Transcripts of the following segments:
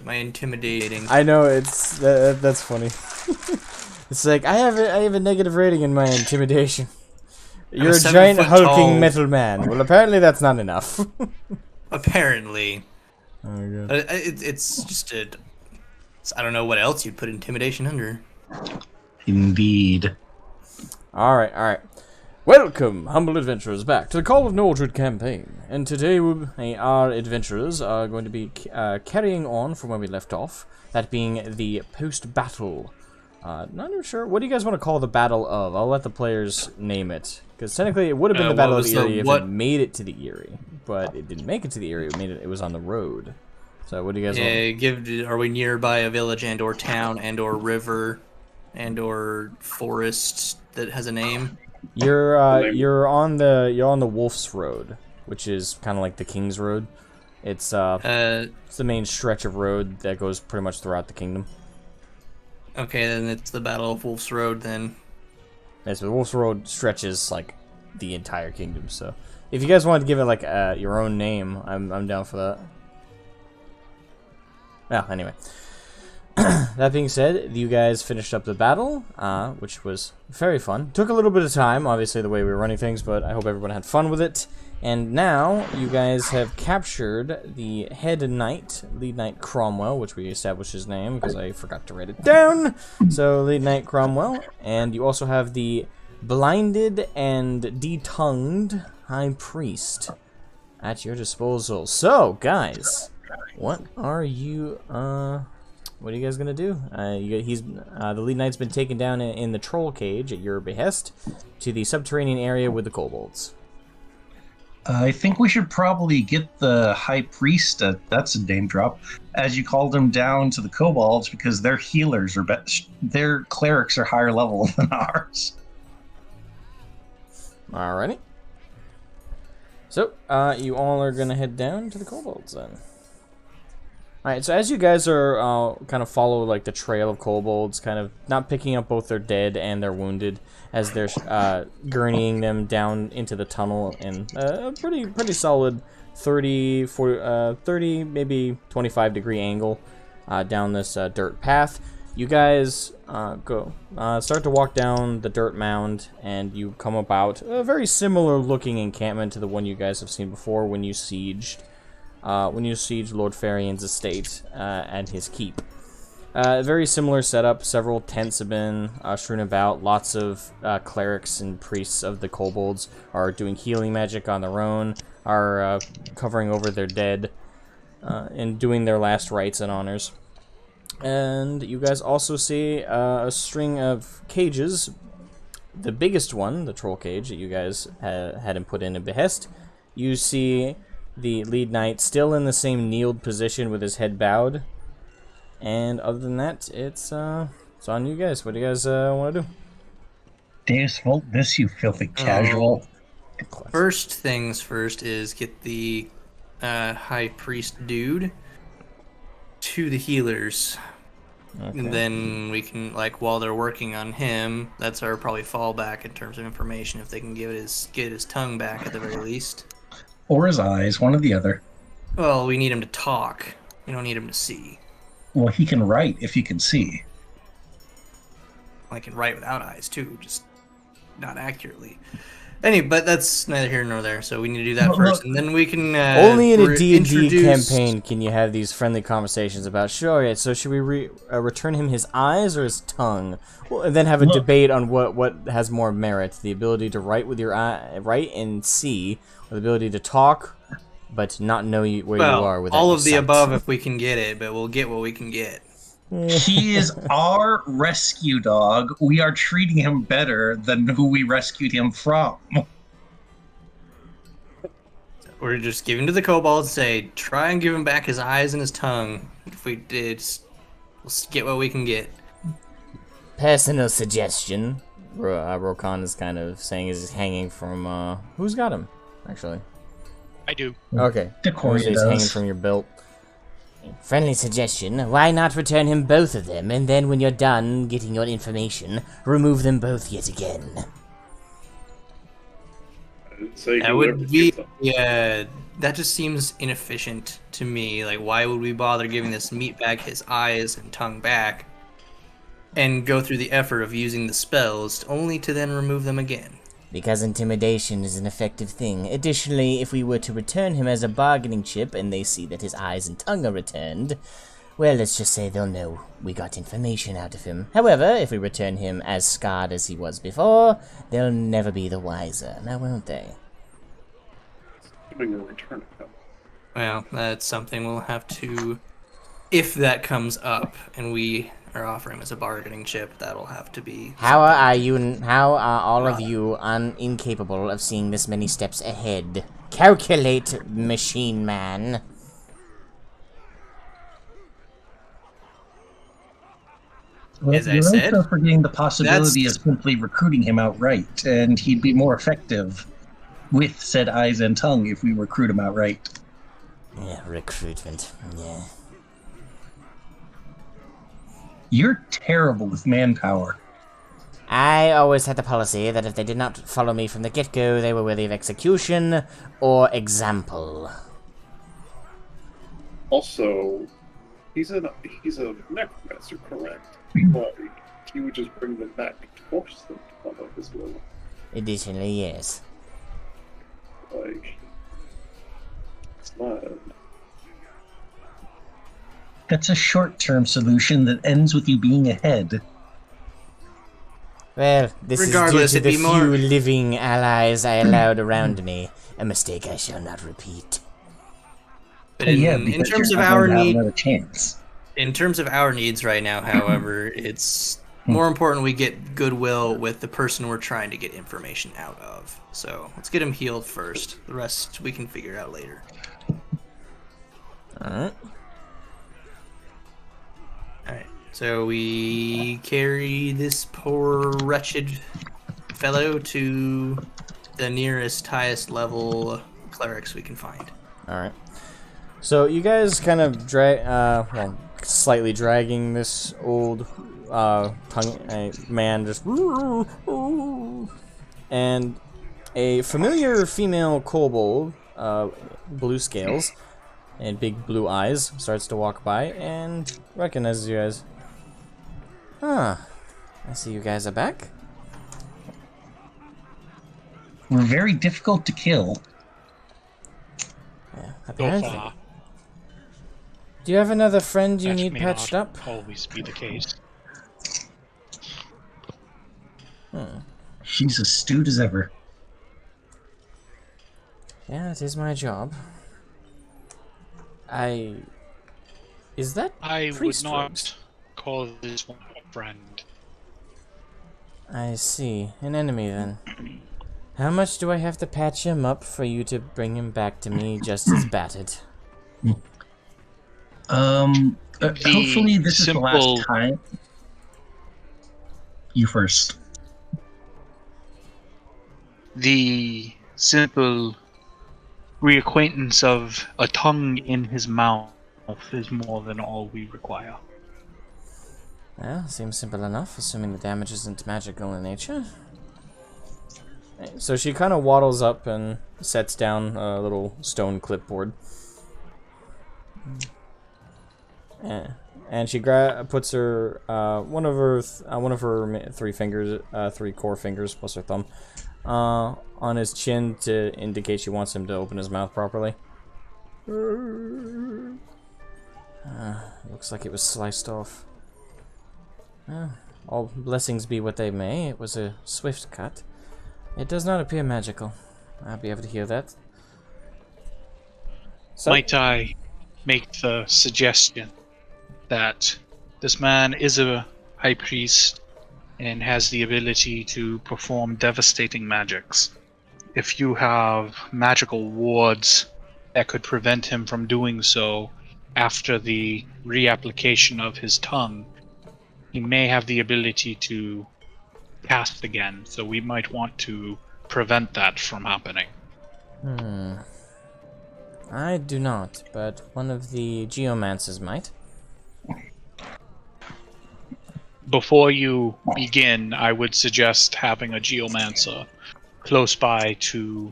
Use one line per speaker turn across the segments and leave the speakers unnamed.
my intimidating.
I know that's funny. It's like I have a negative rating in my intimidation. You're a giant hulking metal man. Well, apparently that's not enough.
Apparently.
Oh my god.
It's just I don't know what else you'd put intimidation under.
Indeed.
All right. Welcome, humble adventurers, back to the Call of Nordred campaign. And today our adventurers are going to be carrying on from where we left off. That being the post-battle. Not even sure. What do you guys want to call the Battle of? I'll let the players name it. Because technically it would have been the Battle of Erie if it made it to the Erie. But it didn't make it to the Erie. It was on the road. So what do you guys want?
Are we nearby a village and or town and or river and or forest that has a name?
You're on the Wolf's Road, which is kind of like the King's Road. It's the main stretch of road that goes pretty much throughout the kingdom.
Okay, then it's the Battle of Wolf's Road then.
Yeah, so the Wolf's Road stretches like the entire kingdom. So if you guys wanted to give it like your own name, I'm down for that. Well, anyway. That being said, you guys finished up the battle, which was very fun. Took a little bit of time, obviously, the way we were running things, but I hope everyone had fun with it. And now, you guys have captured the head knight, Lead Knight Cromwell, which we established his name, because I forgot to write it down. So, Lead Knight Cromwell. And you also have the blinded and detongued High Priest at your disposal. So, guys, what are you, what are you guys gonna do? The lead knight's been taken down in the troll cage at your behest to the subterranean area with the kobolds.
I think we should probably get the high priest. That's a name drop, as you called him, down to the kobolds because their healers are their clerics are higher level than ours.
Alrighty. So you all are gonna head down to the kobolds then. Alright, so as you guys are kind of follow like the trail of kobolds, kind of not picking up both their dead and their wounded as they're gurneying them down into the tunnel in a pretty solid 30 maybe 25 degree angle down this dirt path. You guys start to walk down the dirt mound and you come about a very similar looking encampment to the one you guys have seen before when you sieged Lord Farian's estate and his keep. Very similar setup. Several tents have been strewn about. Lots of clerics and priests of the kobolds are doing healing magic on their own, are covering over their dead, and doing their last rites and honors. And you guys also see a string of cages. The biggest one, the troll cage that you guys had him put in behest. You see the lead knight still in the same kneeled position with his head bowed. And other than that, it's on you guys. What do you guys want to do?
Deus Vult this, you filthy casual.
First things first is get the high priest dude to the healers. Okay. And then we can, like, while they're working on him, that's our probably fallback in terms of information, if they can get his tongue back at the very least.
Or his eyes, one or the other.
Well, we need him to talk. We don't need him to see.
Well, he can write if he can see.
I can write without eyes, too, just not accurately. Anyway, but that's neither here nor there, so we need to do that first, and then we can...
only in a D&D campaign can you have these friendly conversations about, sure, so should we return him his eyes or his tongue? Well, and then have a debate on what has more merit, the ability to write with your eye, write and see, or the ability to talk, but not know where you are with
all of the above if we can get it, but we'll get what we can get.
He is our rescue dog. We are treating him better than who we rescued him from.
We're just giving to the kobolds, say, try and give him back his eyes and his tongue. If we did, we'll get what we can get.
Personal suggestion. Rokan is kind of saying is hanging from, who's got him, actually?
I do.
Okay.
He's
hanging from your belt. Friendly suggestion, why not return him both of them, and then when you're done getting your information, remove them both yet again?
That would be that just seems inefficient to me. Like, why would we bother giving this meat bag his eyes and tongue back and go through the effort of using the spells only to then remove them again?
Because intimidation is an effective thing. Additionally, if we were to return him as a bargaining chip and they see that his eyes and tongue are returned, well, let's just say they'll know we got information out of him. However, if we return him as scarred as he was before, they'll never be the wiser, now won't they?
Well, that's something we'll have to... If that comes up and we are offering him as a bargaining chip, that'll have to be...
How are all of you incapable of seeing this many steps ahead? Calculate, machine man.
Well,
As I
you're
said,
also forgetting the possibility of simply recruiting him outright, and he'd be more effective with said eyes and tongue if we recruit him outright.
Yeah, recruitment. Yeah.
You're terrible with manpower.
I always had the policy that if they did not follow me from the get-go, they were worthy of execution or example.
Also, he's a necromancer, correct? But he would just bring them back to force them to follow his will.
Additionally, yes.
Like, it's not...
That's a short-term solution that ends with you being ahead.
Well, this
Regardless,
is due to
it'd
the
be
few
more-
living allies I allowed around me. A mistake I shall not repeat.
But in
because
terms of
you're not
our
going to have
need,
another chance.
in terms of our needs right now, however, it's more important we get goodwill with the person we're trying to get information out of. So let's get him healed first. The rest we can figure out later.
Alright.
Alright, so we carry this poor wretched fellow to the nearest highest level clerics we can find.
Alright. So you guys kind of slightly dragging this old man just... And a familiar female kobold, blue scales, and big blue eyes, starts to walk by and recognizes you guys. Huh. I see you guys are back.
We're very difficult to kill.
Yeah,
So
apparently.
far,
Do you have another friend you
that
need
may
patched
not
up?
always be the case.
She's as astute as ever.
Yeah, it is my job. Is that
I would
priest
not
robes?
call this one a friend.
I see. An enemy, then. How much do I have to patch him up for you to bring him back to me just as battered?
Hopefully this is the
simple-
last time. You first.
The simple reacquaintance of a tongue in his mouth is more than all we require.
Well, seems simple enough, assuming the damage isn't magical in nature. So she kind of waddles up and sets down a little stone clipboard. And she puts her one of her three core fingers plus her thumb on his chin to indicate she wants him to open his mouth properly. Looks like it was sliced off. All blessings be what they may, it was a swift cut. It does not appear magical. I'll be able to hear that. So,
Might I make the suggestion that this man is a high priest and has the ability to perform devastating magics. If you have magical wards that could prevent him from doing so after the reapplication of his tongue, he may have the ability to cast again, so we might want to prevent that from happening.
I do not, but one of the geomancers might.
Before you begin, I would suggest having a geomancer close by to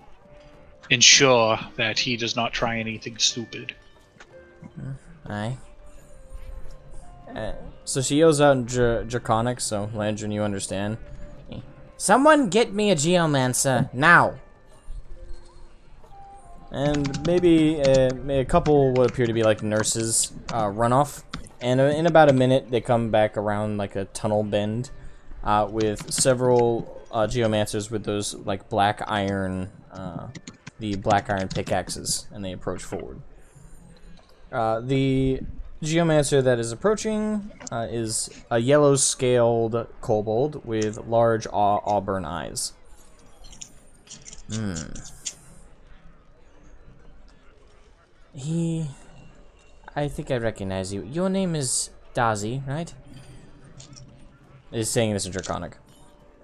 ensure that he does not try anything stupid.
Aye.
So she yells out in Draconic, so Landrin, you understand.
Someone get me a geomancer, now!
And maybe a couple what appear to be like nurses run off. And in about a minute, they come back around like a tunnel bend with several geomancers with those like black iron pickaxes, and they approach forward. The geomancer that is approaching is a yellow-scaled kobold with large auburn eyes.
I think I recognize you. Your name is Dazi, right?
Is saying this in Draconic.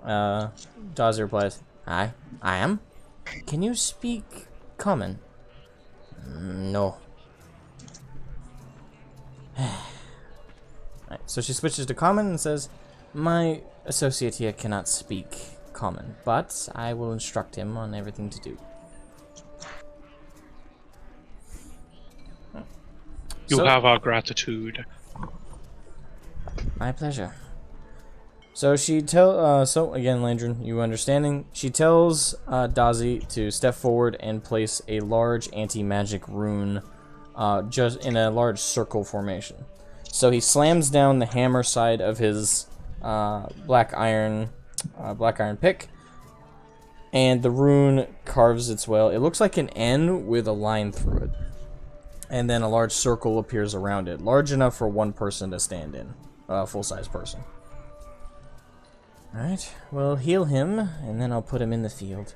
Dazi replies,
I am.
"Can you speak common?"
No.
Right, so she switches to common and says, "My associate here cannot speak common, but I will instruct him on everything to do."
You have our gratitude.
My pleasure. So she so again, Landrin, you understanding? She tells Dazi to step forward and place a large anti-magic rune, just in a large circle formation. So he slams down the hammer side of his black iron pick, and the rune carves its way. It looks like an N with a line through it. And then a large circle appears around it, large enough for one person to stand in, a full-size person. Alright, we'll heal him, and then I'll put him in the field.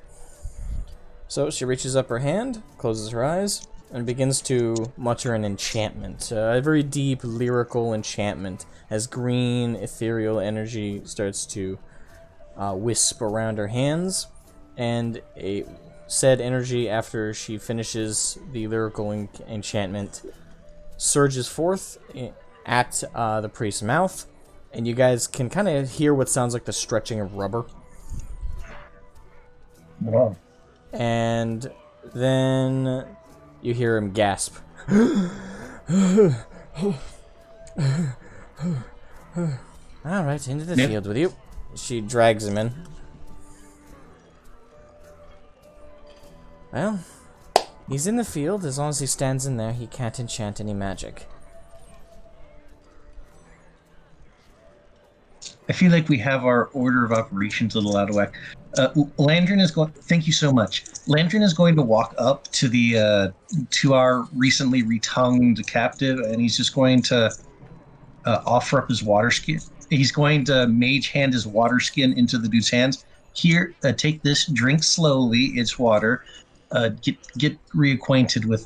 So she reaches up her hand, closes her eyes, and begins to mutter an enchantment. A very deep, lyrical enchantment, as green, ethereal energy starts to wisp around her hands, and said energy, after she finishes the lyrical enchantment, surges forth at the priest's mouth, and you guys can kind of hear what sounds like the stretching of rubber.
Wow.
And then you hear him gasp. Alright, into the field with you. She drags him in. Well, he's in the field. As long as he stands in there, he can't enchant any magic.
I feel like we have our order of operations a little out of whack. Landrin is going. Thank you so much. Landrin is going to walk up to the to our recently retongued captive, and he's just going to offer up his water skin. He's going to mage hand his water skin into the dude's hands. Here, take this. Drink slowly. It's water. Get reacquainted with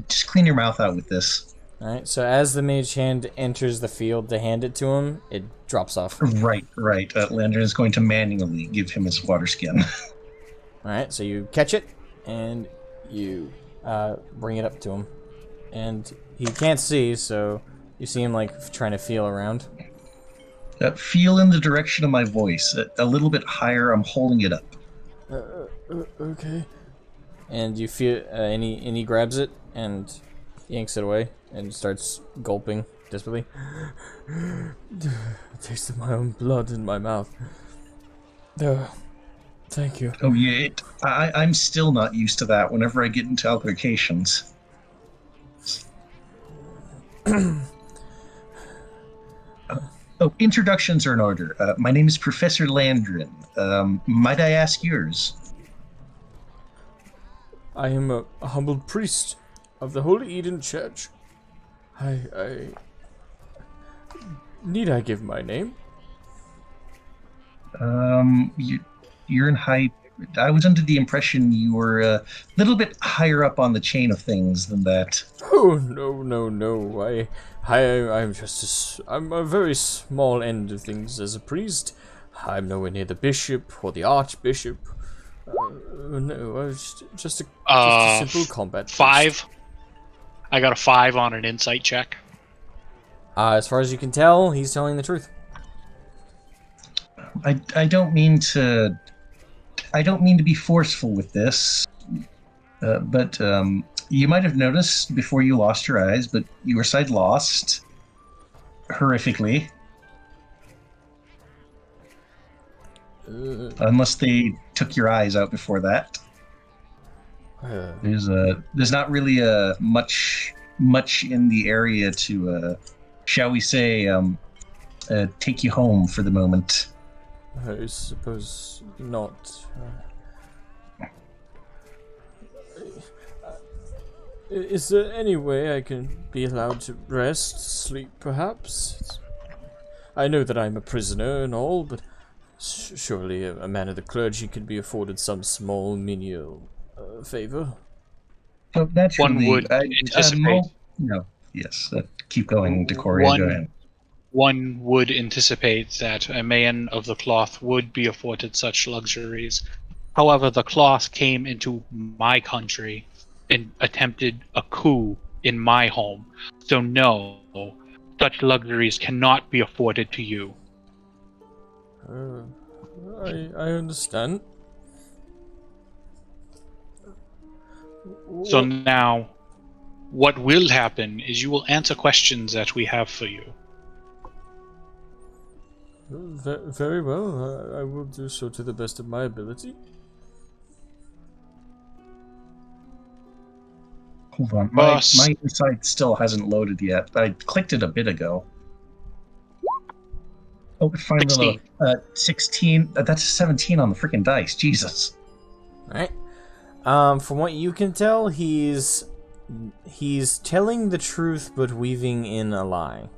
just clean your mouth out with this.
Alright, so as the mage hand enters the field to hand it to him, it drops off.
Right. Landrin is going to manually give him his water skin.
Alright, so you catch it, and you bring it up to him. And he can't see, so you see him like trying to feel around.
Feel in the direction of my voice. A little bit higher, I'm holding it up.
Okay. And you feel, and he grabs it, and yanks it away, and starts gulping desperately. Taste of my own blood in my mouth. Thank you.
Oh yeah, I'm still not used to that whenever I get into altercations. Introductions are in order. My name is Professor Landrin. Might I ask yours?
I am a humble priest of the Holy Eden Church. Need I give my name?
You're in high. I was under the impression you were a little bit higher up on the chain of things than that.
Oh no! I'm a very small end of things as a priest. I'm nowhere near the bishop or the archbishop. No, I was just a simple combat priest.
5. I got a 5 on an insight check.
As far as you can tell, he's telling the truth.
I don't mean to be forceful with this. But you might have noticed before you lost your eyes, but your sight lost horrifically. Unless they took your eyes out before that. There's not really much in the area to shall we say take you home for the moment.
I suppose not. Is there any way I can be allowed to rest, sleep, perhaps? I know that I'm a prisoner and all, but surely a man of the clergy could be afforded some small menial favor.
So naturally,
One would anticipate.
No, yes. Keep going, Decoria. Go ahead.
One would anticipate that a man of the cloth would be afforded such luxuries. However, the cloth came into my country and attempted a coup in my home. So no, such luxuries cannot be afforded to you.
I understand.
So now, what will happen is you will answer questions that we have for you.
Very well. I will do so to the best of my ability.
Hold on. My insight still hasn't loaded yet. I clicked it a bit ago. Oh, it finally loaded. 16. That's 17 on the freaking dice. Jesus.
Alright. From what you can tell, he's telling the truth but weaving in a lie.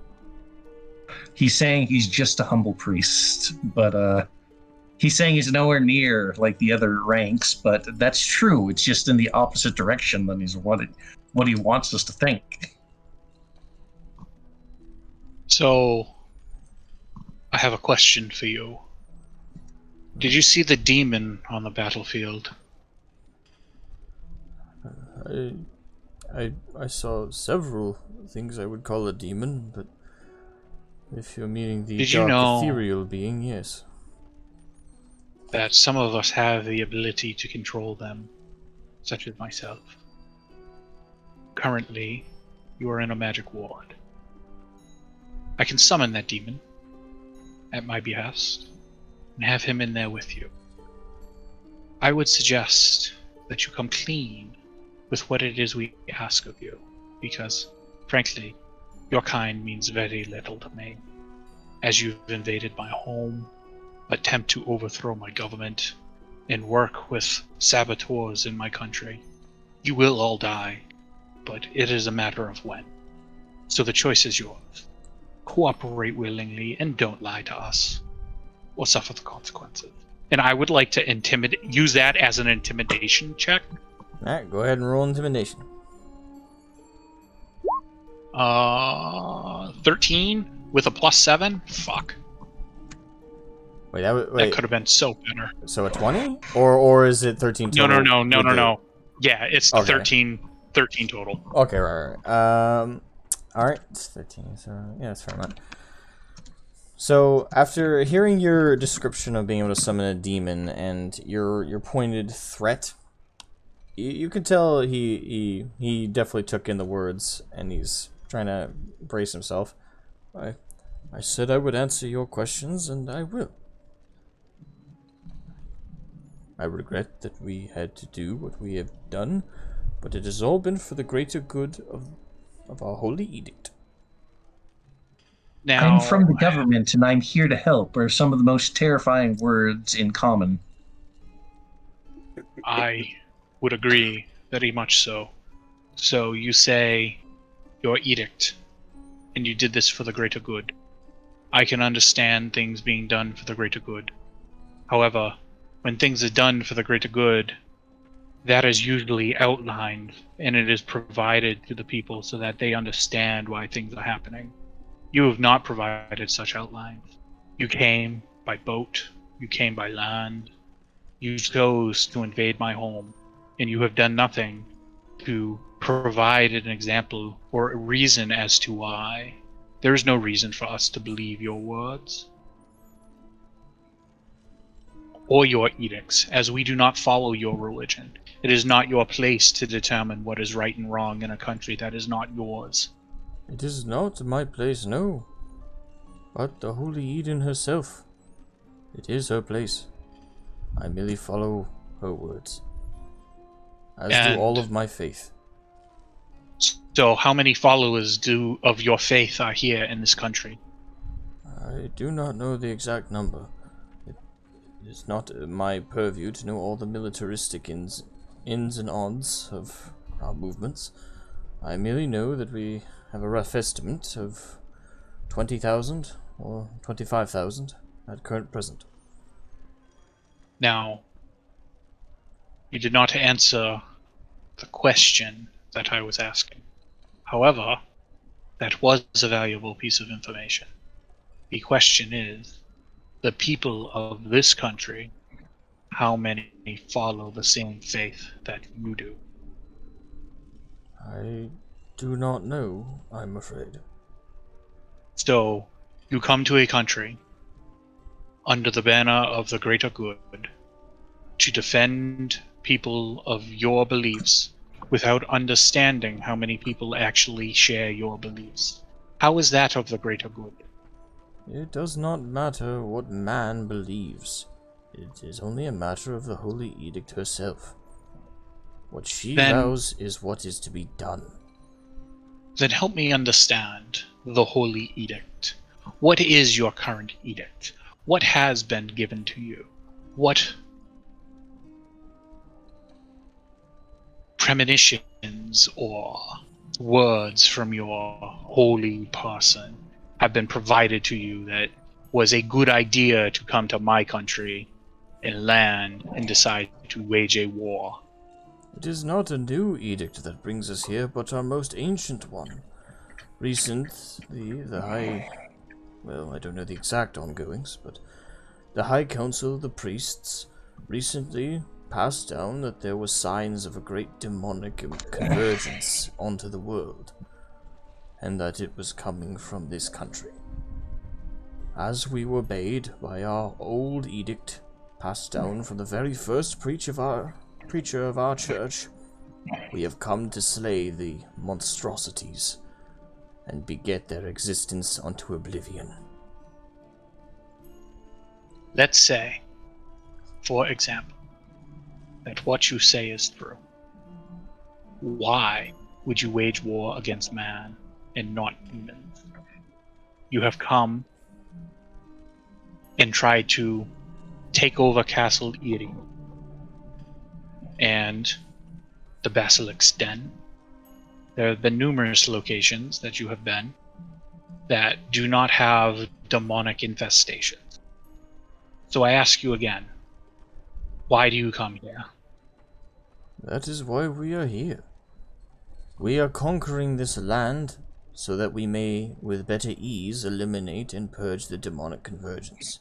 He's saying he's just a humble priest, but he's saying he's nowhere near like the other ranks, but that's true. It's just in the opposite direction than what he wants us to think.
So, I have a question for you. Did you see the demon on the battlefield?
I saw several things I would call a demon, but if you're meaning the dark ethereal being, yes.
That some of us have the ability to control them, such as myself. Currently, you are in a magic ward. I can summon that demon at my behest and have him in there with you. I would suggest that you come clean with what it is we ask of you, because, frankly, your kind means very little to me. As you've invaded my home, attempt to overthrow my government, and work with saboteurs in my country, you will all die, but it is a matter of when. So the choice is yours. Cooperate willingly and don't lie to us, or suffer the consequences. And I would like to use that as an intimidation check.
Alright, go ahead and roll intimidation.
13 with a +7? Fuck.
Wait,
that could have been so better.
So a 20? Or is it 13 total?
No. Yeah, it's okay. 13 total.
Okay, right. Alright, it's 13, so yeah, that's fair enough. So, after hearing your description of being able to summon a demon and your pointed threat, you can tell he definitely took in the words, and he's trying to brace himself. I said I would answer your questions, and I will. I regret that we had to do what we have done, but it has all been for the greater good of our holy edict.
Now, I'm from the government, and I'm here to help, are some of the most terrifying words in common.
I would agree, very much so. So you say your edict, and you did this for the greater good. I can understand things being done for the greater good. However, when things are done for the greater good, that is usually outlined, and it is provided to the people so that they understand why things are happening. You have not provided such outlines. You came by boat, you came by land, you chose to invade my home, and you have done nothing to provide an example or a reason as to why. There is no reason for us to believe your words or your edicts, as we do not follow your religion. It is not your place to determine what is right and wrong in a country that is not yours.
It is not my place, no. But the Holy Eden herself. It is her place. I merely follow her words. As do all of my faith.
So how many followers of your faith are here in this country?
I do not know the exact number. It is not my purview to know all the militaristic ins and outs of our movements. I merely know that we have a rough estimate of 20,000 or 25,000 at current present.
Now, you did not answer the question that I was asking. However, that was a valuable piece of information. The question is, the people of this country, how many follow the same faith that you do?
I do not know, I'm afraid.
So, you come to a country under the banner of the greater good to defend people of your beliefs without understanding how many people actually share your beliefs. How is that of the greater good?
It does not matter what man believes. It is only a matter of the Holy Edict herself. What she vows is what is to be done.
Then help me understand the Holy Edict. What is your current edict? What has been given to you? What premonitions or words from your holy person have been provided to you that was a good idea to come to my country and land and decide to wage a war?
It is not a new edict that brings us here, but our most ancient one. Recently, the High... well, I don't know the exact ongoings, but the High Council of the Priests recently passed down that there were signs of a great demonic convergence onto the world, and that it was coming from this country. As we were bade by our old edict, passed down from the very first preacher of our church, we have come to slay the monstrosities and beget their existence unto oblivion.
Let's say, for example, that what you say is true. Why would you wage war against man and not humans? You have come and tried to take over Castle Eerie and the Basilic's Den. There have been numerous locations that you have been that do not have demonic infestations. So I ask you again, why do you come here?
That is why we are here. We are conquering this land so that we may, with better ease, eliminate and purge the demonic convergence.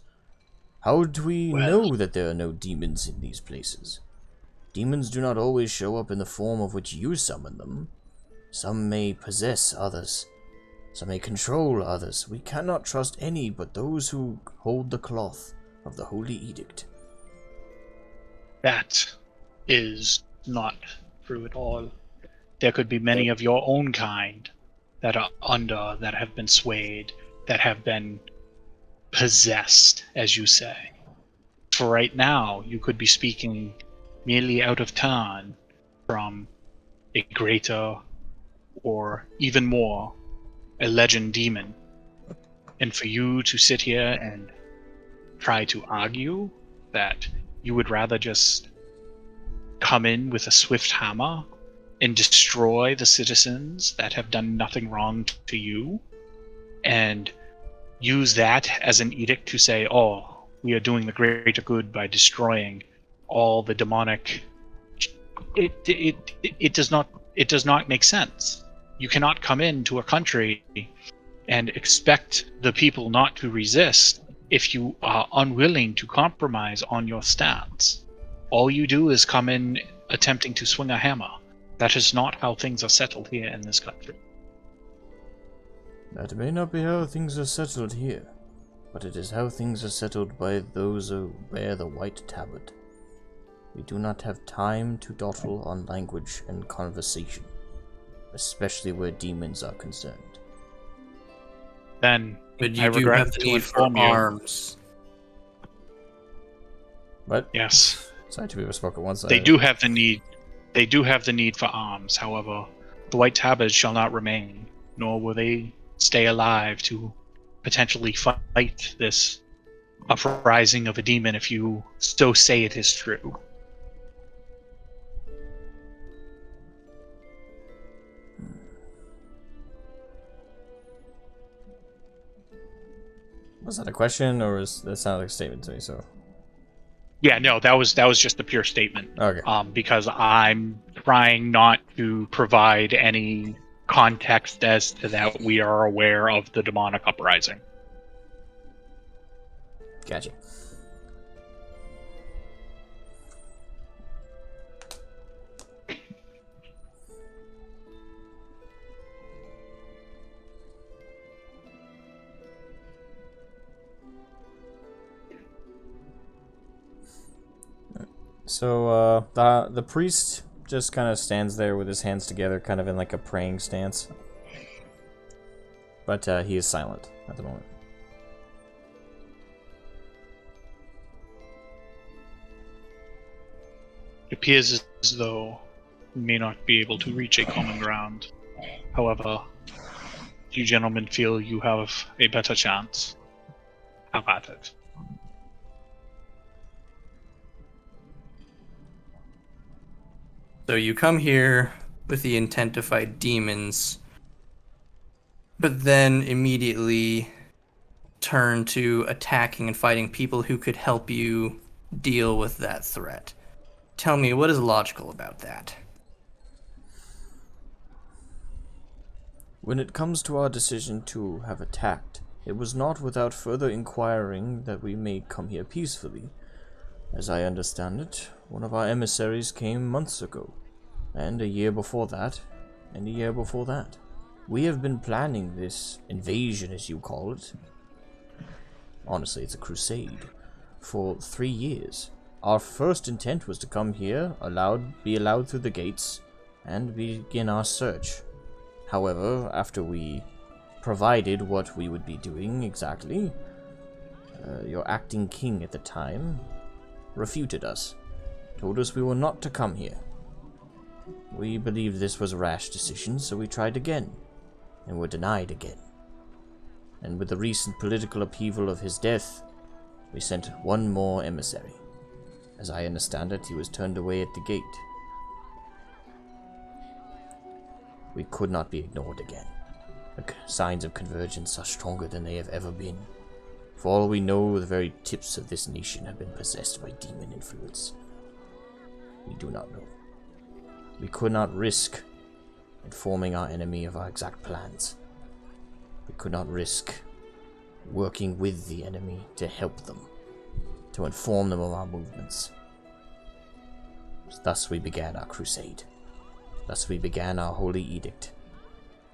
How do we know that there are no demons in these places? Demons do not always show up in the form of which you summon them. Some may possess others. Some may control others. We cannot trust any but those who hold the cloth of the Holy Edict.
That is not true at all. There could be many of your own kind that are under, that have been swayed, that have been possessed, as you say. For right now, you could be speaking merely out of turn from a greater, or even more, a legend demon. And for you to sit here and try to argue that you would rather just come in with a swift hammer and destroy the citizens that have done nothing wrong to you, and use that as an edict to say, oh, we are doing the greater good by destroying all the demonic. It does not make sense. You cannot come into a country and expect the people not to resist if you are unwilling to compromise on your stance. All you do is come in attempting to swing a hammer. That is not how things are settled here in this country.
That may not be how things are settled here, but it is how things are settled by those who bear the white tabard. We do not have time to dawdle on language and conversation, especially where demons are concerned.
Then
But
I
you do
regret
have the
to
need for
inform you.
arms.
What?
Yes,
Sorry, two people spoke at once.
they do have the need. They do have the need for arms. However, the White Tabards shall not remain, nor will they stay alive to potentially fight this uprising of a demon if you so say it is true.
Was that a question, or was that sounded like a statement to me? So.
Yeah, no, that was just a pure statement.
Okay.
Because I'm trying not to provide any context as to that we are aware of the demonic uprising.
Gotcha. So, the priest just kind of stands there with his hands together, kind of in like a praying stance. But, he is silent at the moment.
It appears as though we may not be able to reach a common ground. However, if you gentlemen feel you have a better chance, have at it.
So you come here with the intent to fight demons, but then immediately turn to attacking and fighting people who could help you deal with that threat. Tell me, what is logical about that?
When it comes to our decision to have attacked, it was not without further inquiring that we may come here peacefully. As I understand it, one of our emissaries came months ago, and a year before that, and a year before that. We have been planning this invasion, as you call it. Honestly, it's a crusade. For 3 years. Our first intent was to come here, be allowed through the gates, and begin our search. However, after we provided what we would be doing exactly, your acting king at the time refuted us, told us we were not to come here. We believed this was a rash decision, so we tried again, and were denied again. And with the recent political upheaval of his death, we sent one more emissary. As I understand it, he was turned away at the gate. We could not be ignored again. The signs of convergence are stronger than they have ever been. For all we know, the very tips of this nation have been possessed by demon influence. We do not know. We could not risk informing our enemy of our exact plans. We could not risk working with the enemy to help them, to inform them of our movements. Thus we began our crusade. Thus we began our holy edict,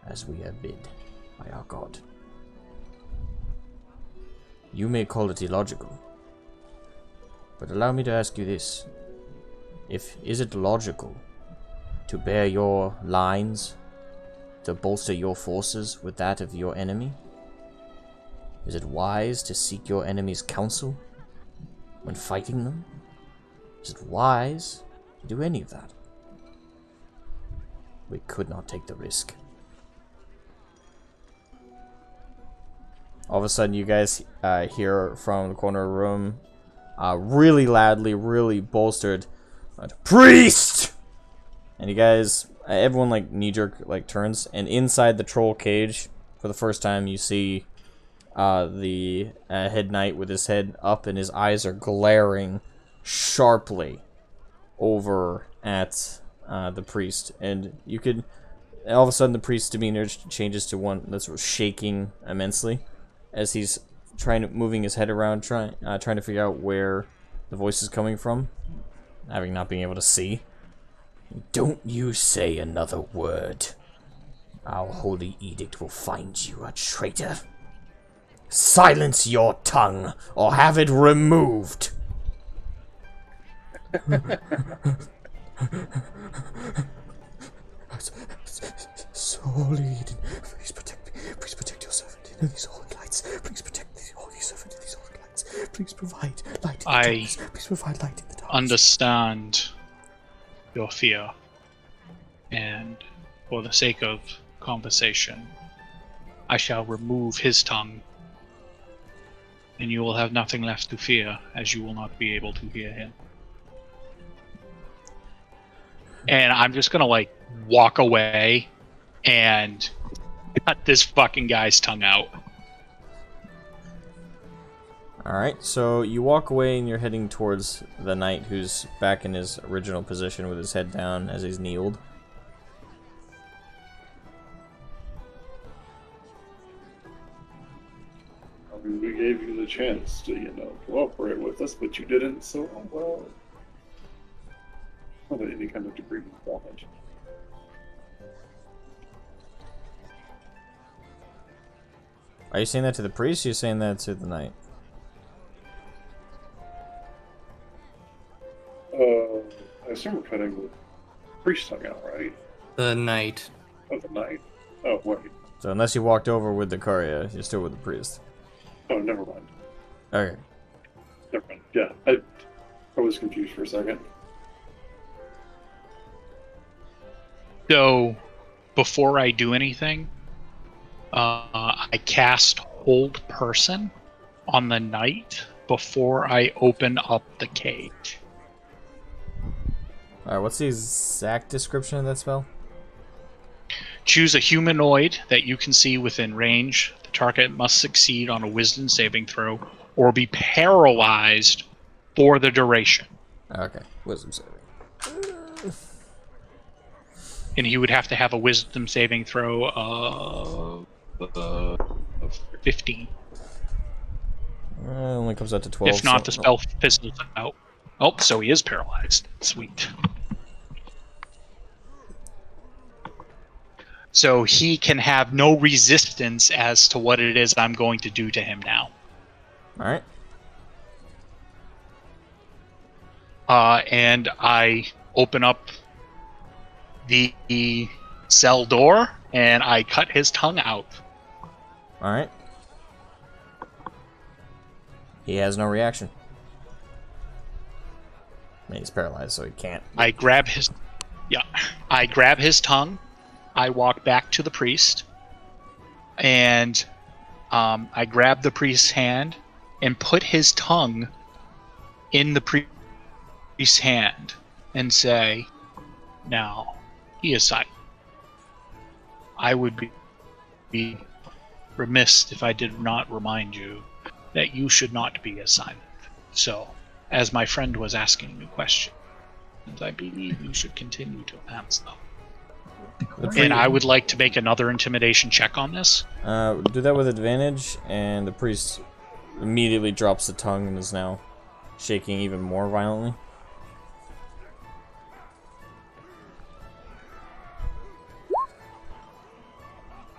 as we are bid by our God. You may call it illogical, but allow me to ask you this. Is it logical to bear your lines, to bolster your forces with that of your enemy? Is it wise to seek your enemy's counsel when fighting them? Is it wise to do any of that? We could not take the risk. All of a sudden, you guys hear from the corner of the room, really loudly, really bolstered, "Priest!" And you guys, everyone like knee-jerk turns, and inside the troll cage, for the first time, you see the head knight with his head up, and his eyes are glaring sharply over at the priest. And you could, all of a sudden, the priest's demeanor changes to one that's shaking immensely as he's moving his head around, trying to figure out where the voice is coming from, having not being able to see. Don't you say another word. Our holy edict will find you a traitor. Silence your tongue, or have it removed. Soul Eden, please protect me. Please protect your servant in these holy lights. Please protect these holy servant in these holy lights. Please provide light in the darkness. Please provide light in the darkness.
Understand your fear, and for the sake of conversation, I shall remove his tongue, and you will have nothing left to fear, as you will not be able to hear him. And I'm just gonna, like, walk away and cut this fucking guy's tongue out.
Alright, so you walk away and you're heading towards the knight who's back in his original position with his head down as he's kneeled.
I mean, we gave you the chance to, cooperate with us, but you didn't so well. Not at any kind of degree of damage.
Are you saying that to the priest or are you saying that to the knight?
I assume we're cutting the priest tongue out, right?
The knight.
Oh, the knight. Oh, wait.
So unless you walked over with the courier, you're still with the priest.
Oh, never mind.
Okay.
Never mind. Yeah, I was confused for a second.
So, before I do anything, I cast Hold Person on the knight before I open up the cage.
Alright, what's the exact description of that spell?
Choose a humanoid that you can see within range. The target must succeed on a wisdom saving throw or be paralyzed for the duration.
Okay, wisdom saving.
And he would have to have a wisdom saving throw of 15.
Only comes out to 12.
If not, the
so-
spell fizzles out. Oh, so he is paralyzed. Sweet. So he can have no resistance as to what it is I'm going to do to him now.
Alright.
And I open up the cell door and I cut his tongue out.
Alright. He has no reaction. I mean, he's paralyzed, so he can't.
I grab his tongue. I walk back to the priest, and I grab the priest's hand and put his tongue in the priest's hand and say, "Now, he is silent. I would be remiss if I did not remind you that you should not be as silent. So, as my friend was asking me questions, I believe you should continue to answer them. And I would like to make another intimidation check on this.
Do that with advantage, and the priest immediately drops the tongue and is now shaking even more violently.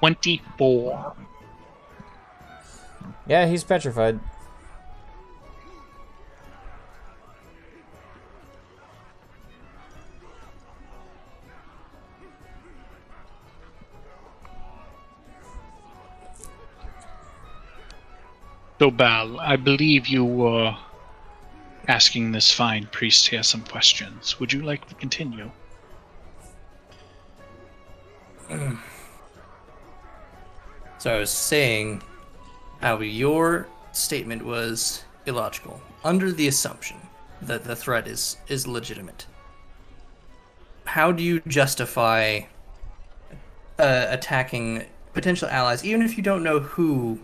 $24.
Yeah, he's petrified.
So, Bal, I believe you were asking this fine priest here some questions. Would you like to continue?
So I was saying how your statement was illogical, under the assumption that the threat is legitimate. How do you justify attacking potential allies, even if you don't know who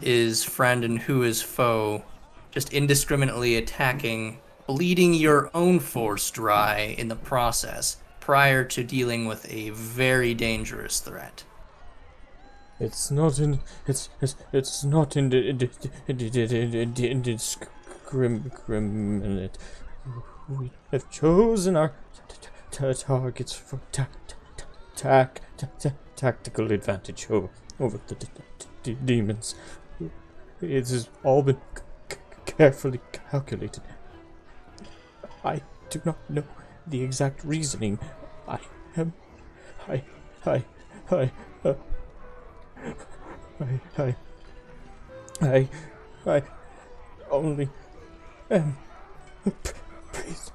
is friend and who is foe, just indiscriminately attacking, bleeding your own force dry in the process, prior to dealing with a very dangerous threat?
It's not indiscriminate. We have chosen our targets for tactical advantage over the demons. It has all been carefully calculated. I do not know the exact reasoning. I only am a priest.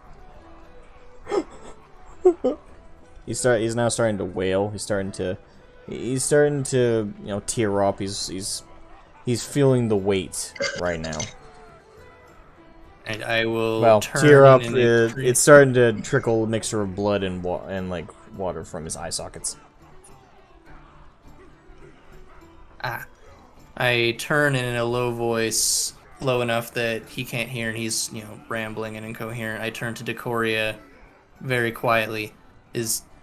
He's now starting to wail. He's starting to tear up. He's feeling the weight right now.
And I will turn
tear up.
in a
It's starting to trickle a mixture of blood and water from his eye sockets.
I turn in a low voice, low enough that he can't hear, and he's, rambling and incoherent. I turn to Decoria very quietly.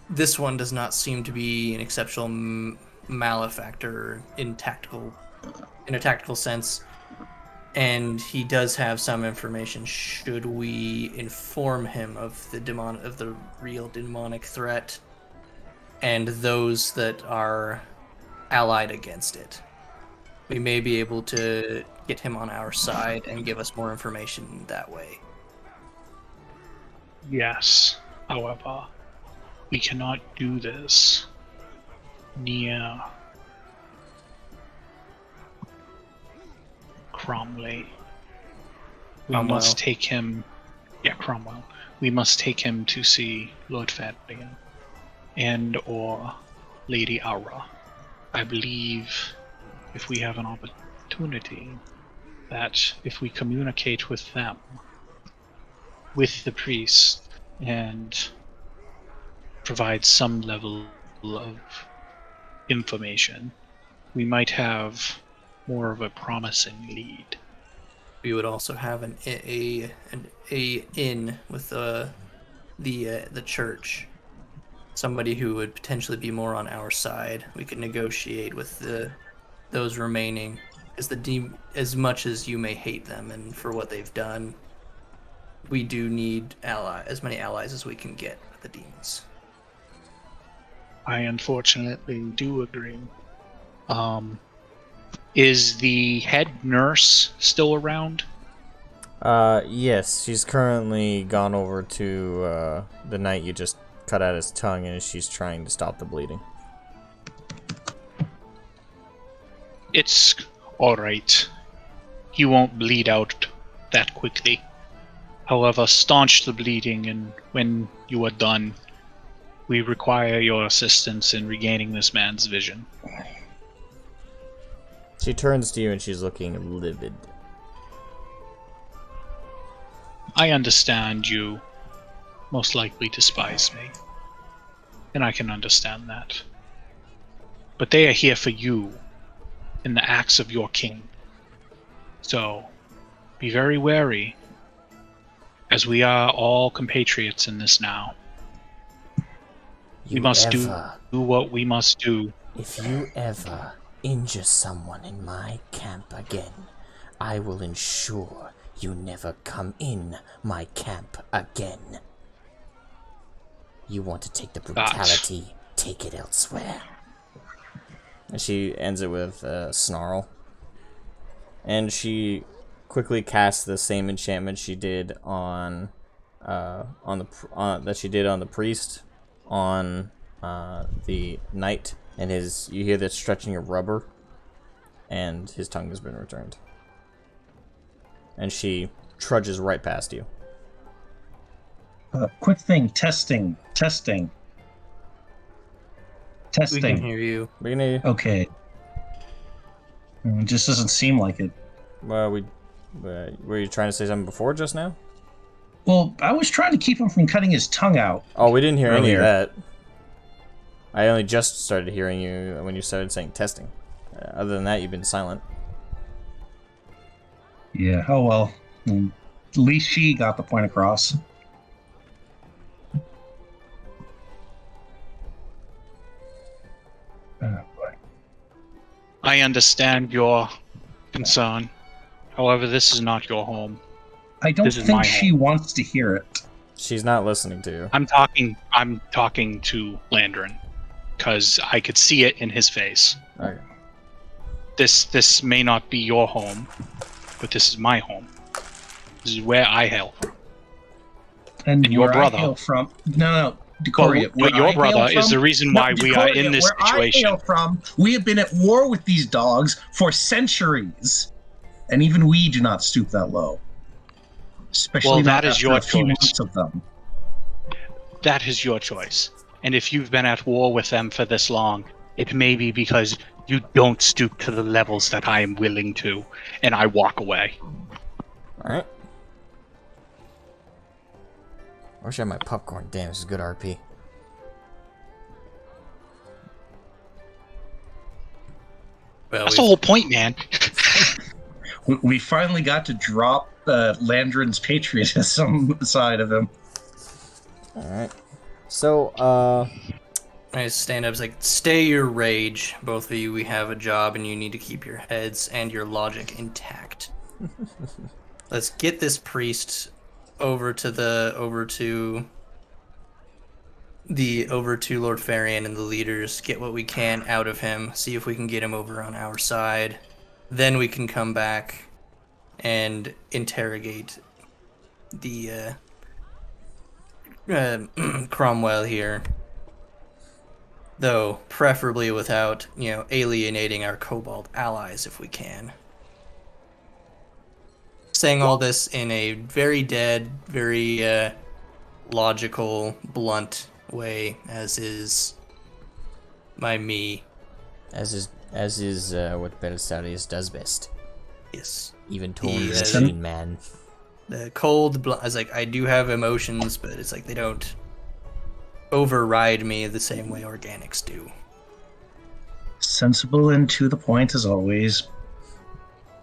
This one does not seem to be an exceptional malefactor in a tactical sense, and he does have some information. Should we inform him of the real demonic threat and those that are allied against it, we may be able to get him on our side and give us more information that way.
Yes. However, we cannot do this near Cromwell. We must take him... Yeah, Cromwell. We must take him to see Lord Fadlian and or Lady Aura. I believe if we have an opportunity that if we communicate with them, with the priest, and provide some level of information, we might have more of a promising lead.
We would also have an in with the church. Somebody who would potentially be more on our side. We could negotiate with those remaining, as much as you may hate them and for what they've done. We do need as many allies as we can get with the demons.
I unfortunately do agree. Is the head nurse still around?
Yes, she's currently gone over to the knight you just cut out his tongue, and she's trying to stop the bleeding.
It's alright. He won't bleed out that quickly. However, staunch the bleeding, and when you are done, we require your assistance in regaining this man's vision.
She turns to you and she's looking livid.
I understand you most likely despise me, and I can understand that. But they are here for you in the acts of your king. So, be very wary, as we are all compatriots in this now. We must do what we must do.
If you ever injure someone in my camp again, I will ensure you never come in my camp again. You want to take the brutality, take it elsewhere.
And she ends it with a snarl. And she quickly casts the same enchantment she did on the priest on the knight, and you hear the stretching of rubber, and his tongue has been returned. And she trudges right past you.
Quick thing, testing.
We can hear you.
We can hear you.
Okay. It just doesn't seem like it.
Well, were you trying to say something before just now?
Well, I was trying to keep him from cutting his tongue out.
Oh, we didn't hear any
earlier.
of that. I only just started hearing you when you started saying testing. Other than that, you've been silent.
Yeah, oh well. At least she got the point across. Oh, boy.
I understand your concern. However, this is not your home.
I don't
This is
think
my
she wants to hear it.
She's not listening to you.
I'm talking to Landrin, because I could see it in his face.
Okay.
This may not be your home, but this is my home. This is where I hail from.
And
your
where
brother.
I hail from, no, Decoria.
But your brother is the reason why we are in this situation.
Where I hail from, we have been at war with these dogs for centuries, and even we do not stoop that low. Especially not
that is
after
your
a few
choice.
months of them.
That is your choice. And if you've been at war with them for this long, it may be because you don't stoop to the levels that I am willing to, and I walk away.
Alright. I wish I had my popcorn. Damn, this is good RP.
Well,
That's the whole point, man.
We finally got to drop Landrin's patriotism side of him.
Alright. So,
I stand up, it's like, stay your rage. Both of you, we have a job and you need to keep your heads and your logic intact. Let's get this priest over to Lord Farian and the leaders, get what we can out of him, see if we can get him over on our side. Then we can come back and interrogate the Cromwell here. Though, preferably without, alienating our kobold allies if we can. Saying all this in a very dead, very logical, blunt way, as is my me.
as is what Belisarius does best.
Yes.
Even torn
Yes.
machine man.
The cold, I was like, I do have emotions, but it's like they don't override me the same way organics do.
Sensible and to the point as always.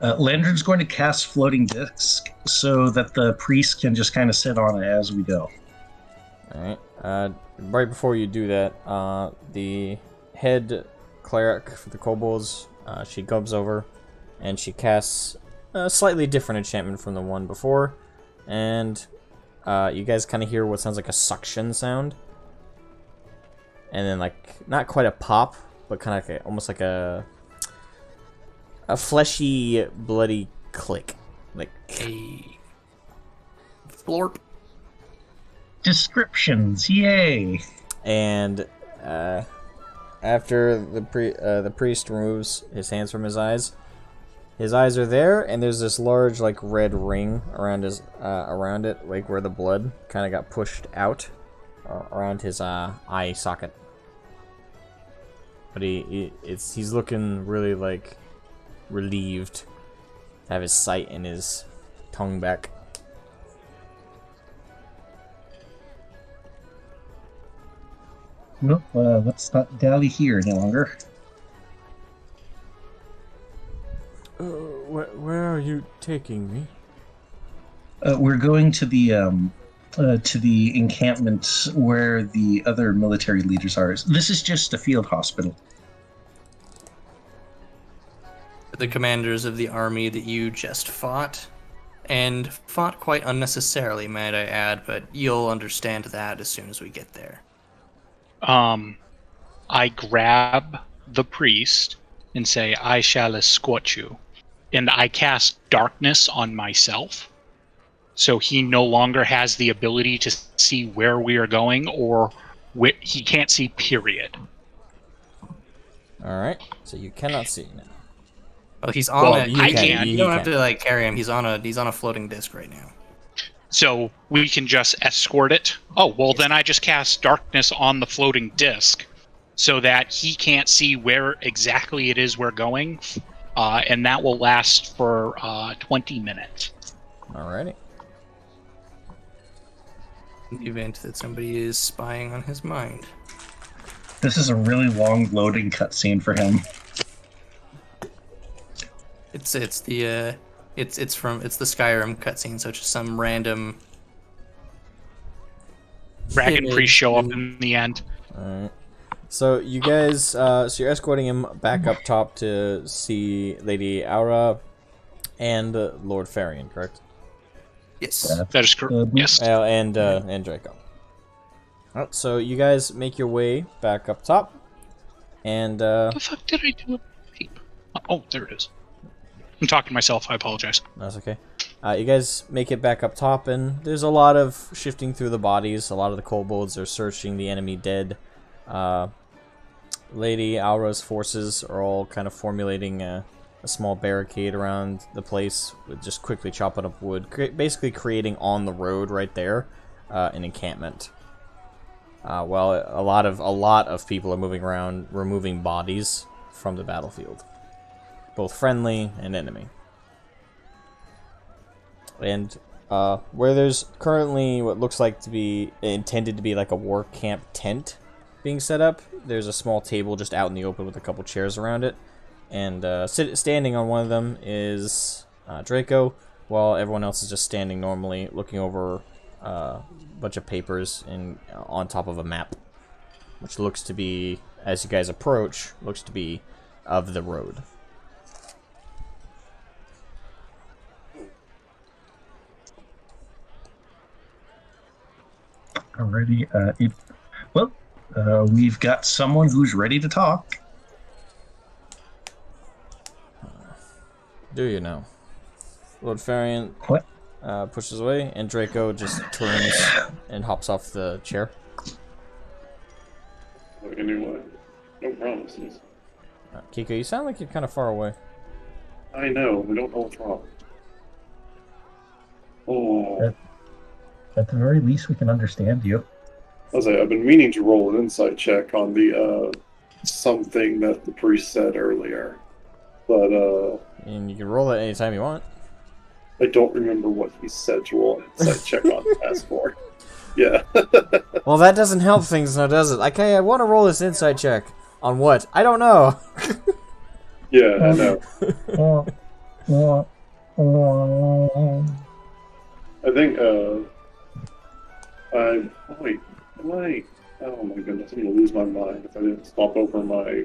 Landrin's going to cast floating disc so that the priest can just kind of sit on it as we go.
Alright. Right before you do that, the head cleric for the kobolds, she goes over and she casts a slightly different enchantment from the one before, and you guys kind of hear what sounds like a suction sound, and then like not quite a pop, but kind of like almost like a fleshy, bloody click, like
A florp.
Descriptions, yay!
And after the priest removes his hands from his eyes are there, and there's this large like red ring around his around it, like where the blood kind of got pushed out around his eye socket. But he's looking really like relieved to have his sight and his tongue back.
Nope, let's not dally here any longer.
Where are you taking me?
We're going to the encampment where the other military leaders are. This is just a field hospital.
The commanders of the army that you just fought, and fought quite unnecessarily, might I add, but you'll understand that as soon as we get there.
I grab the priest and say, I shall escort you. And I cast darkness on myself, so he no longer has the ability to see where we are going, or he can't see, period.
Alright, so you cannot see now.
Well, he's on it.
I can.
You don't have to like carry him. He's on a floating disc right now.
So we can just escort it. Oh, well, then I just cast darkness on the floating disc so that he can't see where exactly it is we're going, and that will last for 20 minutes.
Alrighty.
In the event that somebody is spying on his mind.
This is a really long loading cutscene for him.
It's the Skyrim cutscene, so it's just some random
Dragon priest show up in the end.
Alright. So you guys, so you're escorting him back up top to see Lady Aura and Lord Farian, correct?
Yes.
That is correct. Yes.
And Draco. Alright, so you guys make your way back up top, and
What the fuck did I do with tape? Oh, there it is. I'm talking to myself. I apologize.
that's okay. You guys make it back up top, and there's a lot of shifting through the bodies. A lot of the kobolds are searching the enemy dead. Lady Aura's forces are all kind of formulating a small barricade around the place, with just quickly chopping up wood, basically creating on the road right there an encampment. While a lot of people are moving around, removing bodies from the battlefield, both friendly and enemy. And where there's currently what looks like to be intended to be like a war camp tent being set up, there's a small table just out in the open with a couple chairs around it. And standing on one of them is Draco, while everyone else is just standing normally, looking over a bunch of papers and on top of a map, which looks to be, as you guys approach, looks to be of the road.
Alrighty. We've got someone who's ready to talk.
Do you know? Lord Farian
What?
pushes away, and Draco just turns and hops off the chair.
Anyway, no promises.
Kiko, you sound like you're kind of far away.
I know, we don't know what's wrong. Oh,
At the very least, we can understand you.
I've been meaning to roll an insight check on the something that the priest said earlier, but
And you can roll it anytime you want.
I don't remember what he said to roll an insight check on the passport. Yeah.
Well, that doesn't help things now, does it? Okay, I want to roll this insight check. On what? I don't know.
Yeah, I know. I think, wait, am I... Oh my goodness, I'm gonna lose my mind if I didn't swap over my...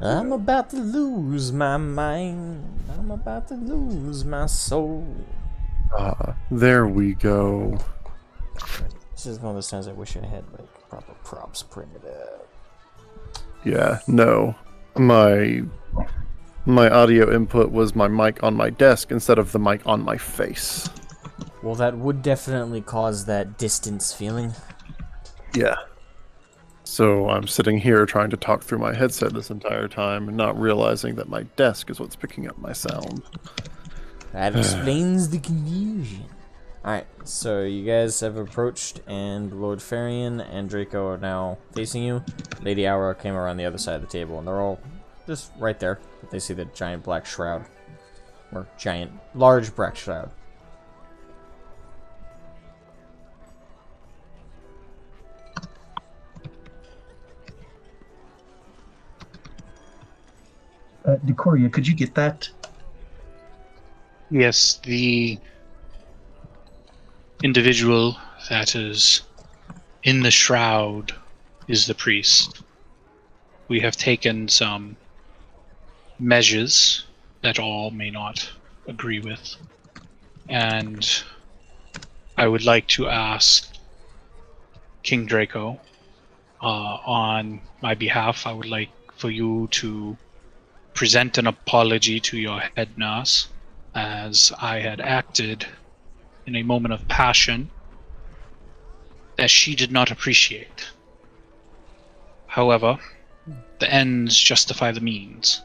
I'm about to lose my mind. I'm about to lose my soul.
There we go.
This is one of those times I wish I had like proper props printed out.
Yeah, no. My audio input was my mic on my desk instead of the mic on my face.
Well, that would definitely cause that distance feeling.
Yeah. So I'm sitting here trying to talk through my headset this entire time and not realizing that my desk is what's picking up my sound.
That explains the confusion. Alright, so you guys have approached, and Lord Farian and Draco are now facing you. Lady Aura came around the other side of the table, and they're all just right there. They see the giant black shroud. Or large black shroud.
Decoria, could you get that?
Yes, the individual that is in the shroud is the priest. We have taken some measures that all may not agree with, and I would like to ask King Draco, on my behalf, I would like for you to present an apology to your head nurse, as I had acted in a moment of passion that she did not appreciate. However, the ends justify the means,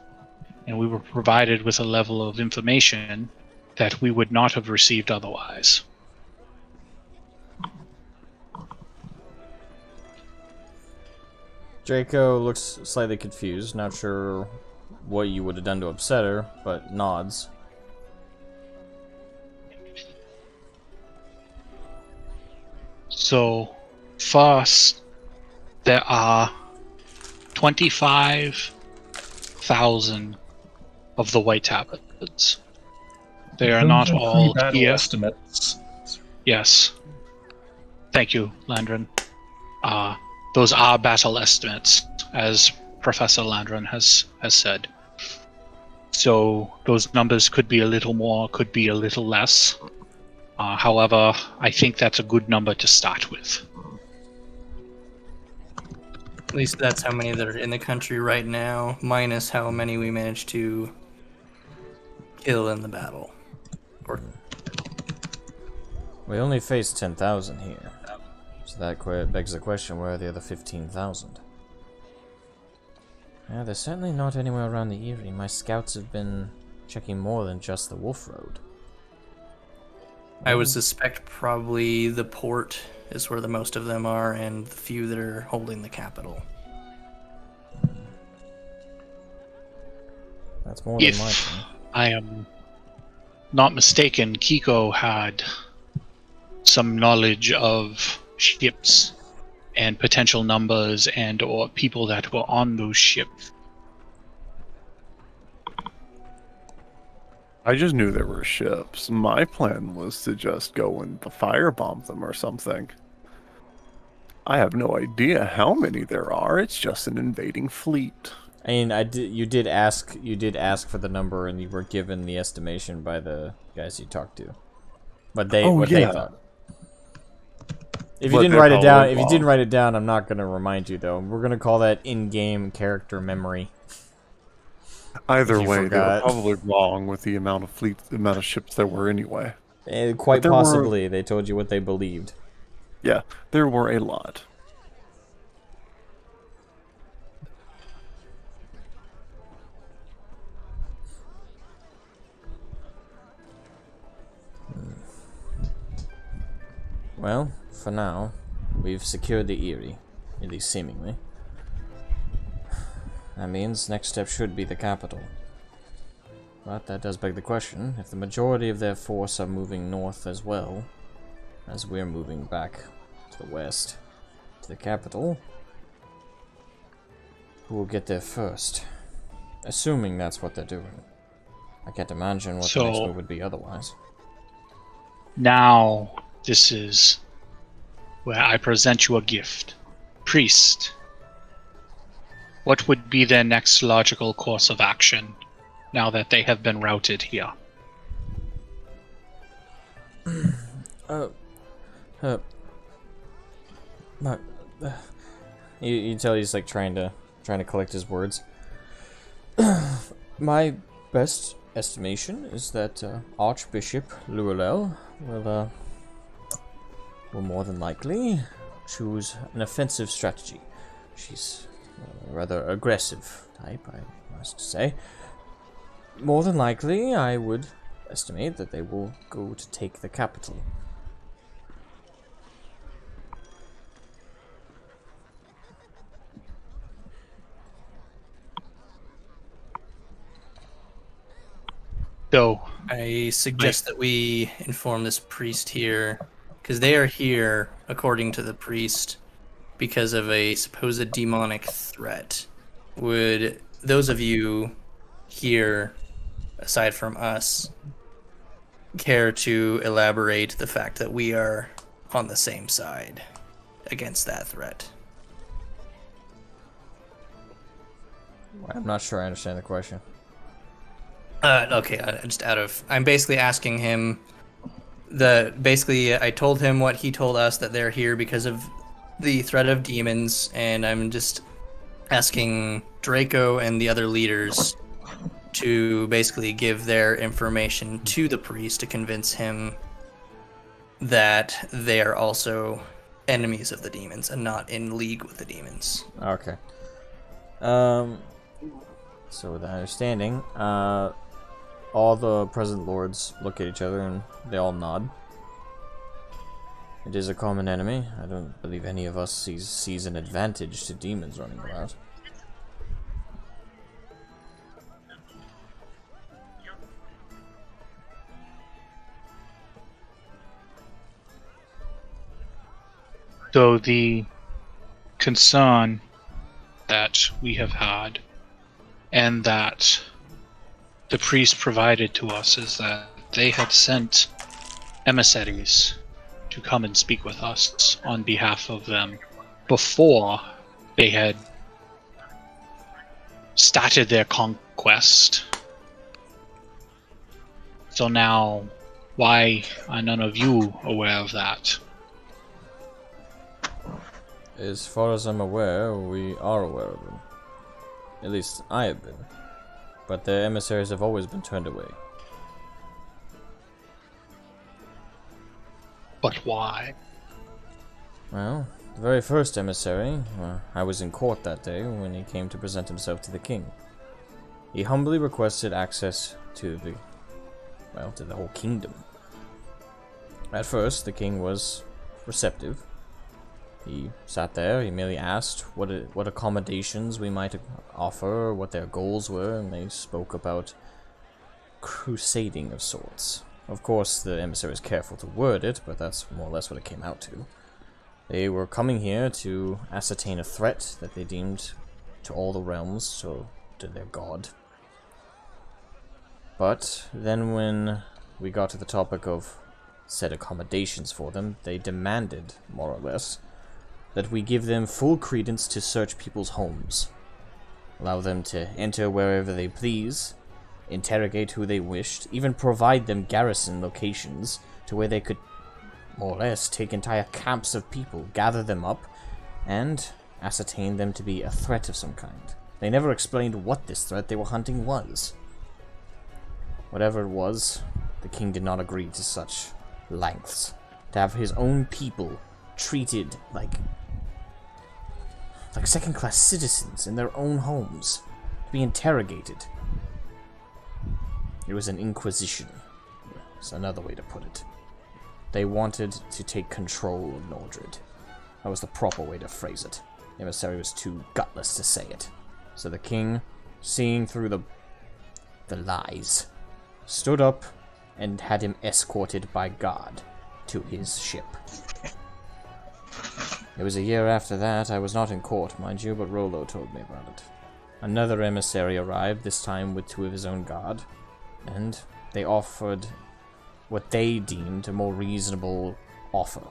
and we were provided with a level of information that we would not have received otherwise.
Draco looks slightly confused, not sure what you would have done to upset her, but nods.
So, first, there are 25,000 of the white tabards. They are not all here.
Estimates.
Yes. Thank you, Landron. Those are battle estimates, as Professor Landron has said. So those numbers could be a little more, could be a little less. However, I think that's a good number to start with.
At least that's how many that are in the country right now, minus how many we managed to kill in the battle. Or
We only faced 10,000 here. So that begs the question, where are the other 15,000? Yeah, there's certainly not anywhere around the Eyrie. My scouts have been checking more than just the Wolf Road.
I would suspect probably the port is where the most of them are, and the few that are holding the capital.
That's more than
If
likely.
I am not mistaken, Kiko had some knowledge of ships and potential numbers and or people that were on those ships.
I just knew there were ships. My plan was to just go and firebomb them or something. I have no idea how many there are. It's just an invading fleet.
I mean, you did ask for the number, and you were given the estimation by the guys you talked to. But they they thought. If you
But
didn't
they're
write it down,
probably wrong.
I'm not gonna remind you though. We're gonna call that in-game character memory.
Either
If you
way, they were
forgot.
probably wrong with the amount of ships there were anyway.
Quite
there were-
possibly, they told you what they believed.
Yeah, there were a lot.
Well, for now, we've secured the Eyrie, at least seemingly. That means next step should be the capital. But that does beg the question, if the majority of their force are moving north as well, as we're moving back to the west, to the capital, who will get there first? Assuming that's what they're doing. I can't imagine what the next
So-
move would be otherwise.
Now, this is where I present you a gift. Priest. What would be their next logical course of action now that they have been routed here?
You tell he's like trying to collect his words. My best estimation is that Archbishop Luelel will more than likely choose an offensive strategy. She's a rather aggressive type, I must say. More than likely, I would estimate that they will go to take the capital.
So,
I suggest that we inform this priest here, because they are here, according to the priest, because of a supposed demonic threat. Would those of you here, aside from us, care to elaborate the fact that we are on the same side against that threat?
I'm not sure I understand the question.
Okay, I'm basically asking him I told him what he told us, that they're here because of the threat of demons, and I'm just asking Draco and the other leaders to basically give their information to the priest to convince him that they are also enemies of the demons and not in league with the demons.
Okay. So with that understanding, all the present lords look at each other and they all nod. It is a common enemy. I don't believe any of us sees an advantage to demons running about.
So the concern that we have had and that the priest provided to us is that they had sent emissaries to come and speak with us on behalf of them before they had started their conquest. So now, why are none of you aware of that?
As far as I'm aware, we are aware of them. At least I have been. But the emissaries have always been turned away.
But why?
Well, the very first emissary, I was in court that day when he came to present himself to the king. He humbly requested access to the whole kingdom. At first, the king was receptive. He sat there, he merely asked what accommodations we might offer, what their goals were, and they spoke about crusading of sorts. Of course, the emissary was careful to word it, but that's more or less what it came out to. They were coming here to ascertain a threat that they deemed to all the realms, so to their god. But then when we got to the topic of said accommodations for them, they demanded, more or less, that we give them full credence to search people's homes, allow them to enter wherever they please, interrogate who they wished, even provide them garrison locations to where they could more or less take entire camps of people, gather them up, and ascertain them to be a threat of some kind. They never explained what this threat they were hunting was. Whatever it was, the king did not agree to such lengths. To have his own people treated like second-class citizens in their own homes, to be interrogated. It was an inquisition. That's another way to put it. They wanted to take control of Nordred. That was the proper way to phrase it. The emissary was too gutless to say it. So the king, seeing through the lies, stood up and had him escorted by God to his ship. It was a year after that. I was not in court, mind you, but Rollo told me about it. Another emissary arrived, this time with 2 of his own guard, and they offered what they deemed a more reasonable offer.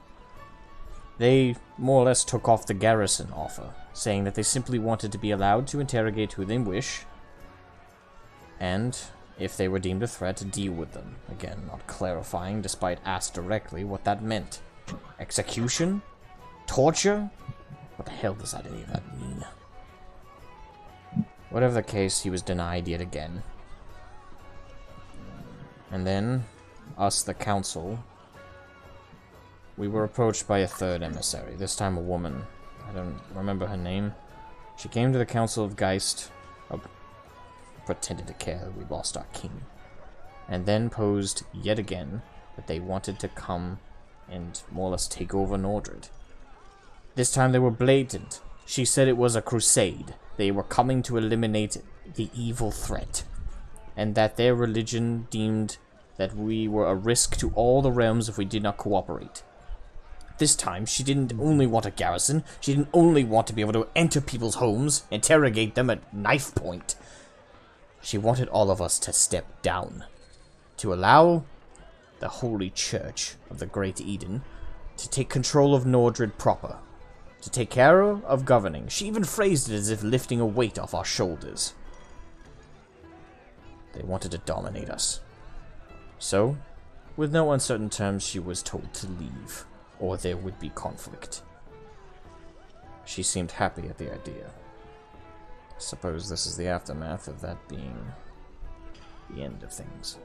They more or less took off the garrison offer, saying that they simply wanted to be allowed to interrogate who they wish, and if they were deemed a threat, deal with them. Again, not clarifying, despite asked directly what that meant. Execution? Torture? What the hell does any of that mean? Whatever the case, he was denied yet again. And then, us, the council, we were approached by a third emissary, this time a woman. I don't remember her name. She came to the Council of Geist, pretended to care that we lost our king, and then posed yet again that they wanted to come and more or less take over Nordred. This time they were blatant. She said it was a crusade. They were coming to eliminate the evil threat, and that their religion deemed that we were a risk to all the realms if we did not cooperate. This time, she didn't only want a garrison, she didn't only want to be able to enter people's homes, interrogate them at knife point. She wanted all of us to step down, to allow the Holy Church of the Great Eden to take control of Nordred proper, to take care of governing. She even phrased it as if lifting a weight off our shoulders. They wanted to dominate us. So, with no uncertain terms, she was told to leave, or there would be conflict. She seemed happy at the idea. I suppose this is the aftermath of that being the end of things.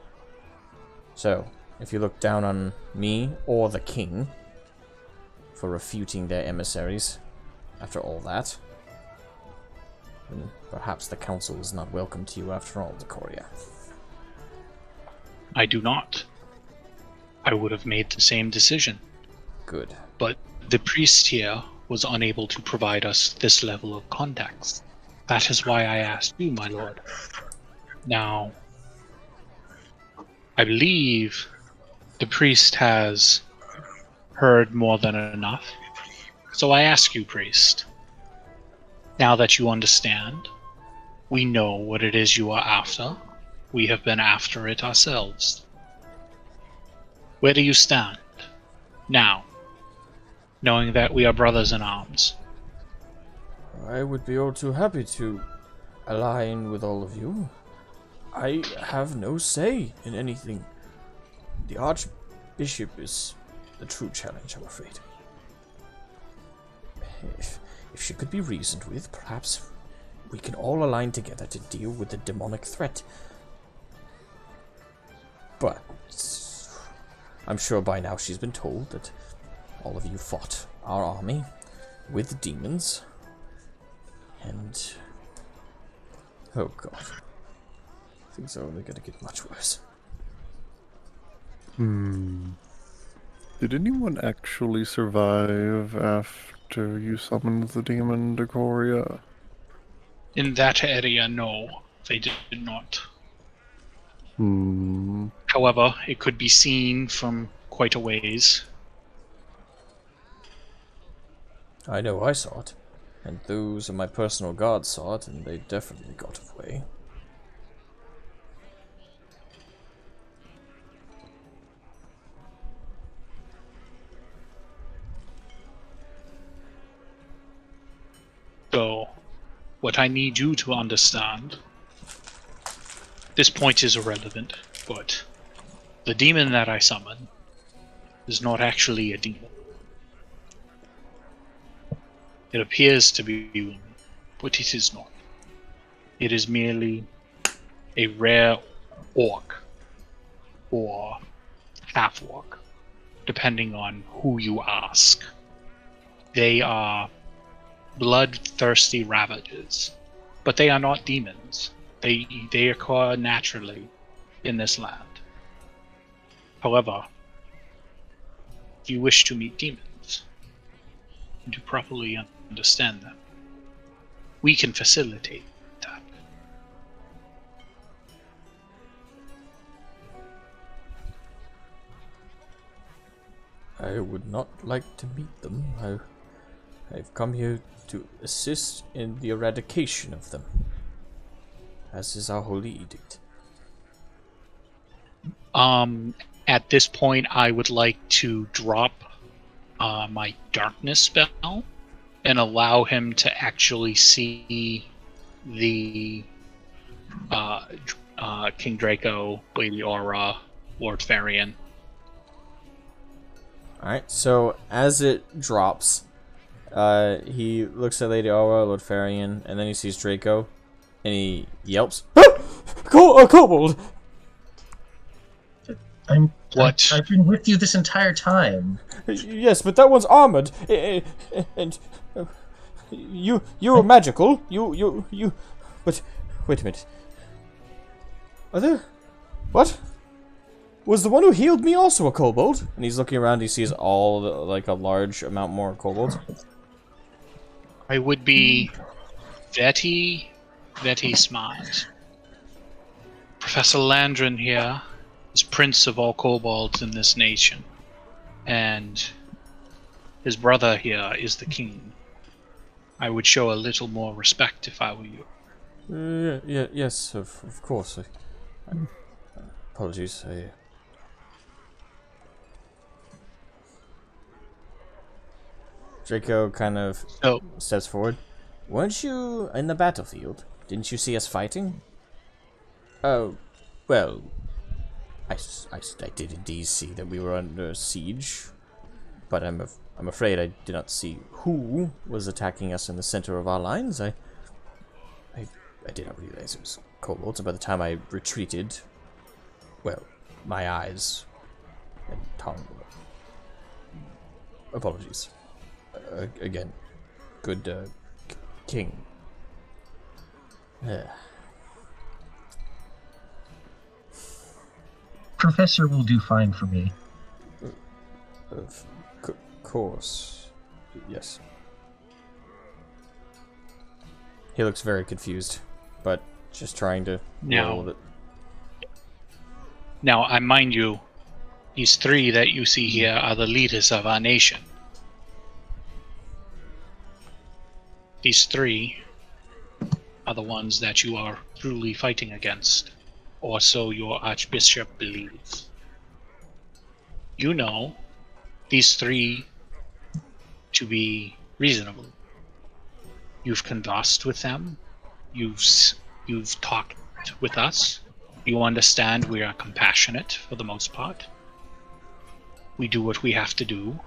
So, if you look down on me or the king for refuting their emissaries after all that, then perhaps the council is not welcome to you after all, Decoria.
I do not. I would have made the same decision.
Good.
But the priest here was unable to provide us this level of context. That is why I asked you, my lord. Now, I believe the priest has heard more than enough. So I ask you, priest, now that you understand, we know what it is you are after. We have been after it ourselves. Where do you stand now, knowing that we are brothers in arms?
I would be all too happy to align with all of you. I have no say in anything. The Archbishop is the true challenge, I'm afraid. If she could be reasoned with, perhaps we can all align together to deal with the demonic threat. But I'm sure by now she's been told that all of you fought our army with demons. And... oh god. Things are only gonna get much worse.
Did anyone actually survive after you summoned the demon, Decoria?
In that area, no, they did not. However, it could be seen from quite a ways.
I know I saw it. And those of my personal guards saw it, and they definitely got away.
So, what I need you to understand, this point is irrelevant, but the demon that I summon is not actually a demon. It appears to be human, but it is not. It is merely a rare orc, or half-orc, depending on who you ask. They are bloodthirsty ravagers, but they are not demons. They occur naturally in this land. However, if you wish to meet demons and to properly understand them, we can facilitate that.
I would not like to meet them. I've come here to assist in the eradication of them, as is our holy edict.
At this point, I would like to drop my darkness spell and allow him to actually see the King Draco, Lady Aura, Lord Farian.
Alright, so as it drops, he looks at Lady Aura, Lord Farian, and then he sees Draco, and he yelps, "Ah! A kobold!"
What?
I've been with you this entire time.
Yes, but that one's armored, and you were magical. You. But wait a minute. Are there? What? Was the one who healed me also a kobold? And he's looking around. He sees all like a large amount more kobolds.
I would be very smart. Professor Landron here is prince of all kobolds in this nation, and his brother here is the king. I would show a little more respect if I were you.
Yes, of course. Apologies. Draco kind of steps forward. Weren't you in the battlefield? Didn't you see us fighting? Oh, well, I did indeed see that we were under siege, but I'm afraid I did not see who was attacking us in the center of our lines. I did not realize it was kobolds, and by the time I retreated, well, my eyes and tongue. Apologies. Again, good king.
Professor will do fine for me.
Of course, yes. He looks very confused, but just trying to roll with it.
Now, I mind you, these three that you see here are the leaders of our nation. These three are the ones that you are truly fighting against, or so your archbishop believes. You know these three to be reasonable. You've conversed with them. You've talked with us. You understand we are compassionate for the most part. We do what we have to do.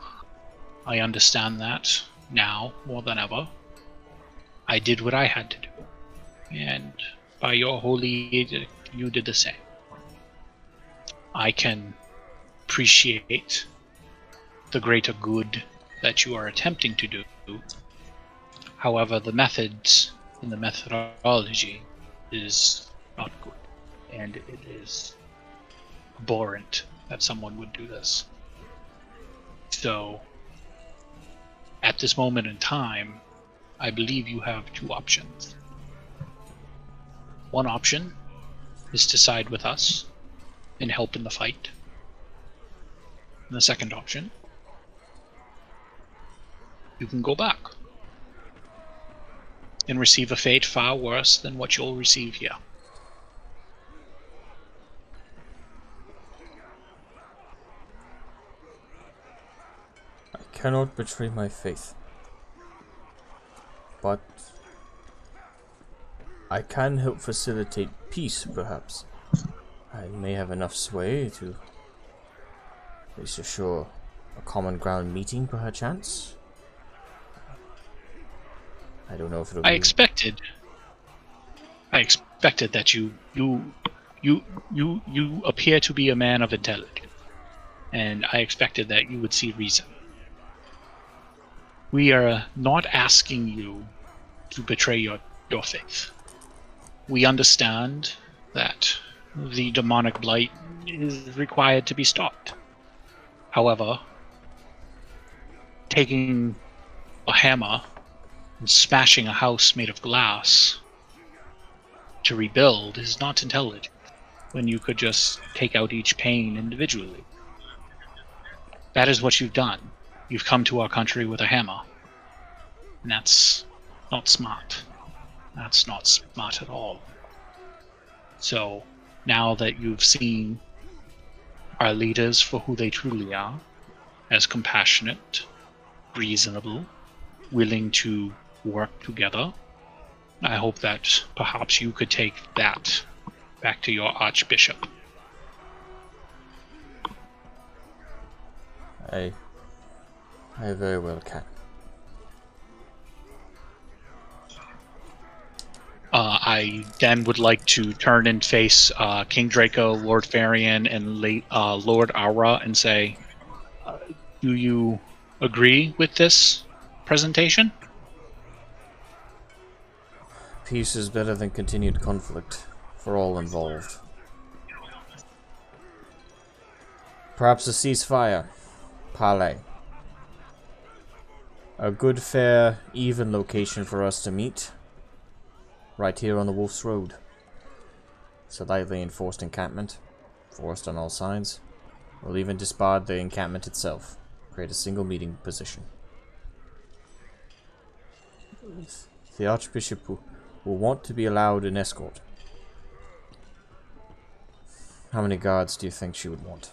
I understand that now more than ever. I did what I had to do. And by your holy edict, you did the same. I can appreciate the greater good that you are attempting to do. However, the methods and the methodology is not good, and it is abhorrent that someone would do this. So, at this moment in time, I believe you have two options. One option is to side with us and help in the fight. And the second option, you can go back and receive a fate far worse than what you'll receive here.
I cannot betray my faith, but I can help facilitate peace, perhaps. I may have enough sway to at least assure a common ground meeting, perchance. I don't know if it'll be...
I expected that you appear to be a man of intelligence, and I expected that you would see reason. We are not asking you to betray your faith. We understand that the demonic blight is required to be stopped. However, taking a hammer and smashing a house made of glass to rebuild is not intelligent, when you could just take out each pane individually. That is what you've done. You've come to our country with a hammer. And that's not smart. That's not smart at all. So, now that you've seen our leaders for who they truly are, as compassionate, reasonable, willing to work together, I hope that perhaps you could take that back to your Archbishop.
I very well can.
I then would like to turn and face King Draco, Lord Farian, and Lord Aura and say, do you agree with this presentation?
Peace is better than continued conflict for all involved. Perhaps a ceasefire. Parley. A good, fair, even location for us to meet. Right here on the Wolf's Road. It's a lightly enforced encampment. Forced on all sides. We'll even disbard the encampment itself. Create a single meeting position. The Archbishop will want to be allowed an escort. How many guards do you think she would want?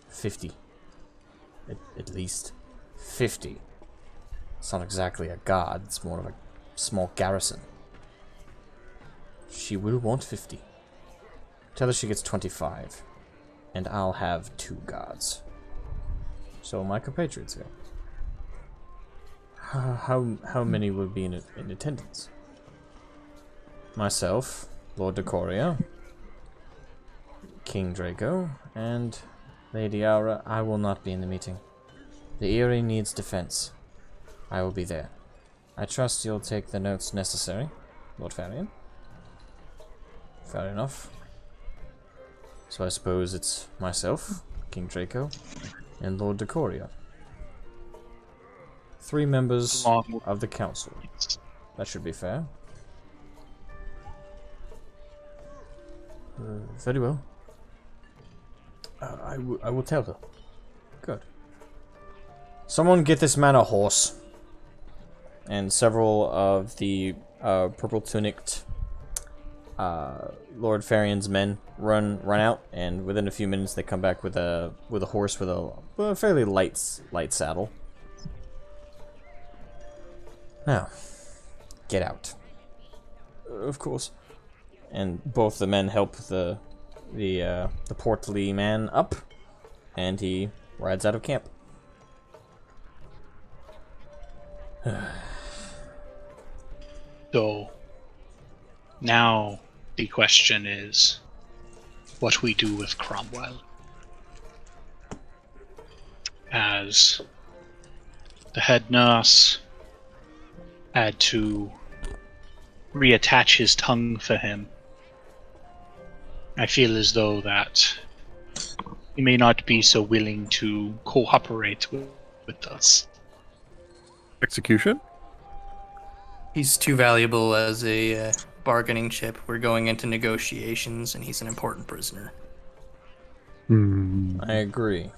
50. At least. 50. It's not exactly a guard, it's more of a small garrison. She will want 50. Tell her she gets 25. And I'll have 2 guards. So my compatriots here. How many will be in attendance? Myself, Lord Decoria, King Draco, and Lady Aura. I will not be in the meeting. The Eyrie needs defense. I will be there. I trust you'll take the notes necessary, Lord Farian. Fair enough. So I suppose it's myself, King Draco, and Lord Decoria. 3 members of the council. That should be fair. Very well. I will tell her. Good. Someone get this man a horse. And several of the purple tunicked Lord Farian's men run out, and within a few minutes they come back with a horse with a fairly light saddle. Now, get out. Of course. And both the men help the portly man up, and he rides out of camp.
So, now the question is what we do with Cromwell. as the head nurse had to reattach his tongue for him, I feel as though that he may not be so willing to cooperate with us.
Execution?
He's too valuable as a bargaining chip. We're going into negotiations, and he's an important prisoner.
I agree.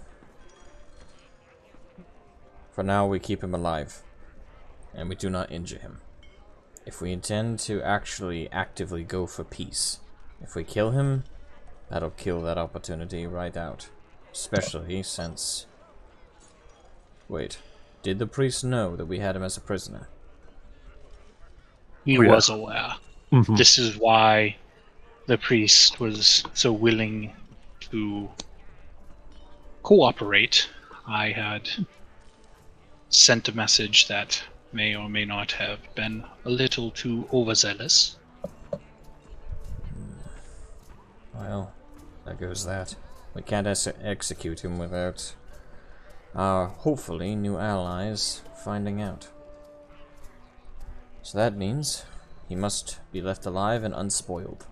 For now, we keep him alive, and we do not injure him. If we intend to actually actively go for peace, if we kill him, that'll kill that opportunity right out. Especially since... Wait, did the priest know that we had him as a prisoner?
He
Oh, yeah.
was aware.
Mhm.
This is why the priest was so willing to cooperate. I had sent a message that may or may not have been a little too overzealous.
Well, there goes that. We can't execute him without our, hopefully, new allies finding out. So that means he must be left alive and unspoiled.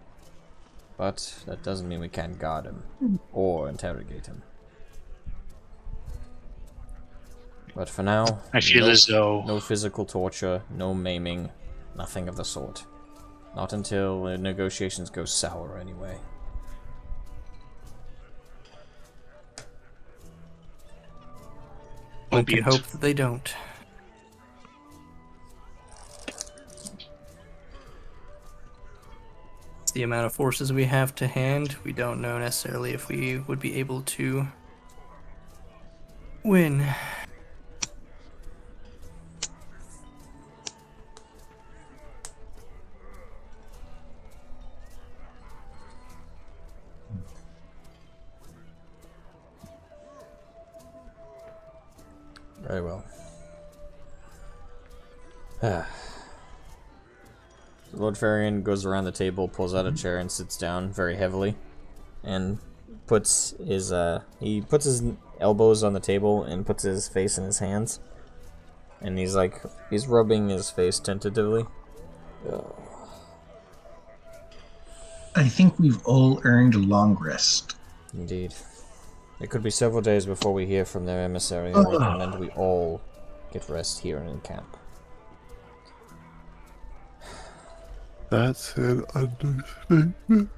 But that doesn't mean we can't guard him or interrogate him. But for now,
I feel as though
no physical torture, no maiming, nothing of the sort. Not until the negotiations go sour, anyway.
We can hope that they don't. It's the amount of forces we have to hand. We don't know necessarily if we would be able to win.
Very well. Lord Varian goes around the table, pulls out a chair, and sits down very heavily, and puts his elbows on the table and puts his face in his hands, and he's rubbing his face tentatively.
I think we've all earned a long rest.
Indeed. It could be several days before we hear from their emissary. I recommend we all get rest here in camp.
That's an understatement.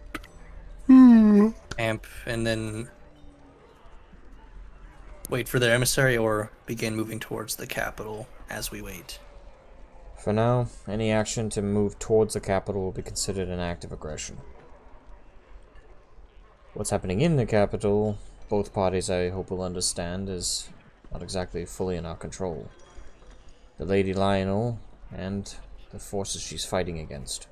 Camp, and then wait for their emissary, or begin moving towards the capital as we wait.
For now, any action to move towards the capital will be considered an act of aggression. What's happening in the capital, both parties I hope will understand, is not exactly fully in our control. The Lady Lionel and the forces she's fighting against.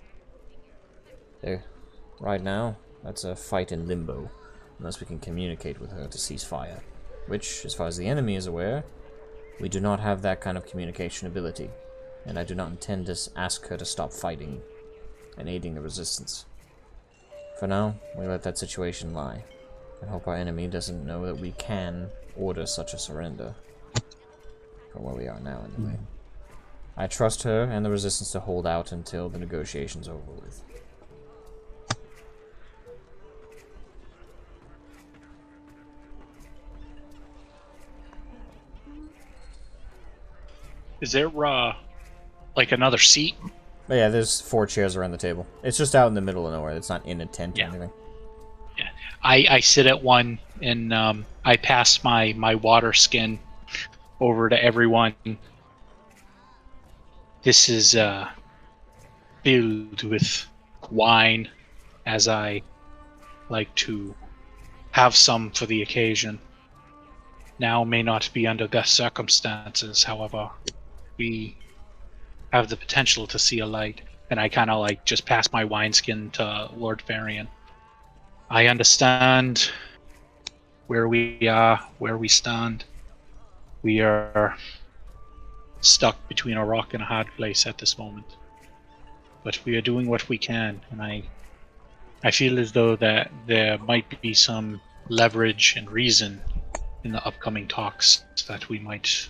Right now, that's a fight in limbo, unless we can communicate with her to cease fire. Which, as far as the enemy is aware, we do not have that kind of communication ability, and I do not intend to ask her to stop fighting and aiding the resistance. For now, we let that situation lie, and hope our enemy doesn't know that we can order such a surrender. From where we are now, anyway. I trust her and the resistance to hold out until the negotiation's over with.
is there like another seat?
But yeah, there's 4 chairs around the table. It's just out in the middle of nowhere. It's not in a tent
Yeah.
or anything.
Yeah, I sit at one, and I pass my water skin over to everyone. This is filled with wine, as I like to have some for the occasion. Now may not be under best circumstances, however, we have the potential to see a light. And I kind of like just pass my wineskin to Lord Varian. I understand where we are, where we stand. We are stuck between a rock and a hard place at this moment. But we are doing what we can, and I feel as though that there might be some leverage and reason in the upcoming talks that we might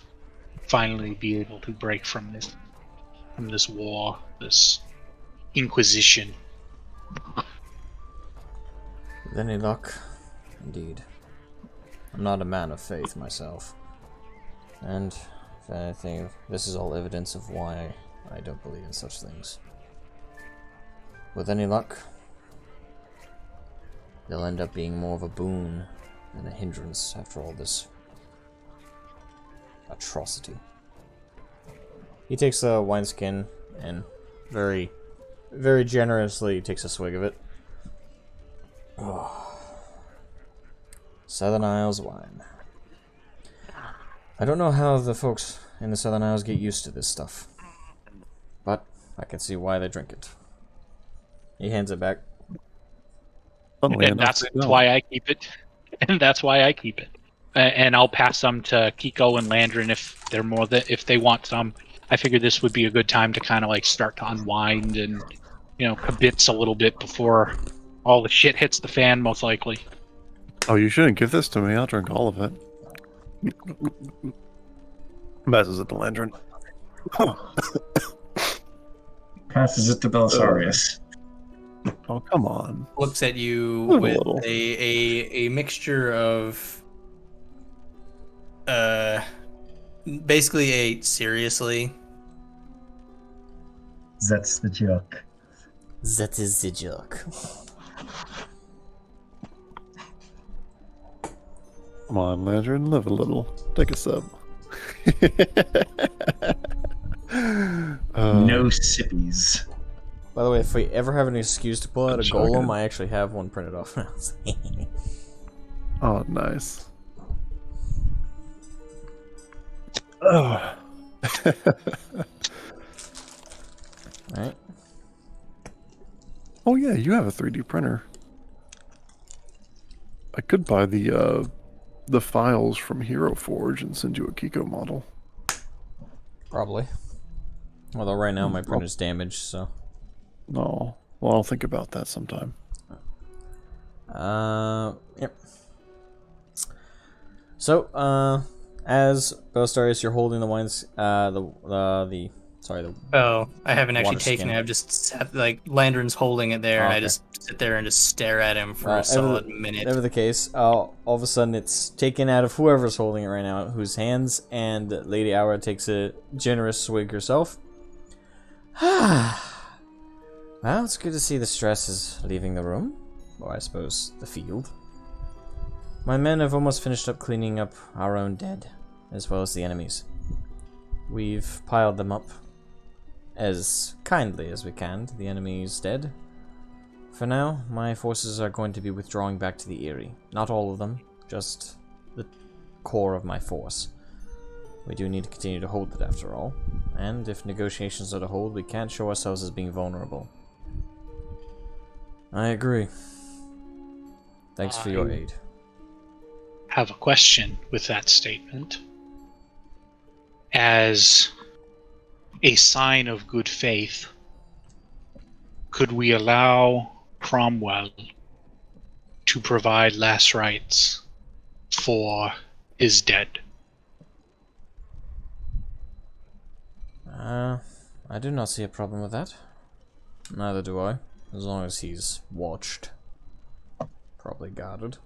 finally be able to break from this war, this inquisition.
With any luck, indeed. I'm not a man of faith myself. And, if anything, this is all evidence of why I don't believe in such things. With any luck, they'll end up being more of a boon than a hindrance after all this atrocity. He takes the wineskin and very, very generously takes a swig of it. Oh. Southern Isles wine. I don't know how the folks in the Southern Isles get used to this stuff, but I can see why they drink it. He hands it back.
And that's why I keep it. And that's why I keep it. And I'll pass some to Kiko and Landrin if they're if they want some. I figured this would be a good time to kind of like start to unwind and, kibitz a little bit before all the shit hits the fan, most likely.
Oh, you shouldn't give this to me. I'll drink all of it. Passes it to Landrin.
Passes it to Belisarius.
Oh, come on.
Looks at you
Move a
with
little.
a mixture of basically a seriously.
That's the joke.
That is the joke.
Come on, Landrin, live a little. Take a sip.
No sippies.
By the way, if we ever have an excuse to pull out a
I'm
golem,
joking.
I actually have one printed off now.
Oh, nice. Oh.
Alright.
Oh yeah, you have a 3D printer. I could buy the files from Hero Forge and send you a Kiko model.
Probably. Although right now my printer's damaged, so...
No. Well, I'll think about that sometime.
Yep. So, as Belisarius, you're holding the wines, sorry,
Oh, I haven't actually
Water
taken
skin.
it. I've just sat, Landrin's holding it there,
Oh,
and I
okay.
just sit there and just stare at him for a
ever
solid minute.
Never the case. All of a sudden, it's taken out of whoever's holding it right now, whose hands, and Lady Aura takes a generous swig herself. Well, it's good to see the stress is leaving the room, or I suppose the field. My men have almost finished up cleaning up our own dead, as well as the enemies. We've piled them up as kindly as we can to the enemy's dead. For now, my forces are going to be withdrawing back to the Eyrie. Not all of them, just the core of my force. We do need to continue to hold it after all, and if negotiations are to hold, we can't show ourselves as being vulnerable. I agree. Thanks for your aid.
Have a question with that statement. As a sign of good faith, could we allow Cromwell to provide last rites for his dead?
I do not see a problem with that. Neither do I, as long as he's watched. Probably guarded.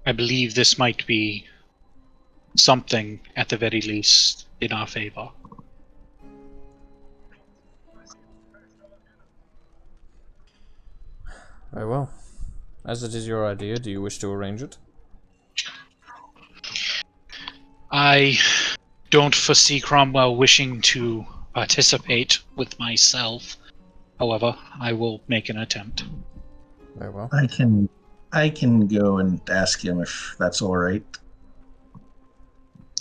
I believe this might be something, at the very least, in our favor.
Very well. As it is your idea, do you wish to arrange it?
I don't foresee Cromwell wishing to participate with myself. However, I will make an attempt.
Very well.
I can go and ask him if that's all right.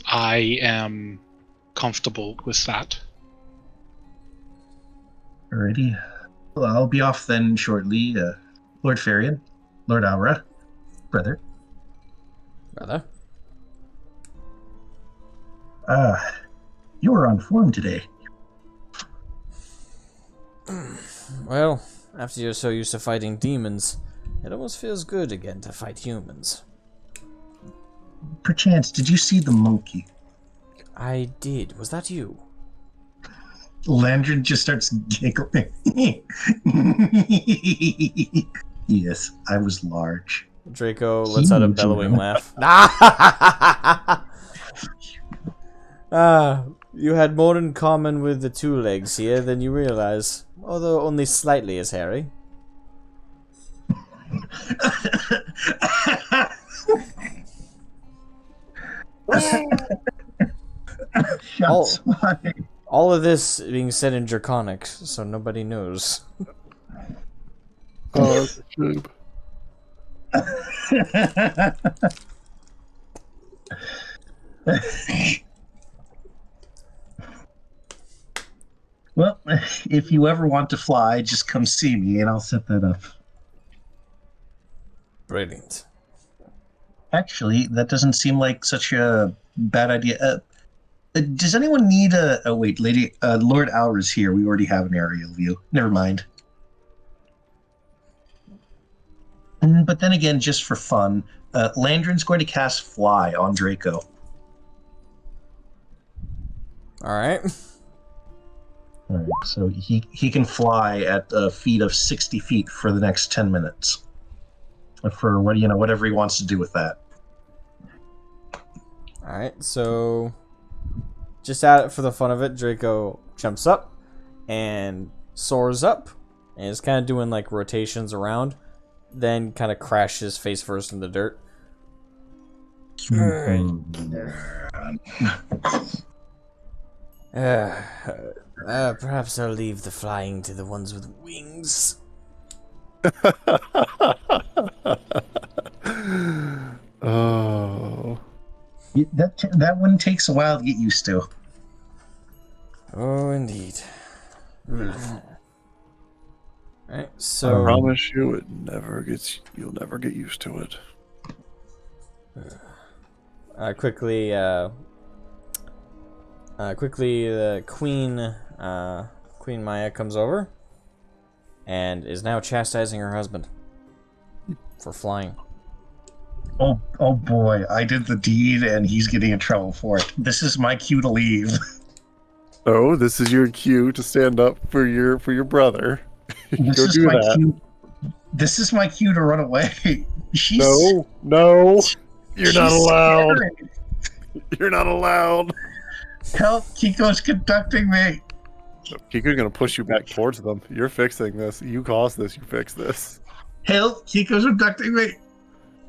I am comfortable with that.
Alrighty. Well, I'll be off then shortly. Lord Farian, Lord Aura, brother.
Brother?
You were on form today.
Well, after you're so used to fighting demons, it almost feels good again to fight humans.
Perchance, did you see the monkey?
I did. Was that you?
Landrin just starts giggling. Yes, I was large.
Draco lets out a
Huge,
bellowing
man.
laugh. You had more in common with the two legs here than you realize, although only slightly as hairy.
Shots fired.
All of this being said in Draconic, so nobody knows.
Oh, that's a shame.
Well, if you ever want to fly, just come see me and I'll set that up.
Brilliant.
Actually, that doesn't seem like such a bad idea. Does anyone need a... Oh, wait, Lord Aura's here. We already have an aerial view. Never mind. But then again, just for fun, Landrin's going to cast Fly on Draco.
Alright.
Alright, so he can fly at a speed of 60 feet for the next 10 minutes. For whatever he wants to do with that.
Alright, so just for the fun of it, Draco jumps up and soars up and is kind of doing like rotations around, then kind of crashes face first in the dirt. Perhaps I'll leave the flying to the ones with wings.
Oh.
That one takes a while to get used to.
Oh, indeed. Alright,
I
so
promise you, you'll never get used to it.
quickly, the Queen Maya comes over and is now chastising her husband for flying.
Oh boy, I did the deed and he's getting in trouble for it. This is my cue to leave.
Oh, this is your cue to stand up for your brother.
This
Go
is
do
my
that.
cue. This is my cue to run away. She's
No, you're
she's
not allowed.
scary.
You're not allowed.
Help, Kiko's conducting me.
Kiko's gonna push you back towards them. You're fixing this. You caused this. You fix this.
Help, Kiko's abducting me.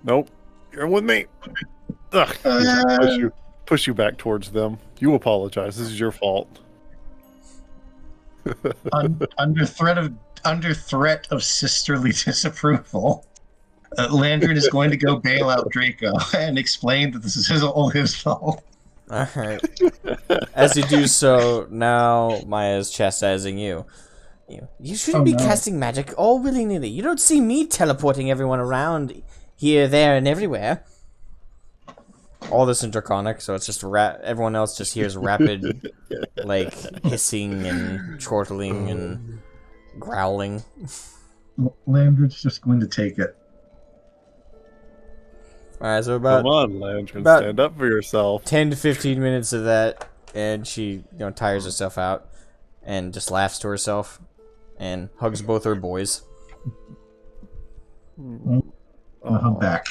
Nope. You're with me. Ugh. He's gonna push you back towards them. You apologize. This is your fault.
Under threat of sisterly disapproval, Landrin is going to go bail out Draco and explain that this is all his fault.
Alright. As you do so, now Maya's chastising you. You shouldn't be casting magic all willy-nilly. You don't see me teleporting everyone around here, there, and everywhere. All this in Draconic, so it's just everyone else just hears rapid, like, hissing and chortling and growling.
Landrin's just going to take it.
Alright, so about
Come on, Lantern.
about-
Stand up for yourself.
10 to 15 minutes of that, and she, tires herself out and just laughs to herself and hugs both her boys.
I'll hug back.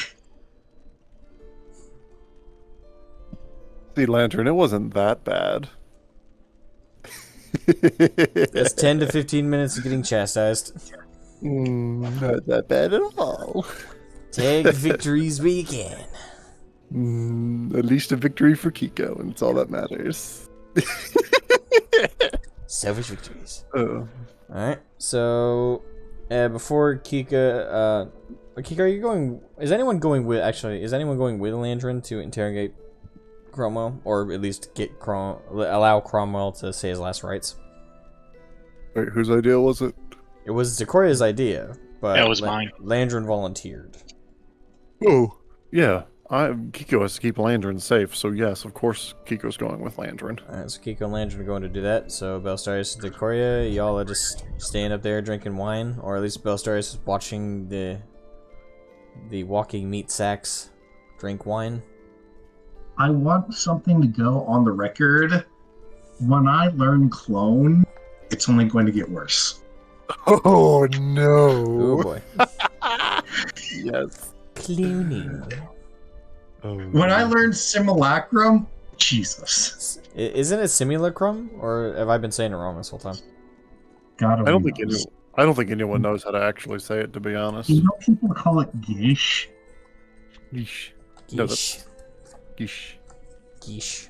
See, Lantern, it wasn't that bad.
That's 10 to 15 minutes of getting chastised.
Not that bad at all.
Take victories we can.
At least a victory for Kiko, and it's all that matters.
Selfish victories. Alright, so before Kika, Kika, are you going? Is anyone going with Landrin to interrogate Cromwell, or at least allow Cromwell to say his last rites?
Wait, whose idea was it?
It was Decoria's idea, but
That was mine.
Landrin volunteered.
Oh, yeah. Kiko has to keep Landrin safe, so yes, of course, Kiko's going with Landrin.
Alright, so Kiko and Landrin are going to do that. So Belstarius and Decoria, y'all are just staying up there drinking wine, or at least Belstarius is watching the walking meat sacks drink wine.
I want something to go on the record. When I learn clone, it's only going to get worse.
Oh
Oh
no!
boy.
Yes.
Cloning.
Oh,
When I learn simulacrum, Jesus.
Isn't it simulacrum, or have I been saying it wrong this whole time?
God
I don't
only
think
knows.
anyone knows how to actually say it, to be honest.
You know, people call it gish.
Yeesh. No,
Geesh.
that's yeesh.
Geesh.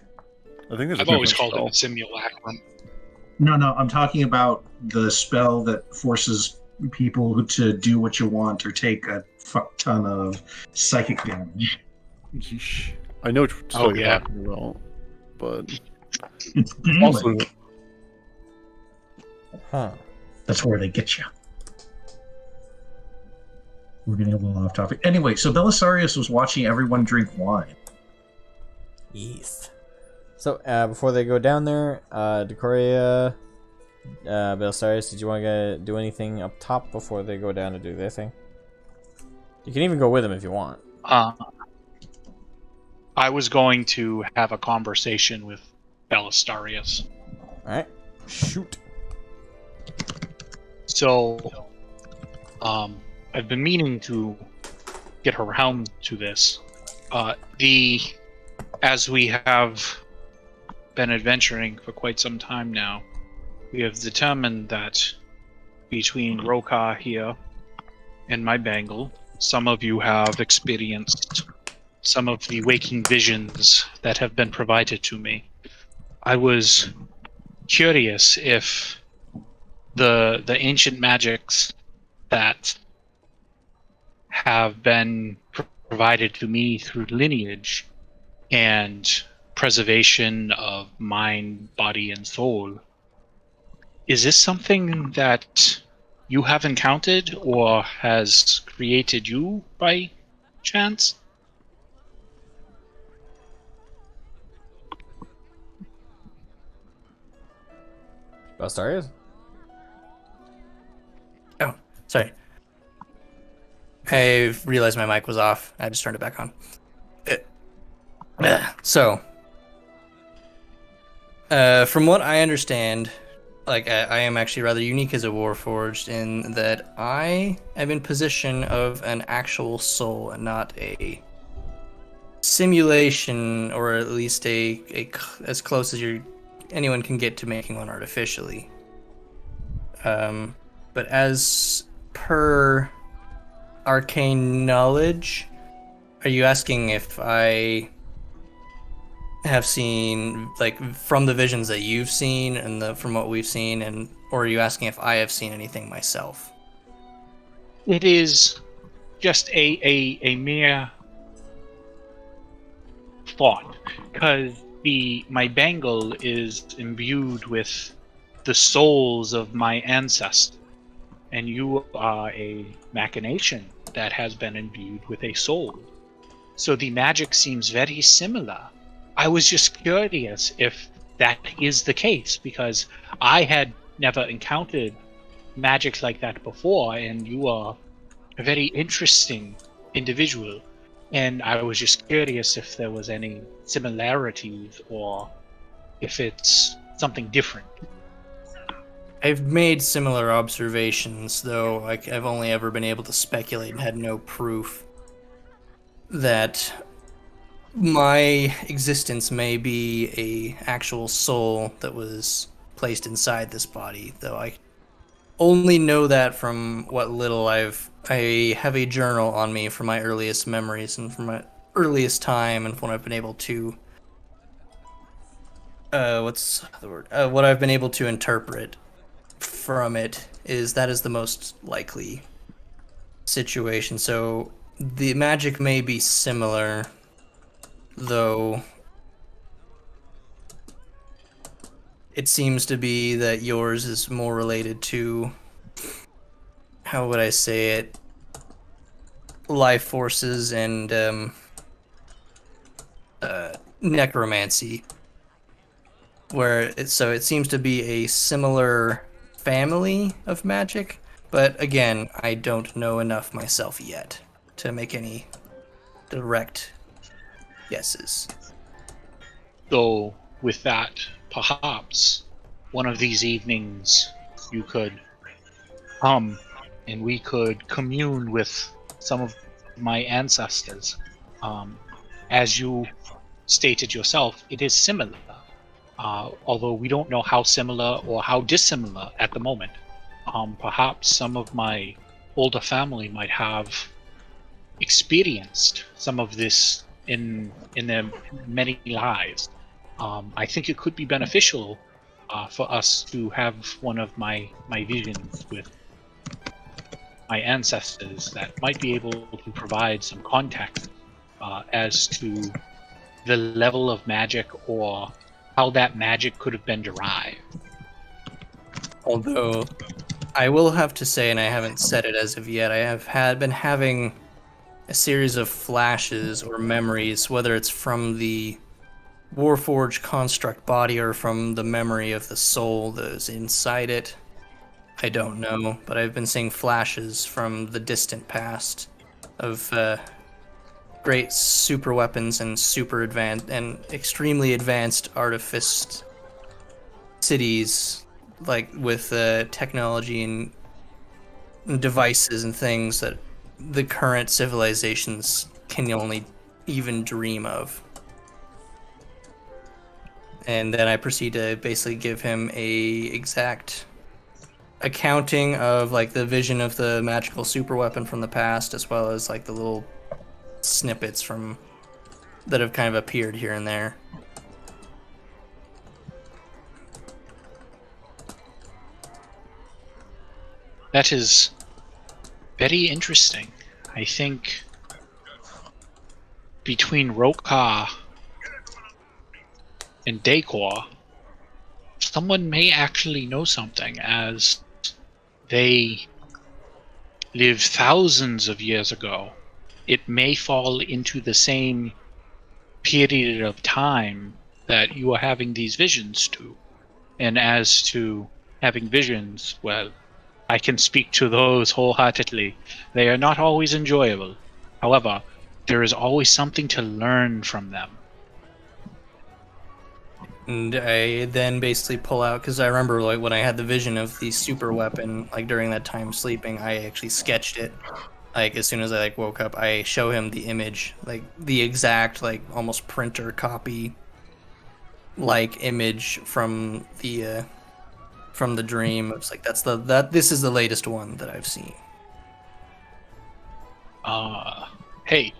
I think there's
I've
a
always
different
called it
spell.
a simulacrum.
No, I'm talking about the spell that forces people to do what you want or take a fuck ton of psychic damage.
Yeesh. I know what spell
Oh,
you're
yeah.
talking about, but
It's Gaelic.
also
Huh.
That's where they get you. We're getting a little off topic. Anyway, so Belisarius was watching everyone drink wine.
Yes. So, before they go down there, Decoria, Belisarius, did you want to do anything up top before they go down to do their thing? You can even go with them if you want.
I was going to have a conversation with Belistarius.
Alright. Shoot.
So, I've been meaning to get around to this. As we have been adventuring for quite some time now, we have determined that between Rokar here and my bangle, some of you have experienced some of the waking visions that have been provided to me. I was curious if the ancient magics that have been provided to me through lineage and preservation of mind, body, and soul, is this something that you have encountered or has created you by chance?
Belisarius?
Oh, sorry. I realized my mic was off. I just turned it back on. So, from what I understand, like I am actually rather unique as a Warforged in that I am in possession of an actual soul and not a simulation, or at least a as close as anyone can get to making one artificially. But as per arcane knowledge, are you asking if I have seen, like, from the visions that you've seen and from what we've seen, and or are you asking if I have seen anything myself?
It is just a mere thought, because my bangle is imbued with the souls of my ancestors, and you are a machination that has been imbued with a soul. So the magic seems very similar. I was just curious if that is the case, because I had never encountered magic like that before, and you are a very interesting individual. And I was just curious if there was any similarities or if it's something different.
I've made similar observations, though like I've only ever been able to speculate and had no proof that my existence may be a actual soul that was placed inside this body, though I only know that from what little I have a journal on me from my earliest memories and from my earliest time, and when I've been able to what's the word? What I've been able to interpret from it is that is the most likely situation. So the magic may be similar, though it seems to be that yours is more related to, how would I say it, life forces and necromancy, so it seems to be a similar family of magic, but again, I don't know enough myself yet to make any direct guesses.
Though, with that, perhaps one of these evenings you could come and we could commune with some of my ancestors. As you stated yourself, it is similar, although we don't know how similar or how dissimilar at the moment. Perhaps some of my older family might have experienced some of this in their many lives. I think it could be beneficial for us to have one of my visions with my ancestors that might be able to provide some context as to the level of magic or how that magic could have been derived.
Although, I will have to say, and I haven't said it as of yet, I have been having a series of flashes or memories, whether it's from the Warforged construct body or from the memory of the soul that is inside it. I don't know, but I've been seeing flashes from the distant past of great super weapons and super advanced and extremely advanced artificed cities, like with technology and devices and things that the current civilizations can only even dream of. And then I proceed to basically give him a exact accounting of like the vision of the magical super weapon from the past, as well as like the little snippets from that have kind of appeared here and there.
That is very interesting. I think between Rokar and Decor, someone may actually know something, as they lived thousands of years ago. It may fall into the same period of time that you are having these visions to. And as to having visions, well, I can speak to those wholeheartedly. They are not always enjoyable. However, there is always something to learn from them.
And I then basically pull out, because I remember like when I had the vision of the super weapon, like during that time sleeping, I actually sketched it. Like as soon as I like woke up, I show him the image, like the exact like almost printer copy like image from the dream. It's like this is the latest one that I've seen.
Hey,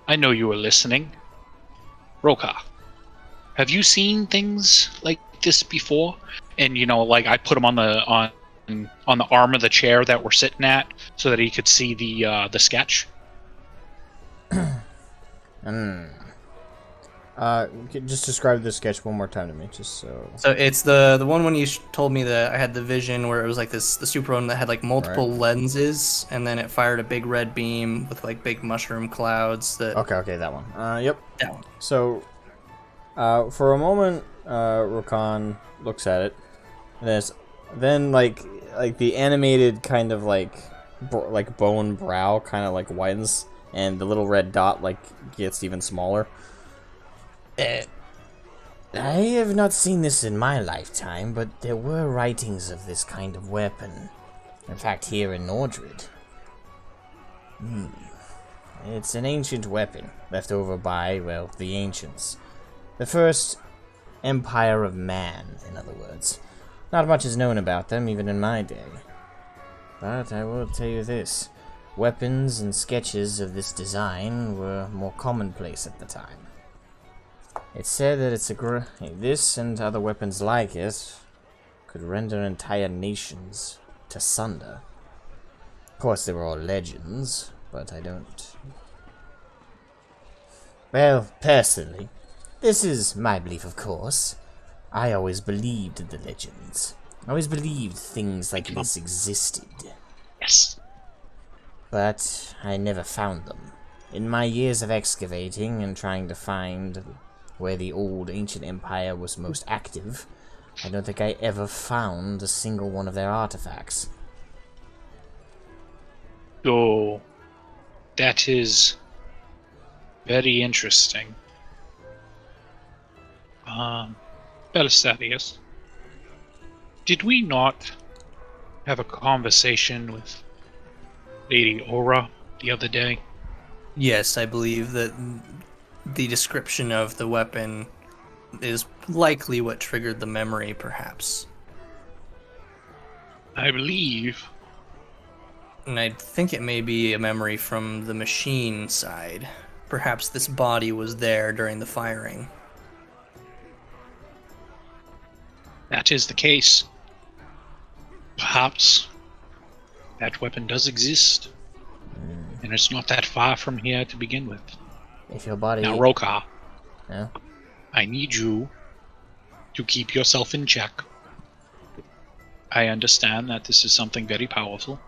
I know you were listening. Roka, have you seen things like this before? And like I put him on the arm of the chair that we're sitting at, so that he could see the sketch.
Just describe the sketch one more time to me, just so.
So it's the one when you told me that I had the vision where it was like the super one that had like multiple lenses, and then it fired a big red beam with like big mushroom clouds.
Okay, that one. Yep.
That one.
So, for a moment, Rokan looks at it, and then like the animated kind of like bone brow kind of like widens, and the little red dot like gets even smaller.
I have not seen this in my lifetime, but there were writings of this kind of weapon. In fact, here in Nordred. It's an ancient weapon, left over by, well, the ancients. The first empire of man, in other words. Not much is known about them, even in my day. But I will tell you this. Weapons and sketches of this design were more commonplace at the time. It's said that this and other weapons like it could render entire nations to sunder. Of course, they were all legends, but I don't... Well, personally, this is my belief, of course. I always believed the legends. I always believed things like this existed.
Yes.
But I never found them. In my years of excavating and trying to find where the old ancient empire was most active, I don't think I ever found a single one of their artifacts.
So, that is very interesting. Belisarius, did we not have a conversation with Lady Aura the other day?
Yes, I believe that the description of the weapon is likely what triggered the memory, perhaps.
I believe.
And I think it may be a memory from the machine side. Perhaps this body was there during the firing.
That is the case. Perhaps that weapon does exist. And it's not that far from here to begin with.
If your body...
Now, Rokar,
Yeah?
I need you to keep yourself in check. I understand that this is something very powerful,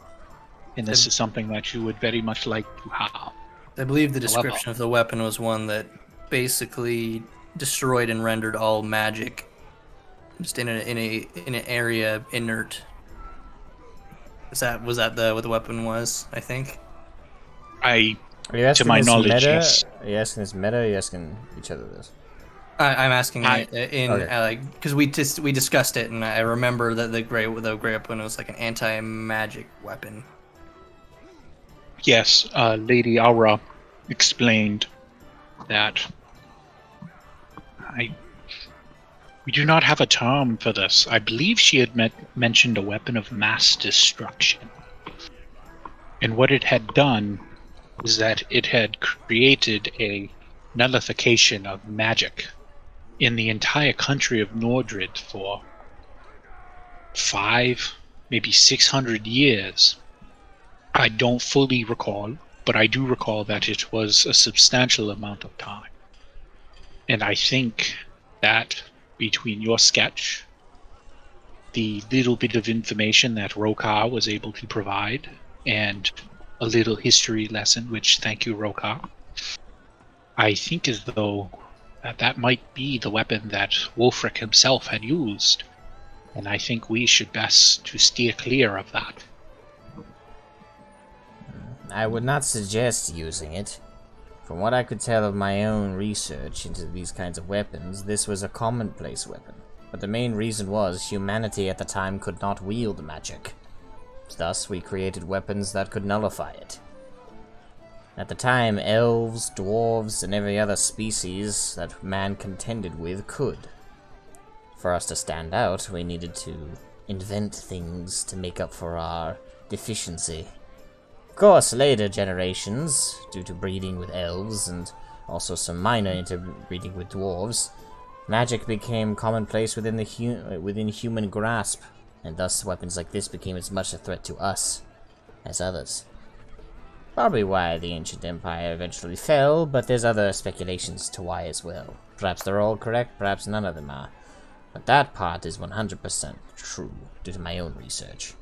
and this is something that you would very much like to have.
I believe the description of the weapon was one that basically destroyed and rendered all magic just in an area inert. Was that what the weapon was? I think.
Are you
To my
asking this
knowledge,
meta?
yes.
Are you asking this meta? Or are you asking each other this?
I'm asking
Okay.
because we discussed it, and I remember that the gray weapon was like an anti-magic weapon.
Yes, Lady Aura explained that we do not have a term for this. I believe she had mentioned a weapon of mass destruction. And what it had done is that it had created a nullification of magic in the entire country of Nordred for 5, maybe 600 years. I don't fully recall, but I do recall that it was a substantial amount of time. And I think that between your sketch, the little bit of information that Rokar was able to provide, and a little history lesson, which thank you, Rokar, I think as though that might be the weapon that Wolfric himself had used. And I think we should best to steer clear of that.
I would not suggest using it. From what I could tell of my own research into these kinds of weapons, this was a commonplace weapon. But the main reason was humanity at the time could not wield magic. Thus, we created weapons that could nullify it. At the time, elves, dwarves, and every other species that man contended with could. For us to stand out, we needed to invent things to make up for our deficiency. Of course, later generations, due to breeding with elves and also some minor interbreeding with dwarves, magic became commonplace within human grasp, and thus weapons like this became as much a threat to us as others. Probably why the ancient empire eventually fell, but there's other speculations to why as well. Perhaps they're all correct, perhaps none of them are. But that part is 100% true, due to my own research.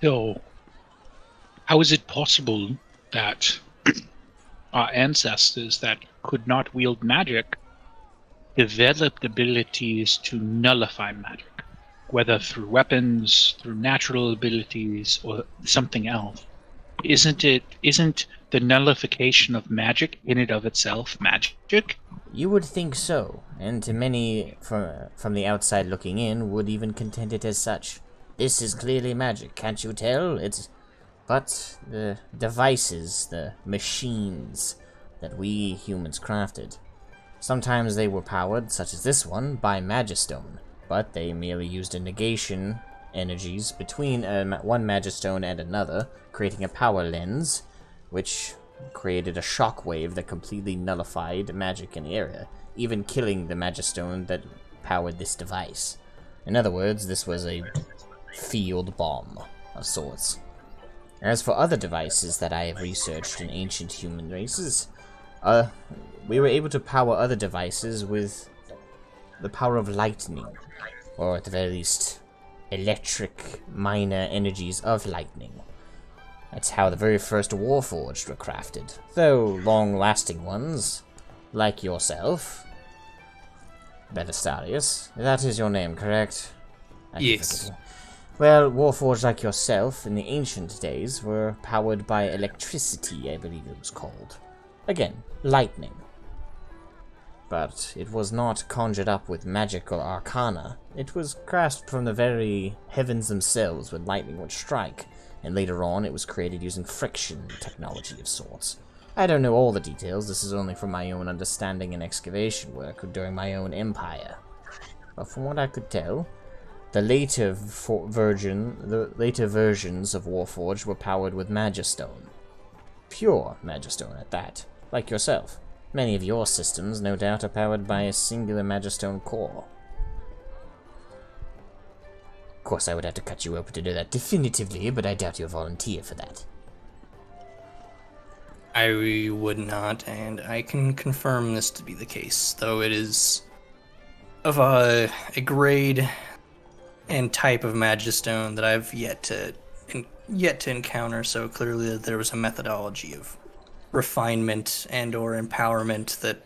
So, how is it possible that our ancestors that could not wield magic developed abilities to nullify magic? Whether through weapons, through natural abilities, or something else. Isn't the nullification of magic in and of itself magic?
You would think so, and to many from the outside looking in would even contend it as such. This is clearly magic, can't you tell? But the devices, the machines that we humans crafted, sometimes they were powered, such as this one, by Magistone, but they merely used a negation energies between one Magistone and another, creating a power lens, which created a shockwave that completely nullified magic in the area, even killing the Magistone that powered this device. In other words, this was a field bomb of sorts. As for other devices that I have researched in ancient human races, we were able to power other devices with the power of lightning, or at the very least, electric minor energies of lightning. That's how the very first Warforged were crafted, though long-lasting ones, like yourself, Belisarius. That is your name, correct?
Yes.
Well, Warforged like yourself in the ancient days were powered by electricity, I believe it was called. Again, lightning. but it was not conjured up with magic or arcana. It was grasped from the very heavens themselves when lightning would strike, and later on it was created using friction technology of sorts. I don't know all the details, this is only from my own understanding and excavation work during my own empire. But from what I could tell, the later versions of Warforged were powered with Magistone. Pure Magistone at that, like yourself. Many of your systems, no doubt, are powered by a singular Magistone core. Of course, I would have to cut you open to know that definitively, but I doubt you'll volunteer for that.
I would not, and I can confirm this to be the case, though it is of a grade and type of Magistone that I've yet to encounter so clearly that there was a methodology of refinement and or empowerment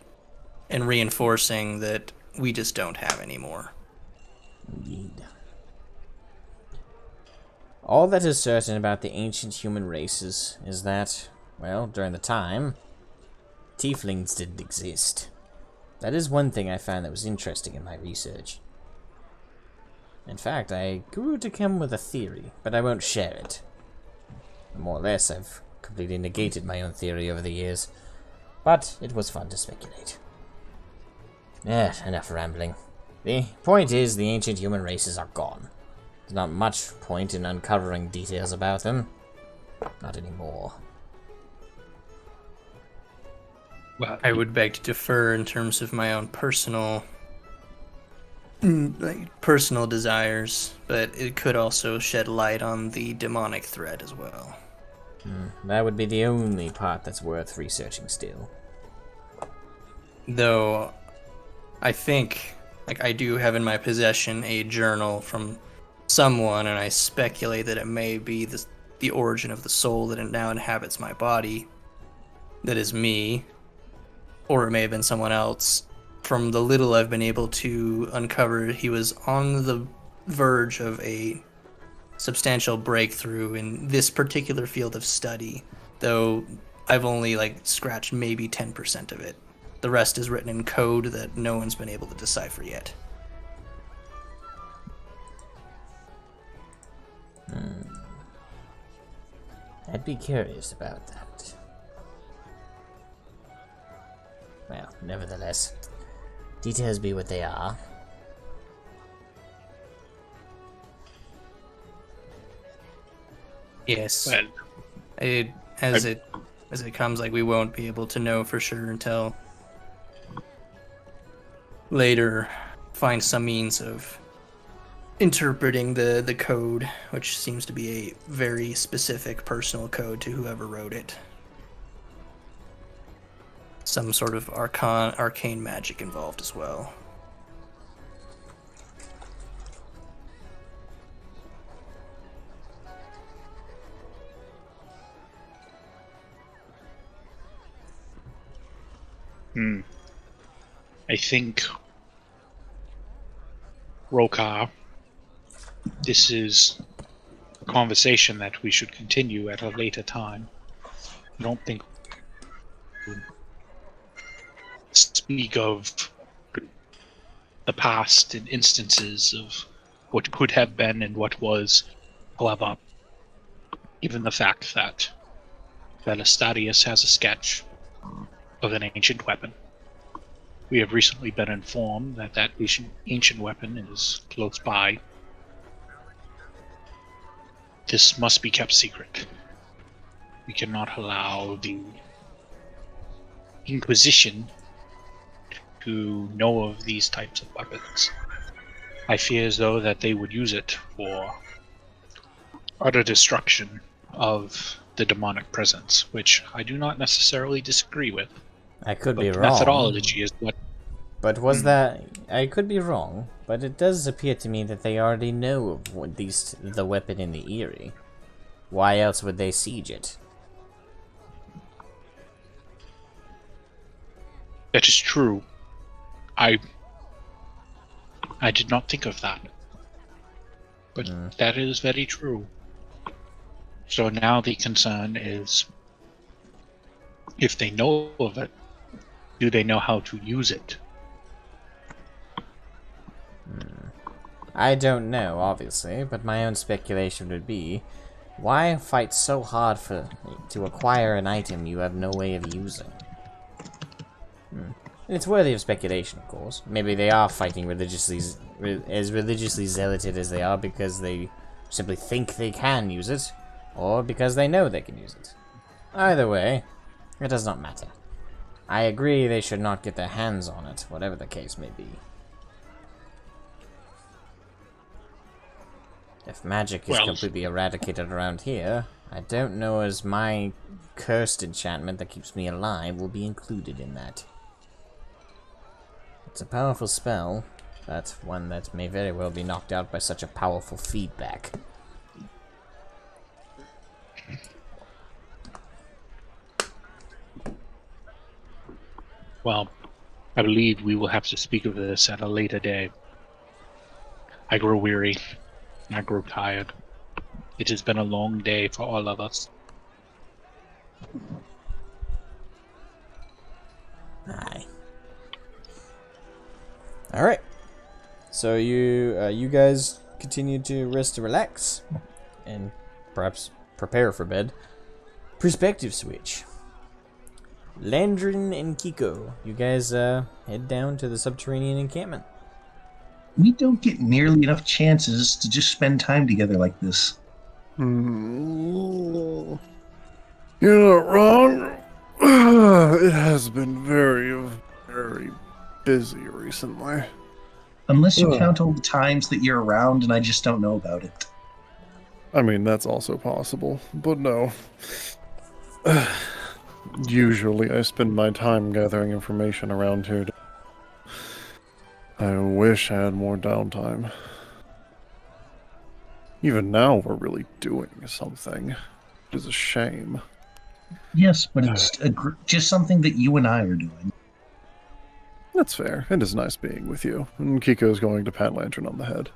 and reinforcing that we just don't have anymore.
Indeed. All that is certain about the ancient human races is that, well, during the time, tieflings didn't exist. That is one thing I found that was interesting in my research. In fact, I grew to come with a theory, but I won't share it. More or less, I've completely negated my own theory over the years, but it was fun to speculate. Enough rambling. The point is, the ancient human races are gone. There's not much point in uncovering details about them. Not anymore.
Well, I would beg to defer in terms of my own personal desires, but it could also shed light on the demonic threat as well.
That would be the only part that's worth researching still.
Though, I think, I do have in my possession a journal from someone, and I speculate that it may be the origin of the soul that now inhabits my body. That is me. Or it may have been someone else. From the little I've been able to uncover, he was on the verge of a substantial breakthrough in this particular field of study, though I've only scratched maybe 10% of it. The rest is written in code that no one's been able to decipher yet.
I'd be curious about that. Well, nevertheless, details be what they are.
Yes.
Well,
As it comes, we won't be able to know for sure until later find some means of interpreting the code, which seems to be a very specific personal code to whoever wrote it. Some sort of arcane magic involved as well.
I think, Rokar, this is a conversation that we should continue at a later time. I don't think we speak of the past and instances of what could have been and what was. However, given the fact that Velestadius has a sketch of an ancient weapon, we have recently been informed that that ancient weapon is close by. This must be kept secret. We cannot allow the Inquisition to know of these types of weapons. I fear as though that they would use it for utter destruction of the demonic presence, which I do not necessarily disagree with.
I could
But
be
the
wrong.
methodology is what.
But was that... I could be wrong, but it does appear to me that they already know of the weapon in the Eyrie. Why else would they siege it?
That is true. I did not think of that. But that is very true. So now the concern is, if they know of it, do they know how to use it
I don't know, obviously, but my own speculation would be, why fight so hard to acquire an item you have no way of using? It's worthy of speculation, of course. Maybe they are fighting religiously, as religiously zealoted as they are because they simply think they can use it, or because they know they can use it. Either way, it does not matter. I agree they should not get their hands on it, whatever the case may be. If magic is completely eradicated around here, I don't know as my cursed enchantment that keeps me alive will be included in that. It's a powerful spell, but one that may very well be knocked out by such a powerful feedback.
Well, I believe we will have to speak of this at a later day. I grow weary. I grow tired. It has been a long day for all of us.
Aye. Alright. So you guys continue to rest and relax, and perhaps prepare for bed. Perspective switch. Landrin and Kiko, you guys head down to the subterranean encampment.
We don't get nearly enough chances to just spend time together like this.
You're not wrong. It has been very, very busy recently.
Unless you count all the times that you're around and I just don't know about it.
I mean, that's also possible, but no. Usually I spend my time gathering information around here. I wish I had more downtime. Even now we're really doing something, which is a shame.
Yes, but it's just something that you and I are doing.
That's fair. It is nice being with you. And Kiko's going to pat Lantern on the head.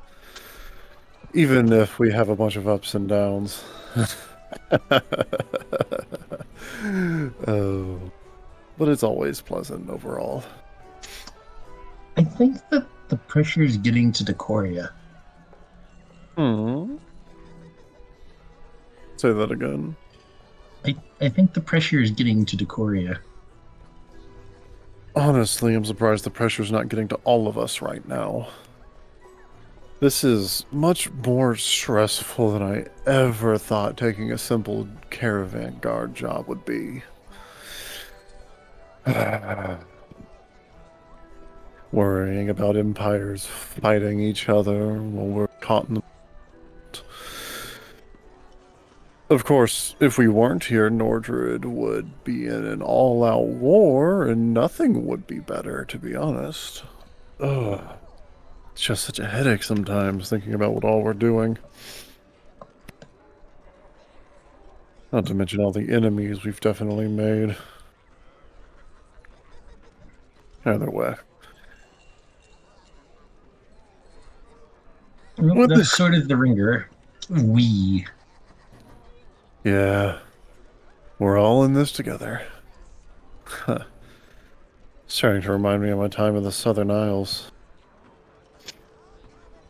Even if we have a bunch of ups and downs. Oh, but it's always pleasant overall.
I think that the pressure is getting to Decoria.
Say that again.
I think the pressure is getting to Decoria.
Honestly, I'm surprised the pressure's not getting to all of us right now. This is much more stressful than I ever thought taking a simple caravan guard job would be. Worrying about empires fighting each other while we're caught in the... Of course, if we weren't here, Nordred would be in an all-out war, and nothing would be better, to be honest. Ugh. It's just such a headache sometimes, thinking about what all we're doing. Not to mention all the enemies we've definitely made. Either way.
Well, that's sort of the ringer. We.
Yeah. We're all in this together. It's starting to remind me of my time in the Southern Isles.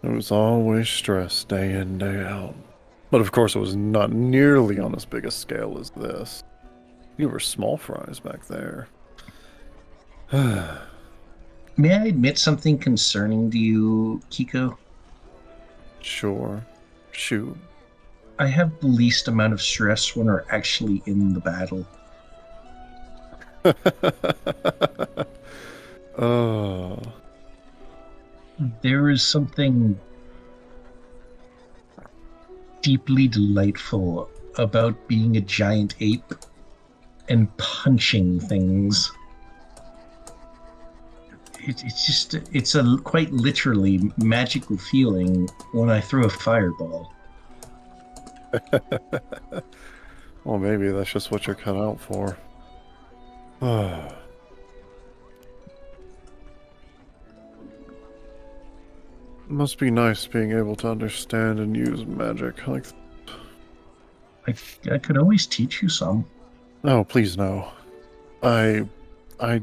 It was always stress, day in, day out. But of course it was not nearly on as big a scale as this. You were small fries back there.
May I admit something concerning to you, Kiko?
Sure. Shoot.
I have the least amount of stress when we're actually in the battle.
Oh.
There is something deeply delightful about being a giant ape and punching things. It's a quite literally magical feeling when I throw a fireball.
Well, maybe that's just what you're cut out for. It must be nice being able to understand and use magic like that.
I could always teach you some.
Oh, please no. I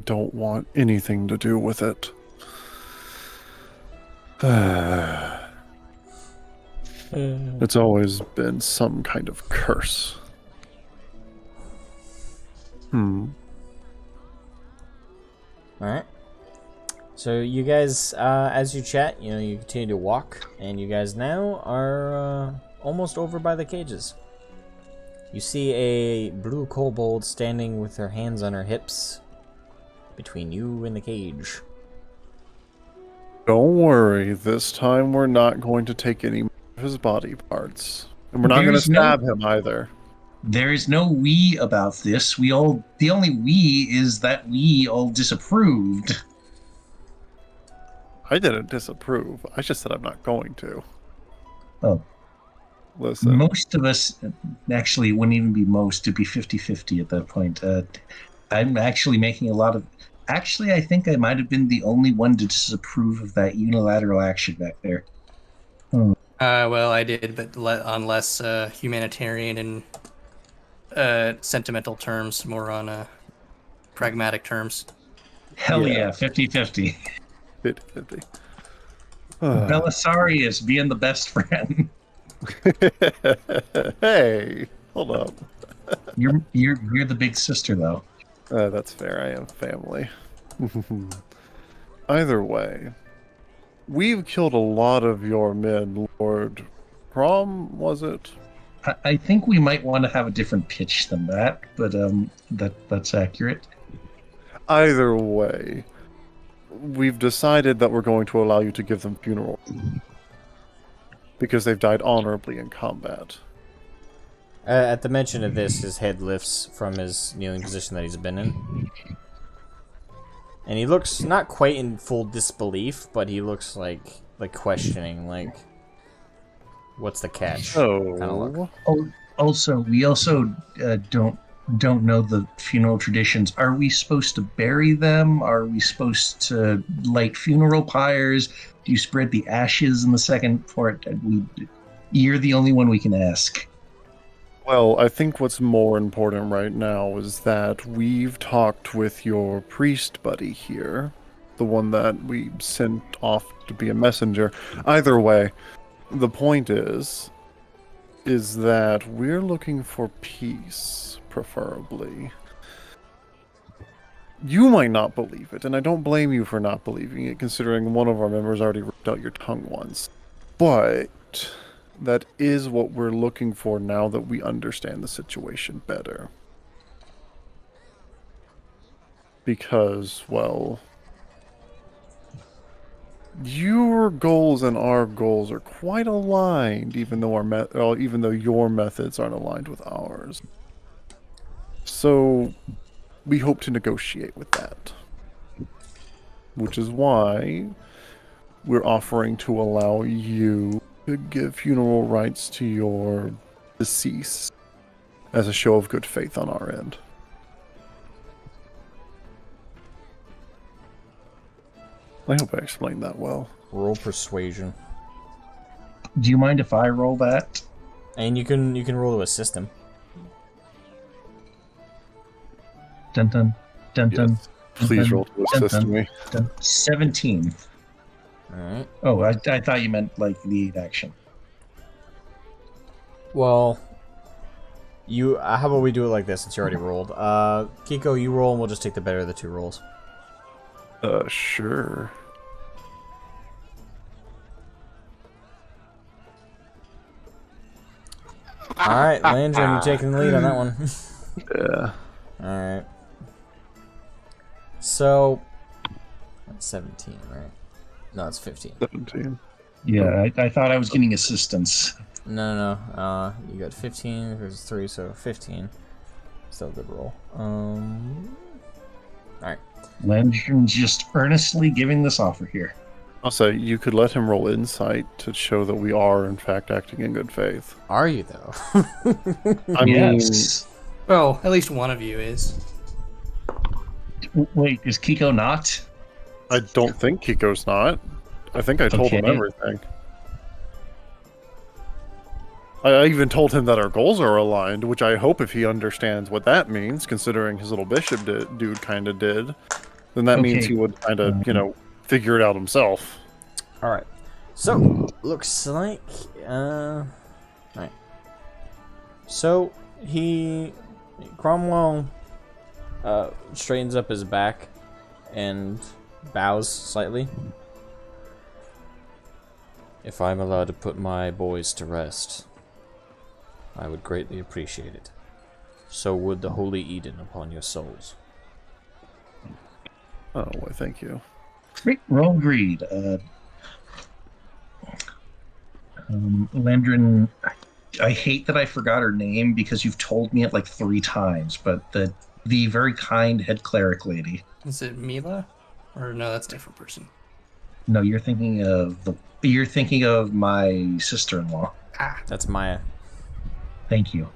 don't want anything to do with it. It's always been some kind of curse.
Alright. So you guys, as you chat, you continue to walk, and you guys now are almost over by the cages. You see a blue kobold standing with her hands on her hips between you and the cage.
Don't worry, this time we're not going to take any of his body parts. And we're not going to stab him either.
There is no we about this. The only we is that we all disapproved.
I didn't disapprove. I just said I'm not going to.
Oh.
Listen.
Most of us, actually, it wouldn't even be most. It'd be 50-50 at that point. I'm actually making a lot of... Actually, I think I might have been the only one to disapprove of that unilateral action back there.
Well, I did, but on less humanitarian and sentimental terms, more on pragmatic terms.
Hell yeah, 50-50.
50-50.
Belisarius being the best friend.
Hey, hold up.
You're the big sister, though.
That's fair. I am family. Either way, we've killed a lot of your men, Lord Prom, was it?
I think we might want to have a different pitch than that, but that's accurate.
Either way, we've decided that we're going to allow you to give them funeral because they've died honorably in combat.
At the mention of this, his head lifts from his kneeling position that he's been in. And he looks not quite in full disbelief, but he looks like questioning, like, what's the catch? Kind of look.
We also don't know the funeral traditions. Are we supposed to bury them? Are we supposed to light funeral pyres? Do you spread the ashes in the second part? You're the only one we can ask.
Well, I think what's more important right now is that we've talked with your priest buddy here, the one that we sent off to be a messenger. Either way, the point is that we're looking for peace, preferably. You might not believe it, and I don't blame you for not believing it, considering one of our members already ripped out your tongue once. But that is what we're looking for now that we understand the situation better. Because, well, your goals and our goals are quite aligned, even though your methods aren't aligned with ours. So we hope to negotiate with that. Which is why we're offering to allow you to give funeral rites to your deceased as a show of good faith on our end. I hope I explained that well.
Roll persuasion.
Do you mind if I roll that?
And you can roll to assist him.
Dun dun dun dun.
Yes. Please roll to assist me.
17.
Alright.
Oh, I thought you meant like the 8 action.
Well, how about we do it like this since you already rolled? Kiko, you roll and we'll just take the better of the two rolls.
Sure.
Alright, Landrum, you're taking the lead on that one.
Yeah.
Alright. So, that's 17, right? No, it's 15.
17.
Yeah, I thought I was getting assistance.
No. You got 15 versus 3, so 15. Still a good roll. Alright.
Landron's just earnestly giving this offer here.
I'll say you could let him roll insight to show that we are, in fact, acting in good faith.
Are you, though?
I mean,
Well, at least one of you is.
Wait, is Kiko not?
I don't think Kiko's not. I think I told him
Okay.
everything. I even told him that our goals are aligned, which I hope if he understands what that means, considering his little bishop dude kind of did, then that means
Okay.
he would kind of, figure it out himself.
Alright. So, looks like, right. So, Cromwell, straightens up his back and bows slightly. If I'm allowed to put my boys to rest, I would greatly appreciate it. So would the Holy Eden upon your souls.
Oh, why, thank you.
Great, roll greed. Landrin, I hate that I forgot her name because you've told me it like 3 times, but the very kind head cleric lady.
Is it Mila? Or no, that's a different person.
No, you're thinking of my sister-in-law.
Ah,
That's Maya.
Thank you.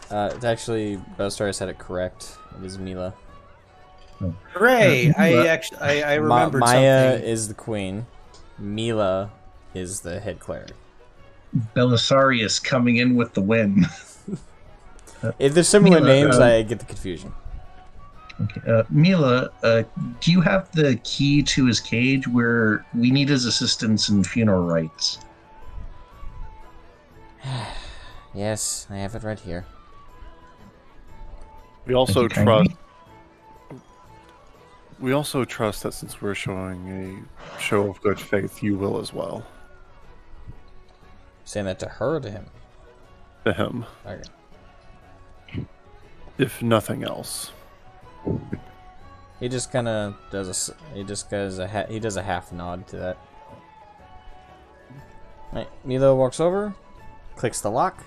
It's actually, Bellstar had it correct. It is Mila.
hooray!
Mila.
I remembered
Maya
something.
is the queen. Mila is the head cleric.
Belisarius coming in with the win.
If there's similar
Mila,
names, I get the confusion.
Okay. Mila, do you have the key to his cage where we need his assistance in funeral rites?
Yes, I have it right here.
We also
Thank you kindly.
We also trust that since we're showing a show of good faith, you will as well.
Saying that to her or to him?
To him,
Okay.
if nothing else.
He just kind of does he does a half nod to that. Right, Milo walks over, clicks the lock,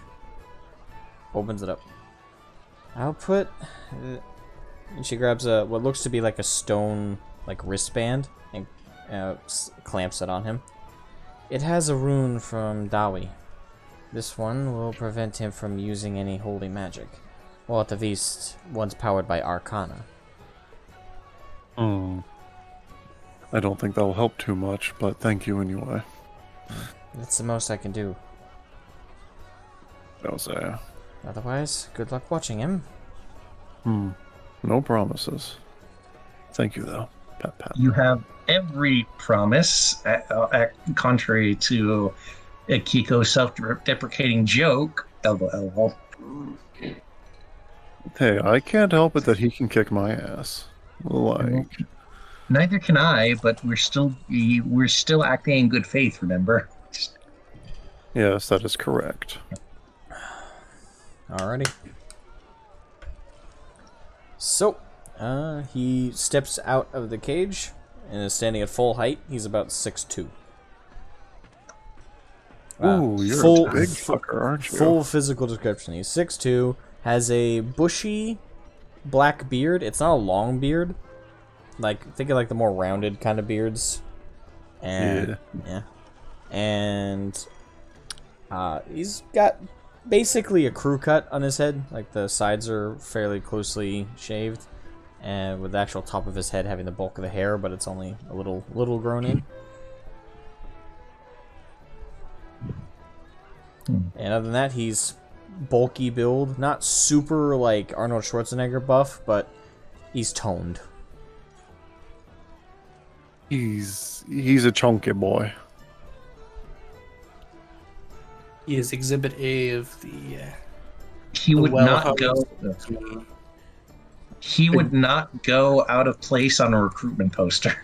opens it up. I'll put. And she grabs what looks to be like a stone wristband and clamps it on him. It has a rune from Dawi. This one will prevent him from using any holy magic. Well, at the least, one's powered by Arcana.
I don't think that'll help too much, but thank you anyway.
That's the most I can do.
Don't say.
Otherwise, good luck watching him.
No promises. Thank you, though. Pat, pat.
You have every promise, contrary to Kiko's self-deprecating joke. LOL.
Hey, I can't help it that he can kick my ass. Like,
Neither can I, but we're still acting in good faith. Remember?
yes, that is correct.
Alrighty. So, he steps out of the cage and is standing at full height. He's about 6'2".
Ooh, you're
full,
a big fucker, aren't you?
Full physical description. He's 6'2", has a bushy black beard. It's not a long beard. Think of the more rounded kind of beards. And, yeah. And, he's got basically a crew cut on his head. The sides are fairly closely shaved, and with the actual top of his head having the bulk of the hair, but it's only a little grown in. And other than that, he's bulky build, not super Arnold Schwarzenegger buff, but he's toned.
He's a chunky boy.
He is Exhibit A of the.
He would not go. He would not go out of place on a recruitment poster.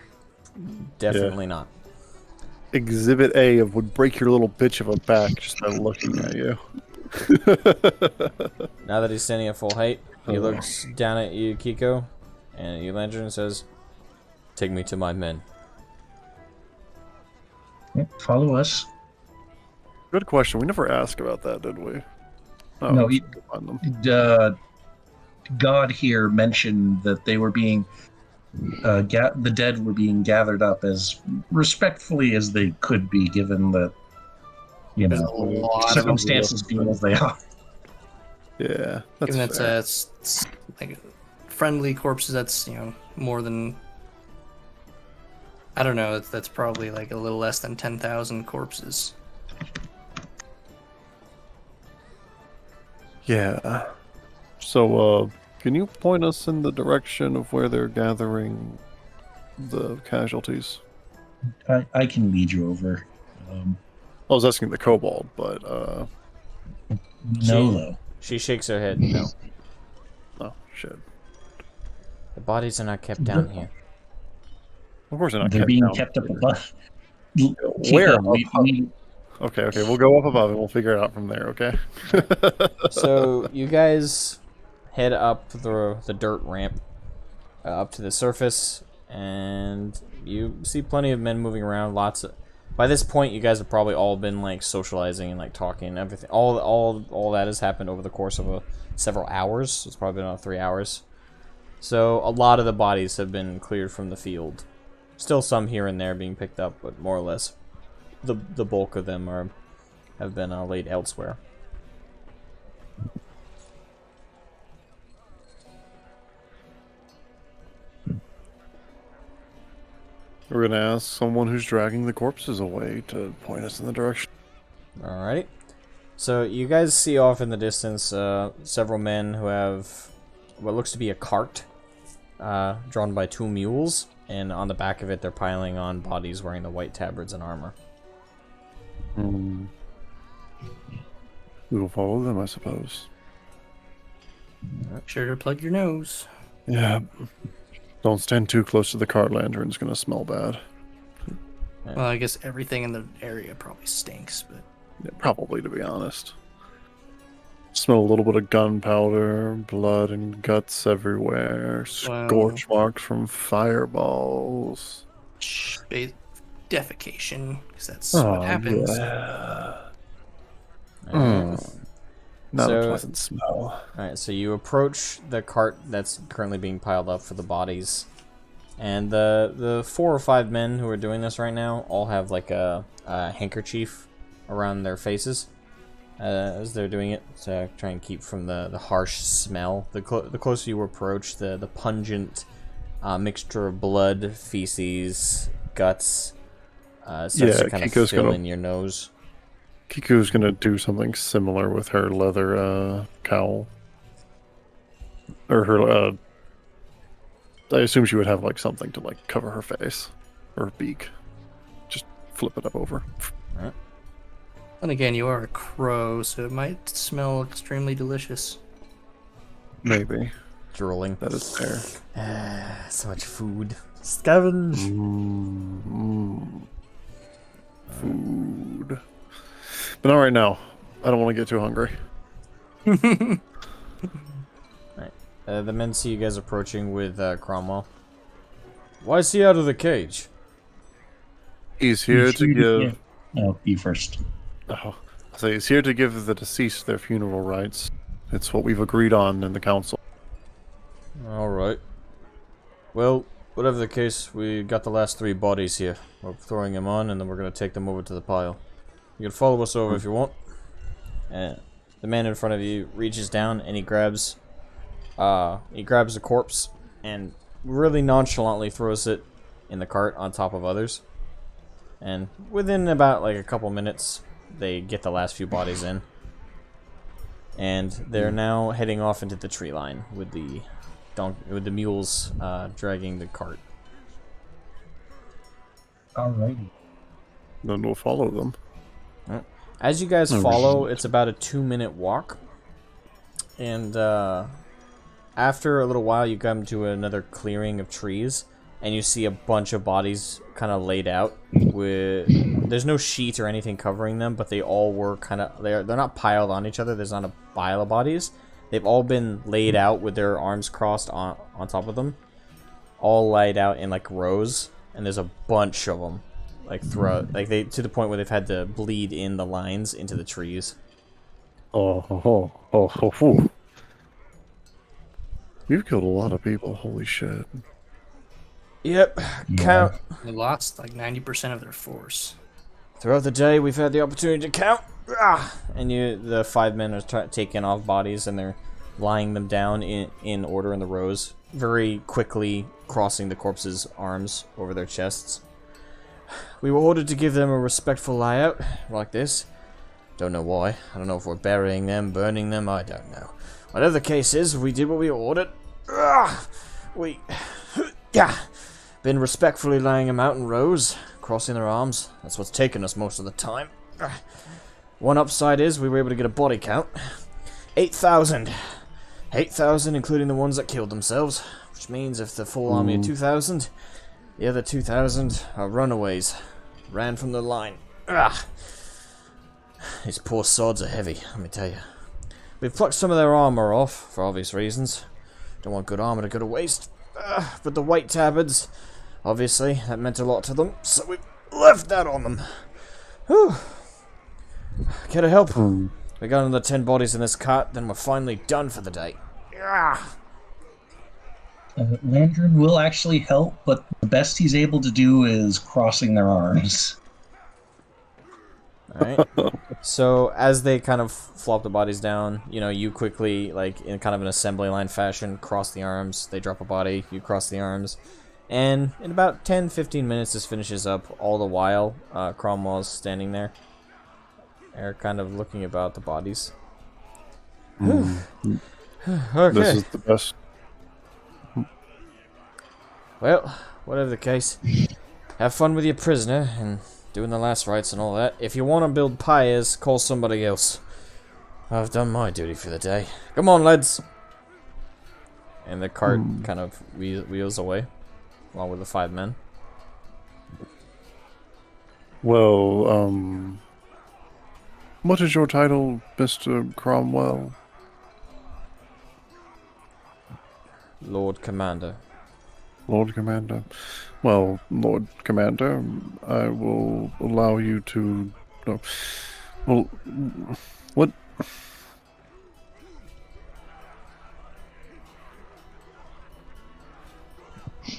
Definitely not.
Exhibit A of would break your little bitch of a back just by looking at you.
Now that he's standing at full height, he looks down at you, Kiko, and you, Lantern, and says, "Take me to my men."
Follow us.
Good question. We never asked about that, did we? Oh,
No,
let's go find them.
God here mentioned that they were being the dead were being gathered up as respectfully as they could be, given that
There's a lot of
circumstances being as they are.
Yeah, that's
Given
fair.
that's friendly corpses. That's more than. I don't know. That's probably a little less than 10,000 corpses.
Yeah. So, can you point us in the direction of where they're gathering the casualties?
I can lead you over.
I was asking the kobold, but
No, though.
She shakes her head. No.
oh shit.
The bodies are not kept down here.
Of course they're not.
They're
kept
being
down.
kept up above.
Where?
We,
Okay, we'll go up above and we'll figure it out from there. Okay.
So you guys head up the dirt ramp up to the surface, and you see plenty of men moving around. By this point, you guys have probably all been like socializing and like talking and everything. All that has happened over the course of several hours. It's probably been about 3 hours. So a lot of the bodies have been cleared from the field. Still some here and there being picked up, but more or less, the bulk of them have been laid elsewhere.
We're gonna ask someone who's dragging the corpses away to point us in the direction.
Alrighty. So you guys see off in the distance several men who have what looks to be a cart drawn by 2 mules, and on the back of it they're piling on bodies wearing the white tabards and armor.
We will follow them, I suppose.
Make sure to plug your nose.
Yeah. Don't stand too close to the cart lantern. It's gonna smell bad.
Well, I guess everything in the area probably stinks, but
Yeah, probably, to be honest. Smell a little bit of gunpowder, blood and guts everywhere. Scorch marks from fireballs.
defecation, because that's what happens.
Yeah.
Alright.
Not
So-
a pleasant smell.
Alright, so you approach the cart that's currently being piled up for the bodies. And the 4 or 5 men who are doing this right now all have like a handkerchief around their faces as they're doing it to try and keep from the harsh smell. The closer you approach, the pungent mixture of blood, feces, guts starts to kind of
Kiko's
fill
gonna-
in your nose.
Kiku's gonna do something similar with her leather cowl. Or her, I assume she would have like something to like cover her face. Or her beak. Just flip it up over.
And again, you are a crow, so it might smell extremely delicious.
Maybe.
Drooling.
That is fair.
So much food. Scavenge.
Food. But not right now. I don't want to get too hungry.
The men see you guys approaching with Cromwell. Why is he out of the cage?
He's here to give...
No, you first.
Oh, so he's here to give the deceased their funeral rites. It's what we've agreed on in the council.
Alright. Well, whatever the case, we got the last 3 bodies here. We're throwing them on, and then we're going to take them over to the pile. You can follow us over if you want. The man in front of you reaches down, and he grabs the corpse, and really nonchalantly throws it in the cart on top of others. And within about like a couple minutes, they get the last few bodies in. And they're now heading off into the tree line with the mules dragging the cart.
Alrighty.
Then we'll follow them.
As you guys follow, it's about a 2-minute walk. And after a little while, you come to another clearing of trees, and you see a bunch of bodies kind of laid out. There's no sheet or anything covering them, but they all were kind of... They're not piled on each other. There's not a pile of bodies. They've all been laid out with their arms crossed on top of them. All laid out in like rows, and there's a bunch of them. Like throughout, like to the point where they've had to bleed in the lines into the trees.
Oh. You've killed a lot of people, holy shit.
Yep, count.
They lost like 90% of their force.
Throughout the day, we've had the opportunity to count. And the 5 men are taking off bodies, and they're lying them down in order in the rows, very quickly crossing the corpses' arms over their chests. We were ordered to give them a respectful lie-out, like this. Don't know why. I don't know if we're burying them, burning them, I don't know. Whatever the case is, we did what we were ordered. Been Been respectfully laying them out in rows, crossing their arms. That's what's taken us most of the time. One upside is we were able to get a body count. 8,000. 8,000 including the ones that killed themselves. Which means if the full army of 2,000, the other 2,000 are runaways. Ran from the line. These poor swords are heavy, let me tell you. We've plucked some of their armor off, for obvious reasons. Don't want good armor to go to waste. But the white tabards, obviously, that meant a lot to them, so we've left that on them. Whew. Care to help? We got another 10 bodies in this cart, then we're finally done for the day.
Landrin will actually help, but the best he's able to do is crossing their arms.
Alright. So, as they kind of flop the bodies down, you know, you quickly, like, in kind of an assembly line fashion, cross the arms. They drop a body, you cross the arms. And in about 10-15 minutes, this finishes up. All the while, Cromwell's standing there. They're kind of looking about the bodies. Okay.
This is the best.
Well, whatever the case, have fun with your prisoner and doing the last rites and all that. If you want to build pyres, call somebody else. I've done my duty for the day. Come on, lads! And the cart kind of wheels away, along with the 5 men.
Well, what is your title, Mr. Cromwell?
Lord Commander.
Lord Commander. Well, Lord Commander, I will allow you to... No. Well, what...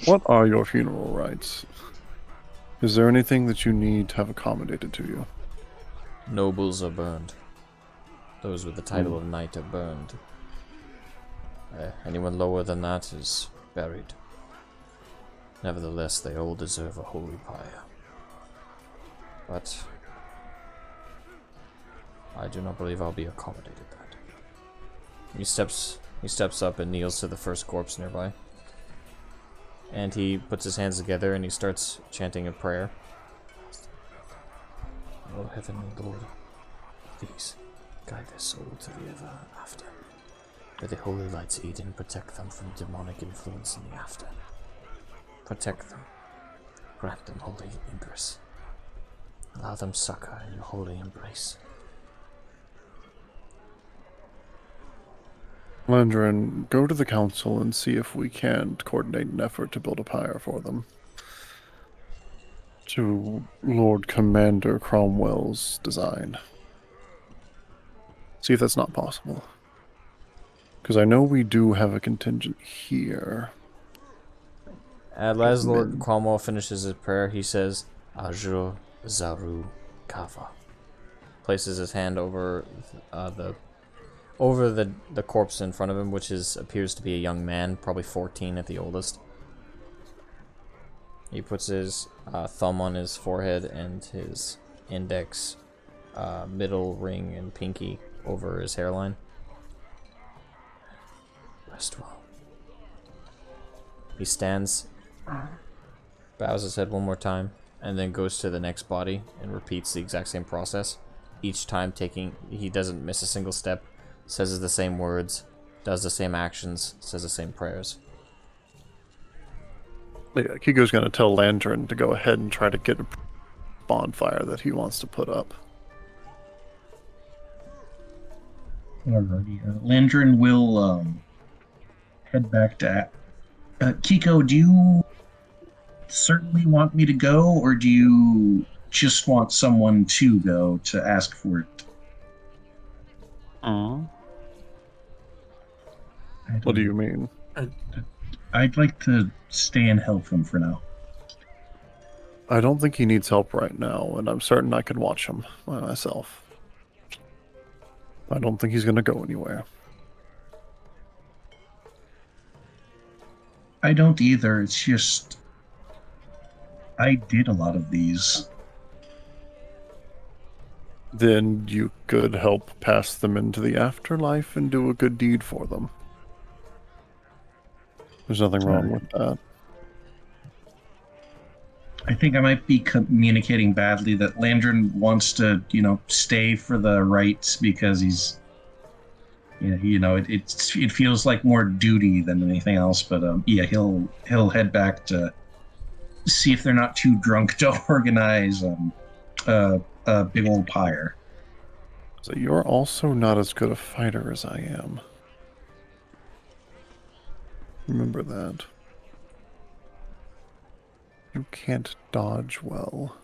What are your funeral rites? Is there anything that you need to have accommodated to you?
Nobles are burned. Those with the title of knight are burned. Anyone lower than that is buried. Nevertheless, they all deserve a holy pyre. But I do not believe I'll be accommodated that. He steps up and kneels to the first corpse nearby. And he puts his hands together and he starts chanting a prayer. O Heavenly Lord, please guide their soul to the ever after. May the holy lights aid and protect them from demonic influence in the after. Protect them. Grant them holy ingress. Allow them succor in your holy embrace.
Landrin, go to the council and see if we can coordinate an effort to build a pyre for them. To Lord Commander Cromwell's design. See if that's not possible. Because I know we do have a contingent here.
As Lord Cromwell finishes his prayer, he says, Ajur Zaru Kava. Places his hand over the corpse in front of him, which appears to be a young man, probably 14 at the oldest. He puts his thumb on his forehead and his index, middle ring, and pinky over his hairline. Rest well. He stands, bows his head one more time, and then goes to the next body and repeats the exact same process. Each time he doesn't miss a single step, says the same words, does the same actions, says the same prayers.
Yeah, Kiko's going to tell Landrin to go ahead and try to get a bonfire that he wants to put up.
Alrighty. Landrin will head back to... Kiko, do you certainly want me to go, or do you just want someone to go to ask for it?
What do you mean?
I'd like to stay and help him for now.
I don't think he needs help right now, and I'm certain I can watch him by myself. I don't think he's going to go anywhere.
I don't either. It's just... I did a lot of these.
Then you could help pass them into the afterlife and do a good deed for them. There's nothing wrong with that.
I think I might be communicating badly that Landrin wants to, stay for the rites because he's, it feels like more duty than anything else. But yeah, he'll head back to see if they're not too drunk to organize a big old pyre.
So you're also not as good a fighter as I am. Remember that. You can't dodge well.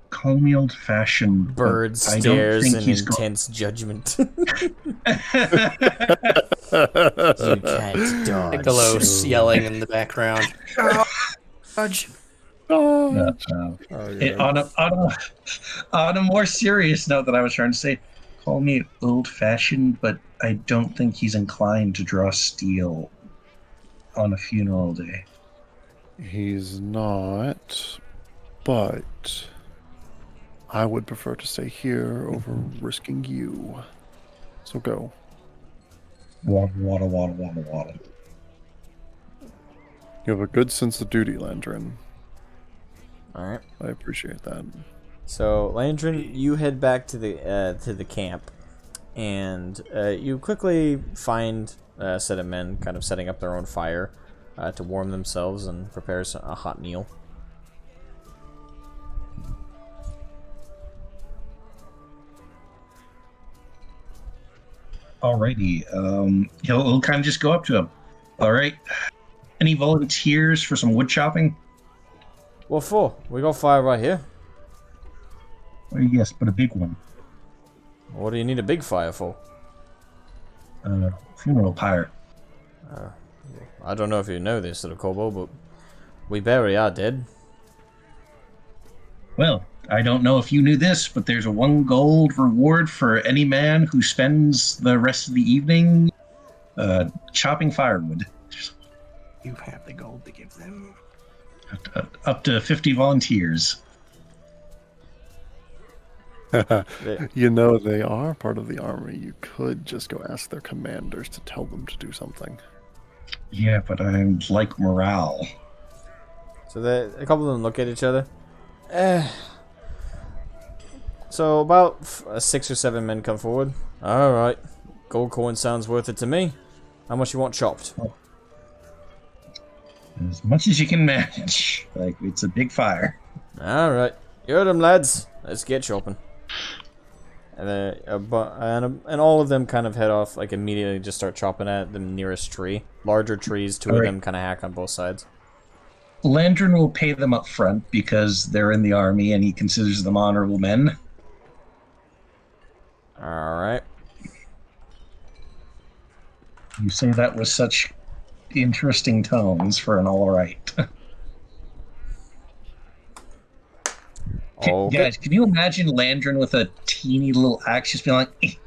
Call me old-fashioned.
Bird stares in intense judgment. You
can't dodge.
Piccolo's yelling in the background. Dodge.
Dodge.
On a more serious note that I was trying to say, call me old-fashioned, but I don't think he's inclined to draw steel on a funeral day.
He's not, but I would prefer to stay here over risking you. So go.
Waddle.
You have a good sense of duty, Landrin.
Alright.
I appreciate that.
So, Landrin, you head back to the camp, and you quickly find a set of men kind of setting up their own fire to warm themselves and prepare a hot meal.
Alrighty. He'll kind of just go up to him. All right. Any volunteers for some wood chopping?
What for? We got fire right here.
Well, yes, but a big one.
What do you need a big fire for?
Funeral pyre.
I don't know if you know this, little kobold, but we bury our dead.
Well, I don't know if you knew this, but there's a 1 gold reward for any man who spends the rest of the evening chopping firewood.
You have the gold to give them.
Up to 50 volunteers.
You know, they are part of the army. You could just go ask their commanders to tell them to do something.
Yeah, but I like morale.
So a couple of them look at each other. So about 6 or 7 men come forward. Alright, gold coin sounds worth it to me. How much you want chopped?
As much as you can manage. Like, it's a big fire.
Alright, you heard them, lads. Let's get chopping. And and all of them kind of head off, like immediately just start chopping at the nearest tree. Larger trees, 2 of them kind of hack on both sides.
Landrin will pay them up front because they're in the army and he considers them honorable men.
Alright.
You say that with such interesting tones for an alright.
Okay.
Guys, can you imagine Landrin with a teeny little axe just being like...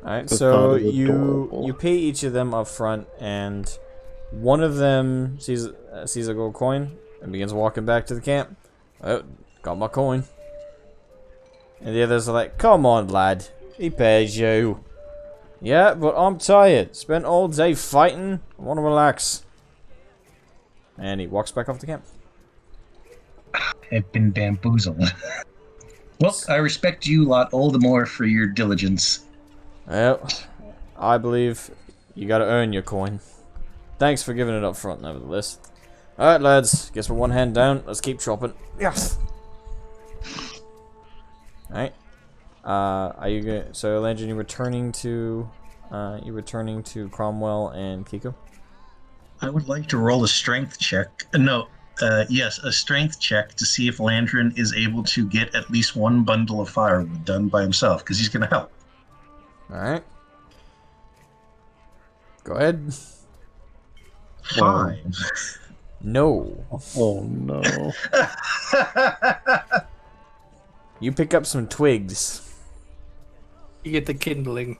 Alright, so you pay each of them up front, and one of them sees a gold coin and begins walking back to the camp. Oh, got my coin. And the others are like, come on, lad. He pays you. Yeah, but I'm tired. Spent all day fighting. I want to relax. And he walks back off the camp.
I've been bamboozled. Well, I respect you lot all the more for your diligence.
Well, I believe you gotta earn your coin. Thanks for giving it up front, nevertheless. Alright, lads. Guess we're 1 hand down. Let's keep chopping. Yes! Alright. Are you good? So, Landrin, you're returning to Cromwell and Kiko?
I would like to roll a strength check. Yes, a strength check to see if Landrin is able to get at least 1 bundle of firewood done by himself, because he's going to help.
Alright. Go ahead.
5.
No.
Oh no.
You pick up some twigs.
You get the kindling.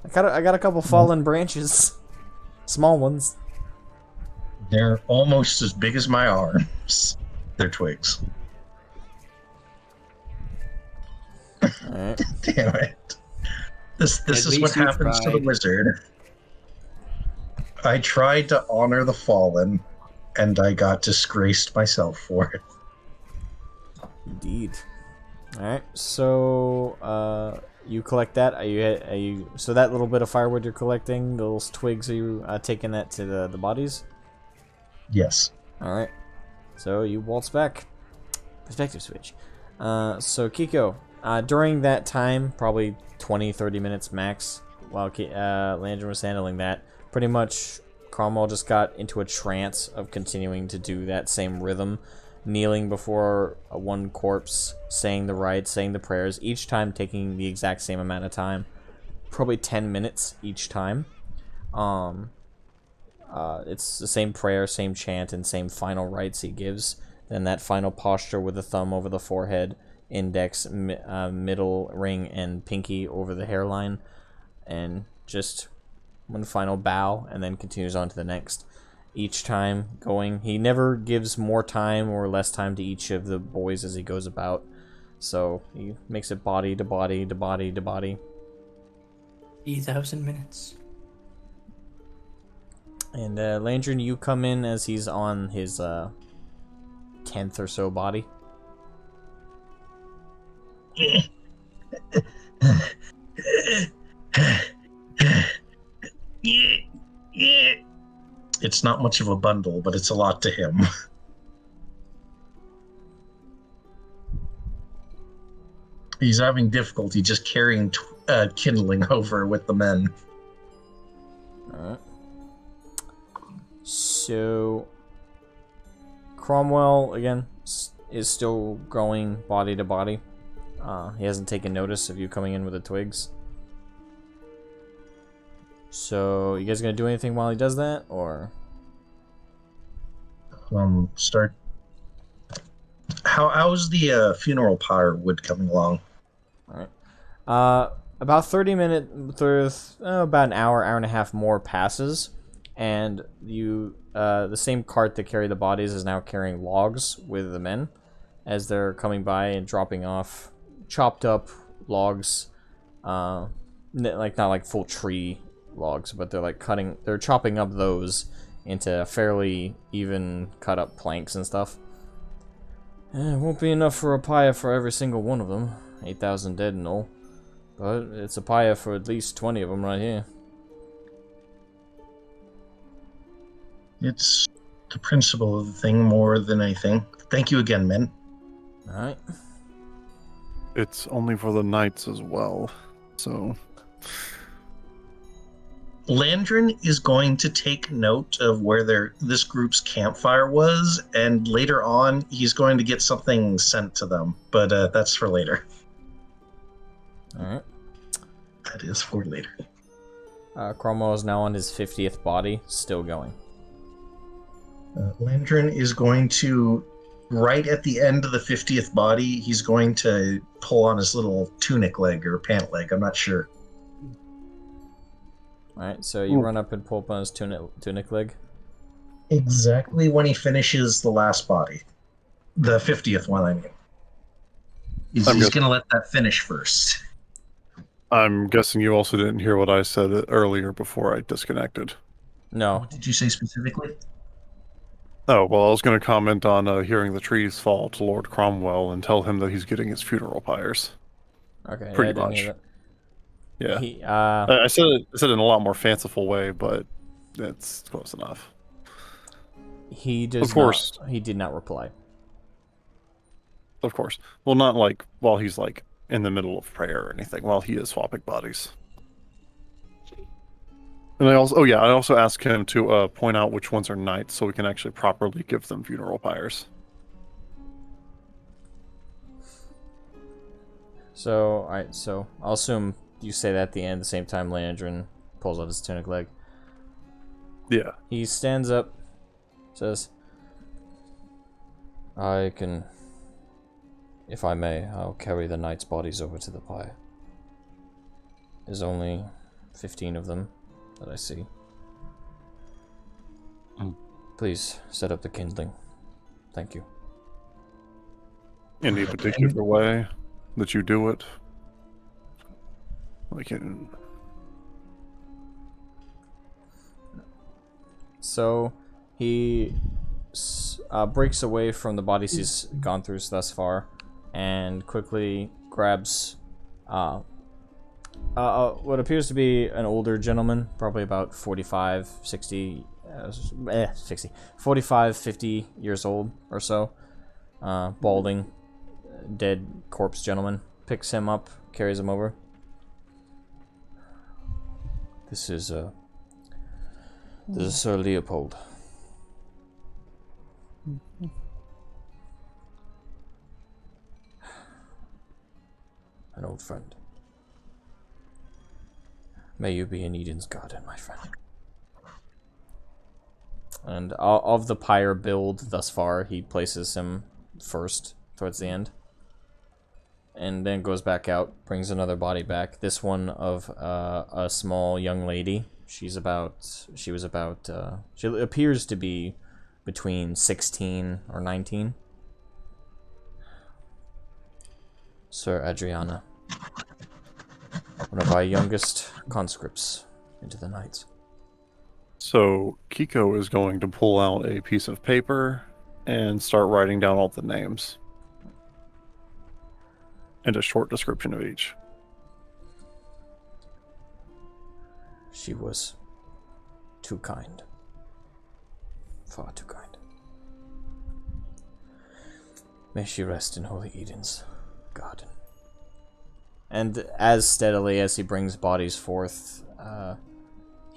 I got a couple fallen branches. Small ones.
They're almost as big as my arms. They're twigs.
Alright.
Damn it. This is what happens to the wizard. I tried to honor the fallen, and I got disgraced myself for it.
Indeed. Alright, so you collect that. Are you so that little bit of firewood you're collecting, those twigs, are you taking that to the bodies?
Yes.
Alright. So you waltz back. Perspective switch. So Kiko, during that time, probably 20-30 minutes max, while Landry was handling that, pretty much Cromwell just got into a trance of continuing to do that same rhythm, kneeling before one corpse, saying the rites, saying the prayers, each time taking the exact same amount of time, probably 10 minutes each time. It's the same prayer, same chant, and same final rites he gives. Then that final posture with the thumb over the forehead, index, middle ring, and pinky over the hairline, and just one final bow, and then continues on to the next. Each time going, he never gives more time or less time to each of the boys as he goes about. So he makes it body to body to body to body.
3,000 minutes.
And Landrin, you come in as he's on his 10th or so body.
It's not much of a bundle, but it's a lot to him. He's having difficulty just carrying kindling over with the men.
Alright. So, Cromwell, again, is still going body to body. He hasn't taken notice of you coming in with the twigs. So, you guys gonna do anything while he does that, or?
Start. How's the funeral pyre wood coming along?
Alright. About 30 minutes, about an hour and a half more passes, and you, the same cart that carried the bodies is now carrying logs with the men, as they're coming by and dropping off chopped up logs, not like full tree logs, but they're chopping up those into fairly even cut up planks and stuff. It won't be enough for a pyre for every single one of them, 8,000 dead and all, but it's a pyre for at least 20 of them right here.
It's the principle of the thing more than anything. Thank you again, men.
Alright.
It's only for the knights as well, so...
Landrin is going to take note of where this group's campfire was, and later on, he's going to get something sent to them. But that's for later.
Alright.
That is for later.
Cromwell is now on his 50th body, still going.
Landrin is going to, right at the end of the 50th body, he's going to pull on his little tunic leg or pant leg. I'm not sure.
Alright, so you run up and pull up on his tunic leg.
Exactly when he finishes the last body. The 50th one, I mean. He's going to let that finish first.
I'm guessing you also didn't hear what I said earlier before I disconnected.
No.
What did you say specifically?
Oh, well, I was going to comment on hearing the trees fall to Lord Cromwell and tell him that he's getting his funeral pyres.
Okay,
pretty
yeah, I didn't
much.
hear that.
Yeah,
He,
I said it in a lot more fanciful way, but it's close enough.
He does
of course.
He did not reply.
Of course. Well, not like while he's like in the middle of prayer or anything. While he is swapping bodies. And I also asked him to point out which ones are knights, so we can actually properly give them funeral pyres.
So, alright, so I'll assume you say that at the end, at the same time Landrin pulls out his tunic leg.
Yeah.
He stands up, says, I can, if I may, I'll carry the knights' bodies over to the pyre. There's only 15 of them that I see. Please set up the kindling. Thank you.
Any particular way that you do it? We can...
So he breaks away from the bodies he's gone through thus far, and quickly grabs what appears to be an older gentleman, probably about 45, 60, 45, 50 years old or so. Balding, dead corpse gentleman. Picks him up, carries him over. This is Sir Leopold. An old friend. May you be in Eden's garden, my friend. And of the pyre build thus far, he places him first, towards the end. And then goes back out, brings another body back. This one of a small young lady. She appears to be between 16 or 19. Sir Adriana. One of our youngest conscripts into the Knights.
So Kiko is going to pull out a piece of paper and start writing down all the names. And a short description of each.
She was too kind. Far too kind. May she rest in Holy Eden's garden. And as steadily as he brings bodies forth,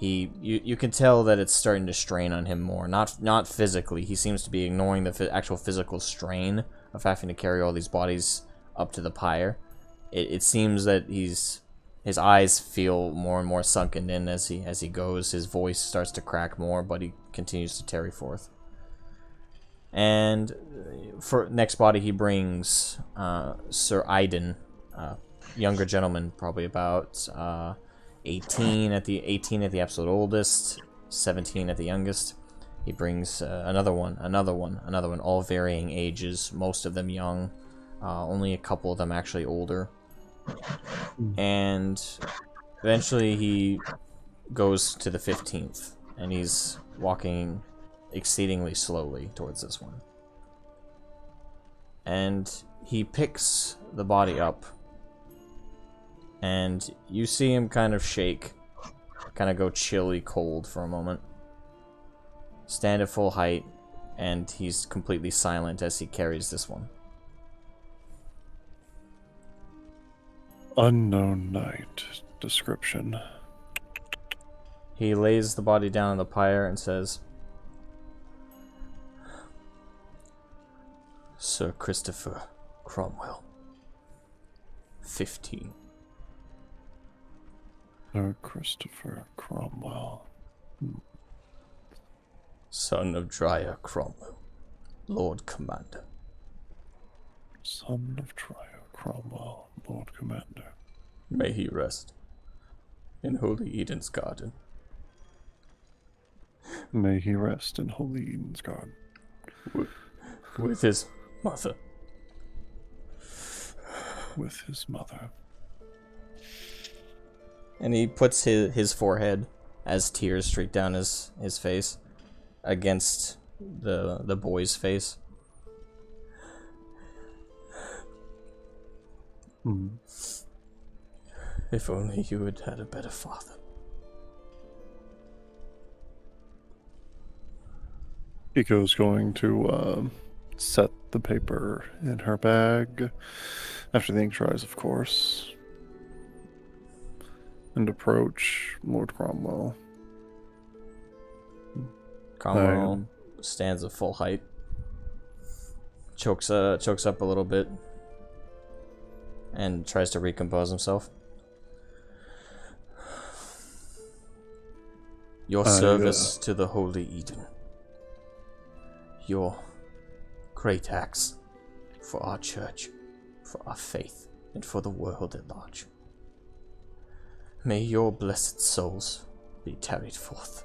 you can tell that it's starting to strain on him more. Not physically. He seems to be ignoring the actual physical strain of having to carry all these bodies up to the pyre. It seems that his eyes feel more and more sunken in as he goes. His voice starts to crack more, but he continues to tarry forth. And for next body, he brings Sir Iden, younger gentleman, probably about 18 at the absolute oldest, 17 at the youngest. He brings another one, all varying ages, most of them young, only a couple of them actually older. And eventually he goes to the 15th, and he's walking exceedingly slowly towards this one. And he picks the body up, and you see him kind of shake, kind of go chilly cold for a moment, stand at full height, and he's completely silent as he carries this one.
Unknown Knight description.
He lays the body down on the pyre and says, Sir Christopher Cromwell, 15.
Sir Christopher Cromwell.
Son of Dryer Cromwell, Lord Commander.
Son of Dryer Cromwell, Lord Commander.
May he rest in Holy Eden's garden.
May he rest in Holy Eden's garden.
With his mother.
With his mother.
And he puts his forehead, as tears streak down his face, against the boy's face. If only you had had a better father.
Kiko's going to set the paper in her bag, after the ink dries, of course, and approach Lord Cromwell.
Cromwell stands at full height, chokes up a little bit, and tries to recompose himself. Your service to the Holy Eden. Your great acts for our church, for our faith, and for the world at large. May your blessed souls be tarried forth.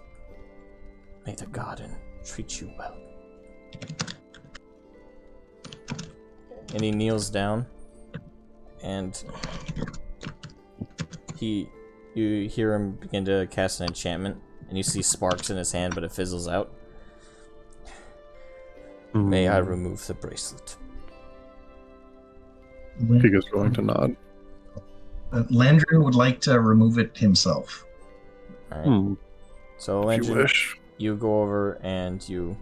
May the garden treat you well. And he kneels down, and you hear him begin to cast an enchantment and you see sparks in his hand, but it fizzles out. May I remove the bracelet?
Kiko's going to nod.
Landry would like to remove it himself.
Alright. So,
If you
Landry,
wish.
you go over and you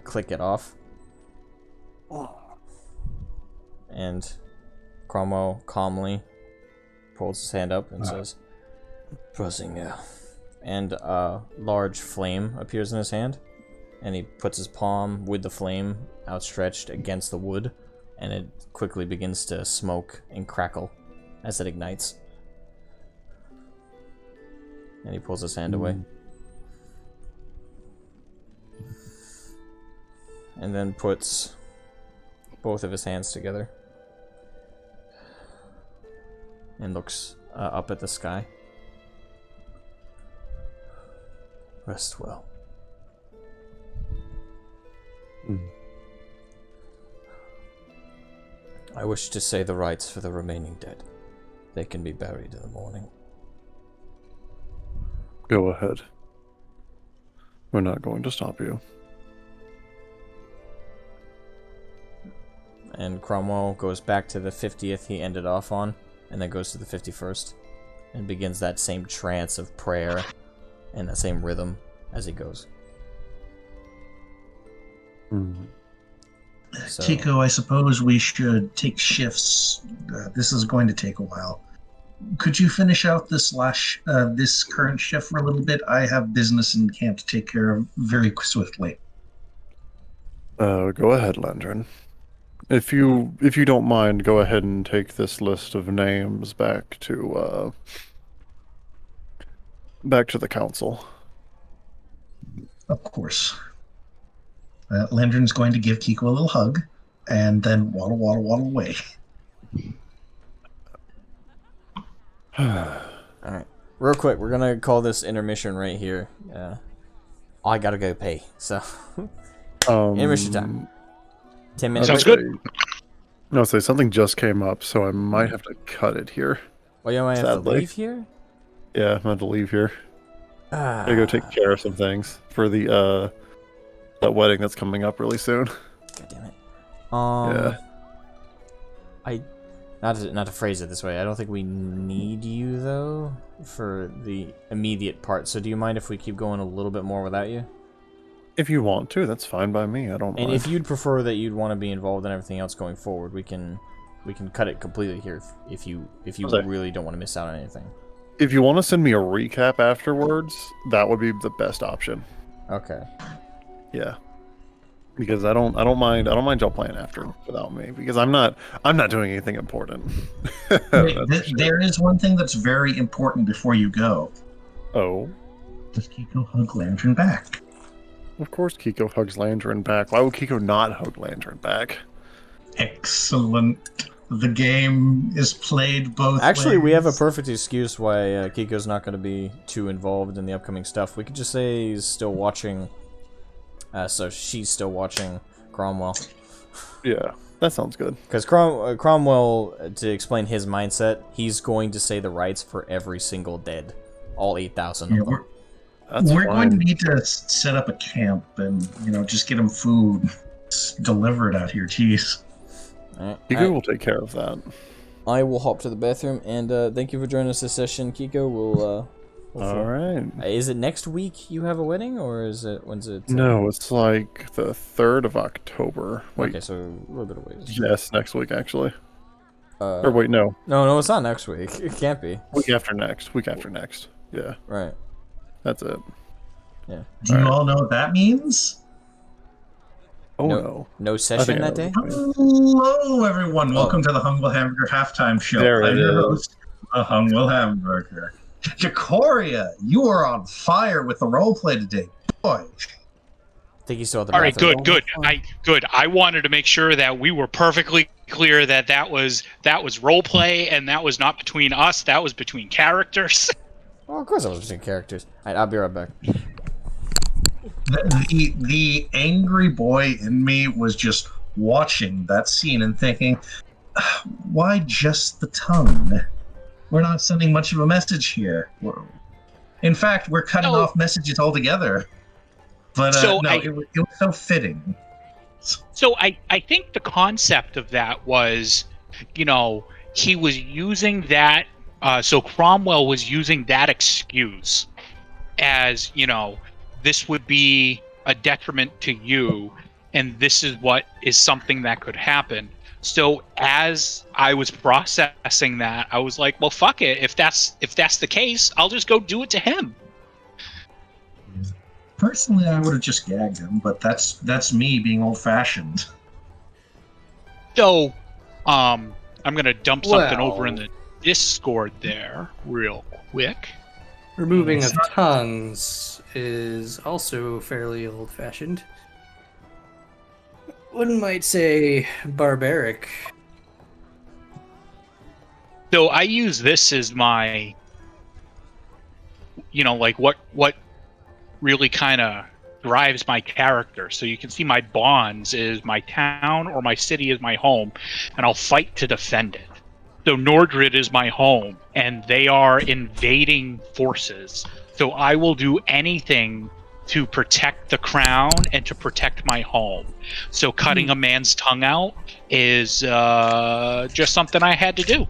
click it off. And Cromwell calmly pulls his hand up and says, "Pressing now." And a large flame appears in his hand, and he puts his palm with the flame outstretched against the wood, and it quickly begins to smoke and crackle as it ignites. And he pulls his hand away. And then puts both of his hands together and looks up at the sky. Rest well. I wish to say the rites for the remaining dead. They can be buried in the morning.
Go ahead. We're not going to stop you.
And Cromwell goes back to the 50th he ended off on, and then goes to the 51st, and begins that same trance of prayer and that same rhythm as he goes. So,
Kiko, I suppose we should take shifts. This is going to take a while. Could you finish out this current shift for a little bit? I have business in camp to take care of very swiftly.
Go ahead, Landrin. If you don't mind, go ahead and take this list of names back to the council.
Of course. Landrin's going to give Kiko a little hug, and then waddle away.
alright. Real quick, we're gonna call this intermission right here. I gotta go pee, so... intermission time. 10 minutes.
Sounds good.
No, say something just came up, so I might have to cut it here.
Well, you might have to
Sadly.
leave here?
Yeah, I'm going to leave here. I gotta go take care of some things for the that wedding that's coming up really soon.
God damn it.
Yeah.
Not to phrase it this way, I don't think we need you, though, for the immediate part. So do you mind if we keep going a little bit more without you?
If you want to, that's fine by me. I don't mind.
And if you'd prefer that you'd want to be involved in everything else going forward, we can cut it completely here if you
Okay.
really don't want to miss out on anything.
If you want to send me a recap afterwards, that would be the best option.
Okay.
Yeah. Because I don't mind y'all playing after without me, because I'm not doing anything important.
There is one thing that's very important before you go.
Oh.
Does Kiko hug Lantern back?
Of course Kiko hugs Landrin back. Why would Kiko not hug Landrin back?
Excellent. The game is played both
Actually,
ways.
we have a perfect excuse why Kiko's not going to be too involved in the upcoming stuff. We could just say he's still watching. So she's still watching Cromwell.
Yeah, that sounds good.
Because Cromwell, to explain his mindset, he's going to say the rites for every single dead. All 8,000 of them.
We're going to need to set up a camp and, just get them food delivered out here. Jeez.
Kiko will take care of that.
I will hop to the bathroom, and thank you for joining us this session, Kiko. We'll
all right.
Is it next week you have a wedding, or when's it?
No, it's like the 3rd of October. Wait.
Okay, so a little bit of ways.
Yes, next week actually. Or wait, no.
No, it's not next week. It can't be.
Week after next. Yeah.
Right.
That's it.
Yeah.
Do you all know what that means?
Oh no.
No session that day?
Hello, everyone. Welcome to the Humble Hamburger Halftime Show.
There it
I'm your
is.
host, the Humble Hamburger. Jacoria, you are on fire with the roleplay today. Boy.
I think he's still at the
All right,
bathroom.
good. I wanted to make sure that we were perfectly clear that was role play and that was not between us. That was between characters.
Well, of course I was between characters. All right, I'll be right back.
The angry boy in me was just watching that scene and thinking, why just the tongue? We're not sending much of a message here.
In fact, we're cutting off messages altogether. But it was so fitting.
So I think the concept of that was, he was using that. So Cromwell was using that excuse as, this would be a detriment to you, and this is what is something that could happen. So as I was processing that, I was like, well, fuck it. If that's the case, I'll just go do it to him.
Personally, I would have just gagged him, but that's me being old-fashioned.
So, I'm gonna dump something over in the Discord there real quick.
Removing of tongues is also fairly old-fashioned. One might say barbaric.
So I use this as my, like what really kind of drives my character. So you can see my bonds is my town or my city is my home, and I'll fight to defend it. So Nordred is my home, and they are invading forces. So I will do anything to protect the crown and to protect my home. So cutting a man's tongue out is just something I had to do.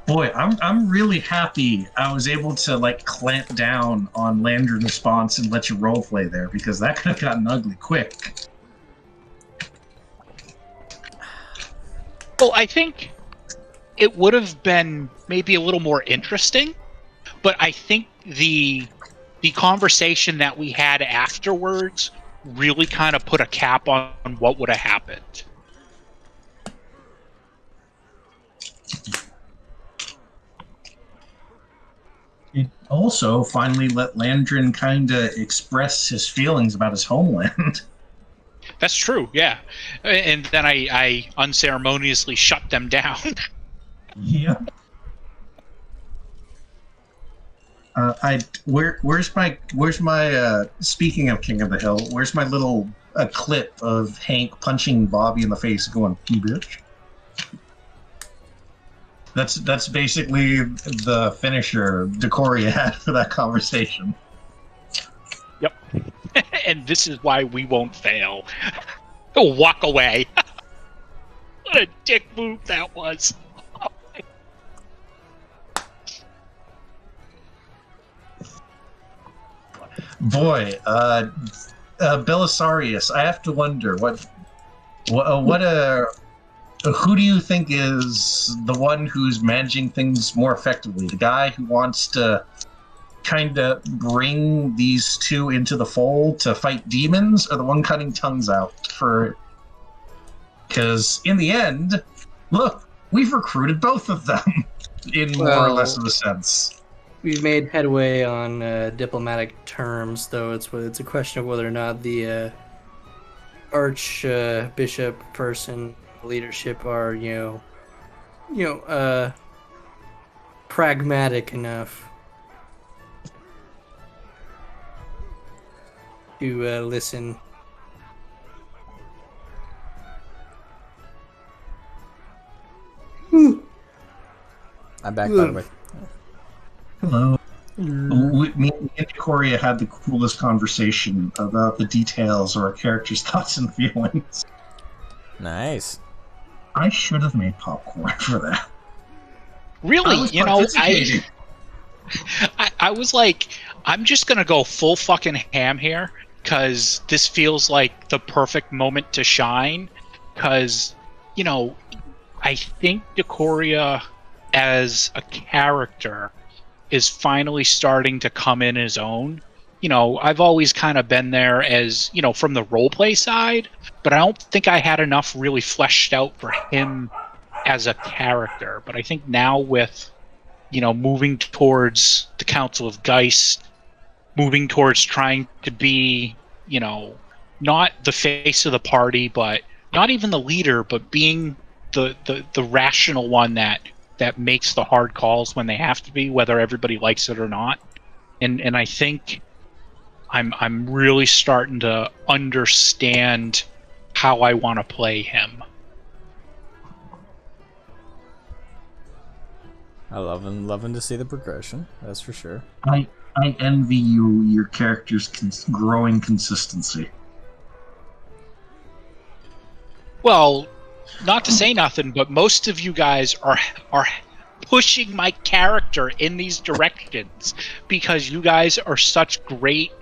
Boy, I'm really happy I was able to clamp down on Landron response and let you roleplay there, because that could have gotten ugly quick.
Well, I think it would have been maybe a little more interesting, but I think the conversation that we had afterwards really kind of put a cap on what would have happened.
It also finally let Landron kind of express his feelings about his homeland.
That's true, yeah. And then I unceremoniously shut them down.
Yeah. Where's my speaking of King of the Hill, where's my little clip of Hank punching Bobby in the face going, "You bitch"? That's basically the finisher Decoria had for that conversation.
Yep. And this is why we won't fail. He'll walk away. What a dick move that was.
Boy, Belisarius, I have to wonder who do you think is the one who's managing things more effectively? The guy who wants to kind of bring these two into the fold to fight demons, or the one cutting tongues out for? Because in the end, look, we've recruited both of them in more or less of a sense.
We've made headway on diplomatic terms, though it's a question of whether or not the archbishop person leadership are pragmatic enough to listen.
I'm back, by the way.
Hello. Me and Decoria had the coolest conversation about the details of our characters' thoughts and feelings.
Nice.
I should have made popcorn for that.
Really, I was like, I'm just gonna go full fucking ham here, because this feels like the perfect moment to shine. Because, I think Decoria as a character is finally starting to come in his own. I've always kind of been there as, from the roleplay side, but I don't think I had enough really fleshed out for him as a character. But I think now with, moving towards the Council of Geist, moving towards trying to be, not the face of the party, but not even the leader, but being the rational one that makes the hard calls when they have to be, whether everybody likes it or not. And I think I'm really starting to understand how I want to play him.
I loving to see the progression. That's for sure.
I envy your character's growing consistency.
Well, not to say nothing, but most of you guys are pushing my character in these directions because you guys are such great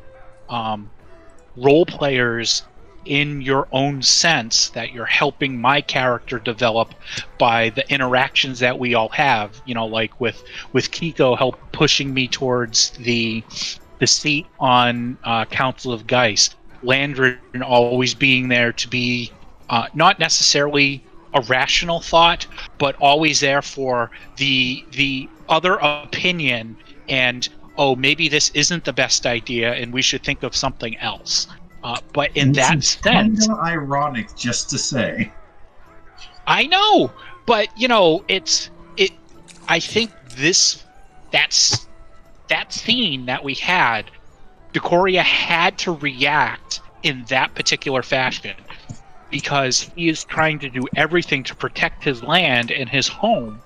role players in your own sense that you're helping my character develop by the interactions that we all have. You know, like with Kiko help pushing me towards the seat on Council of Geist. Landrin always being there to be not necessarily a rational thought, but always there for the other opinion and, oh, maybe this isn't the best idea and we should think of something else. But in that sense,
kind of ironic, just to say.
I know, but you know, I think that scene that we had, Decoria had to react in that particular fashion because he is trying to do everything to protect his land and his home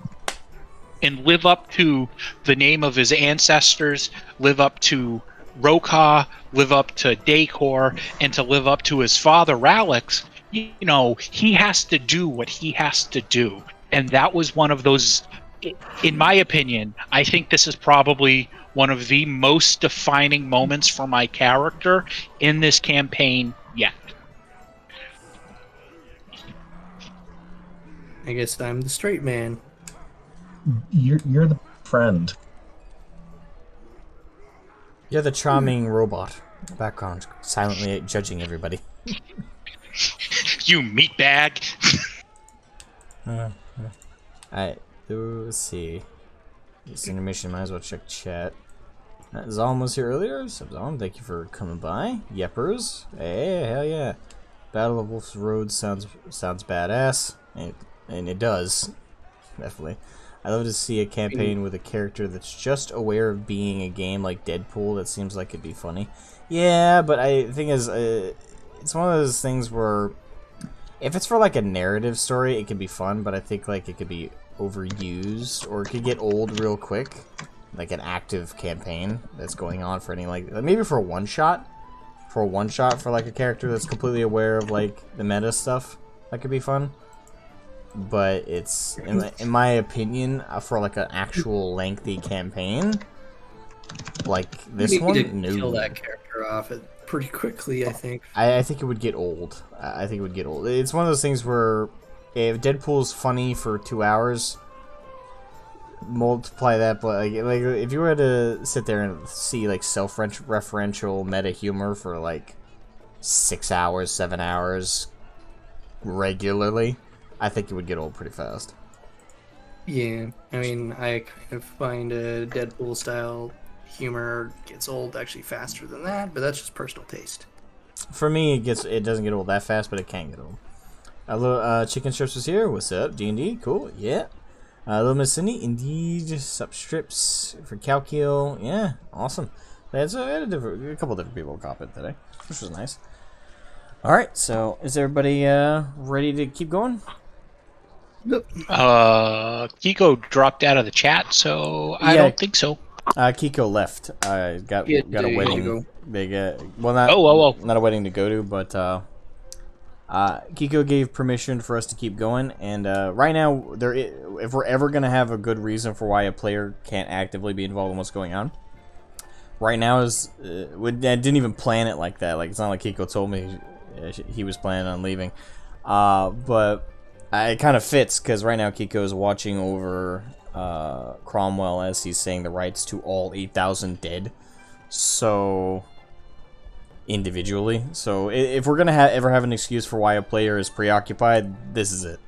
and live up to the name of his ancestors, live up to Roka, live up to Dacor, and to live up to his father, Ralix. You know, he has to do what he has to do. And that was one of those, in my opinion, I think this is probably one of the most defining moments for my character in this campaign yet.
I guess I'm the straight man.
You're the friend.
You're the charming robot. Background, silently judging everybody.
You meatbag!
Alright, let's see. This intermission, might as well check chat. Zalm was here earlier. So Zalm, thank you for coming by. Yeppers, hey, hell yeah. Battle of Wolf's Road sounds badass, and it does, definitely. I love to see a campaign with a character that's just aware of being a game like Deadpool. That seems like it'd be funny. Yeah, but the thing is, it's one of those things where if it's for like a narrative story, it could be fun, but I think like it could be overused or it could get old real quick. Like an active campaign that's going on for any like maybe for a one shot for like a character that's completely aware of like the meta stuff. That could be fun. But it's, in my opinion, for like an actual lengthy campaign, like this one,
kill that character off pretty quickly. I think.
I think it would get old. I think it would get old. It's one of those things where if Deadpool's funny for 2 hours, multiply that, but like if you were to sit there and see like self-referential meta humor for like 6 hours, 7 hours regularly, I think it would get old pretty fast.
Yeah, I mean, I kind of find a Deadpool-style humor gets old actually faster than that, but that's just personal taste.
For me, it doesn't get old that fast, but it can get old. Little Chicken Strips was here. What's up, D&D? Cool, yeah. Little Miss Cindy, indeed. Sup Strips for Calcio. Yeah, awesome. We had a couple different people comment today, which was nice. All right, so is everybody ready to keep going?
Kiko dropped out of the chat, so I don't think so.
Kiko left. Got a wedding. Not a wedding to go to, but Kiko gave permission for us to keep going. And right now, if we're ever gonna have a good reason for why a player can't actively be involved in what's going on, right now is I didn't even plan it like that. Like it's not like Kiko told me he was planning on leaving, but. It kind of fits, because right now Kiko is watching over Cromwell as he's saying the rights to all 8,000 dead. So, individually. So, if we're going to ever have an excuse for why a player is preoccupied, this is it.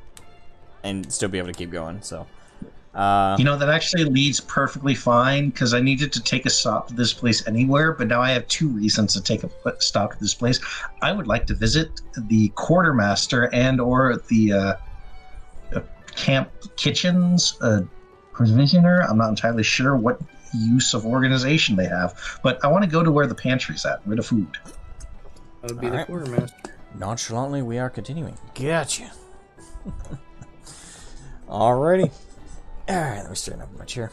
And still be able to keep going, so.
That actually leads perfectly fine, because I needed to take a stop to this place anywhere, but now I have 2 reasons to take a stop to this place. I would like to visit the quartermaster and or the camp kitchens provisioner. I'm not entirely sure what use of organization they have, but I want to go to where the pantry's at, where the food.
That would be the quartermaster.
Nonchalantly, we are continuing. Gotcha. Alrighty. Alright, let me straighten up my chair.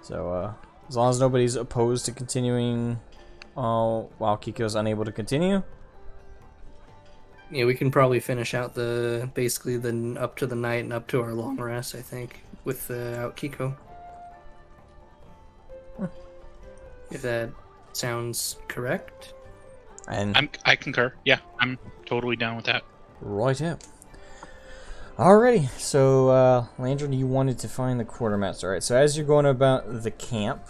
So, as long as nobody's opposed to continuing while Kiko's unable to continue.
Yeah, we can probably finish out basically up to the night and up to our long rest, I think, without Kiko. If that sounds correct.
And
I concur. Yeah, I'm totally down with that.
right out. Alrighty, so Landron, you wanted to find the quartermaster, right? So as you're going about the camp,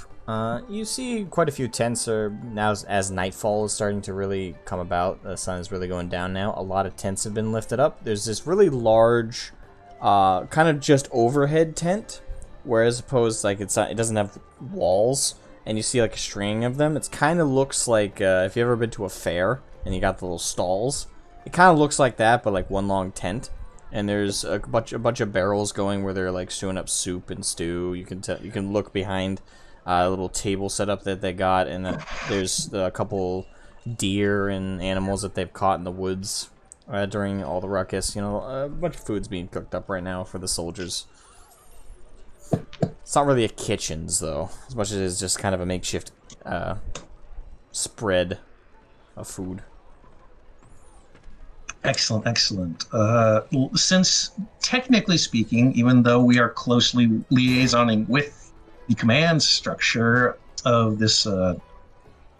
you see quite a few tents now as nightfall is starting to really come about. The sun is really going down now. A lot of tents have been lifted up. There's this really large, kind of just overhead tent, whereas opposed like it doesn't have walls, and you see like a string of them. It kind of looks like if you ever been to a fair and you got the little stalls, it kind of looks like that, but like one long tent. And there's a bunch of barrels going where they're like stewing up soup and stew. You can look behind a little table setup that they got, and there's a couple deer and animals that they've caught in the woods during all the ruckus. You know, a bunch of food's being cooked up right now for the soldiers. It's not really a kitchens though, as much as it's just kind of a makeshift spread of food.
Excellent, excellent. Since, technically speaking, even though we are closely liaisoning with the command structure of this, the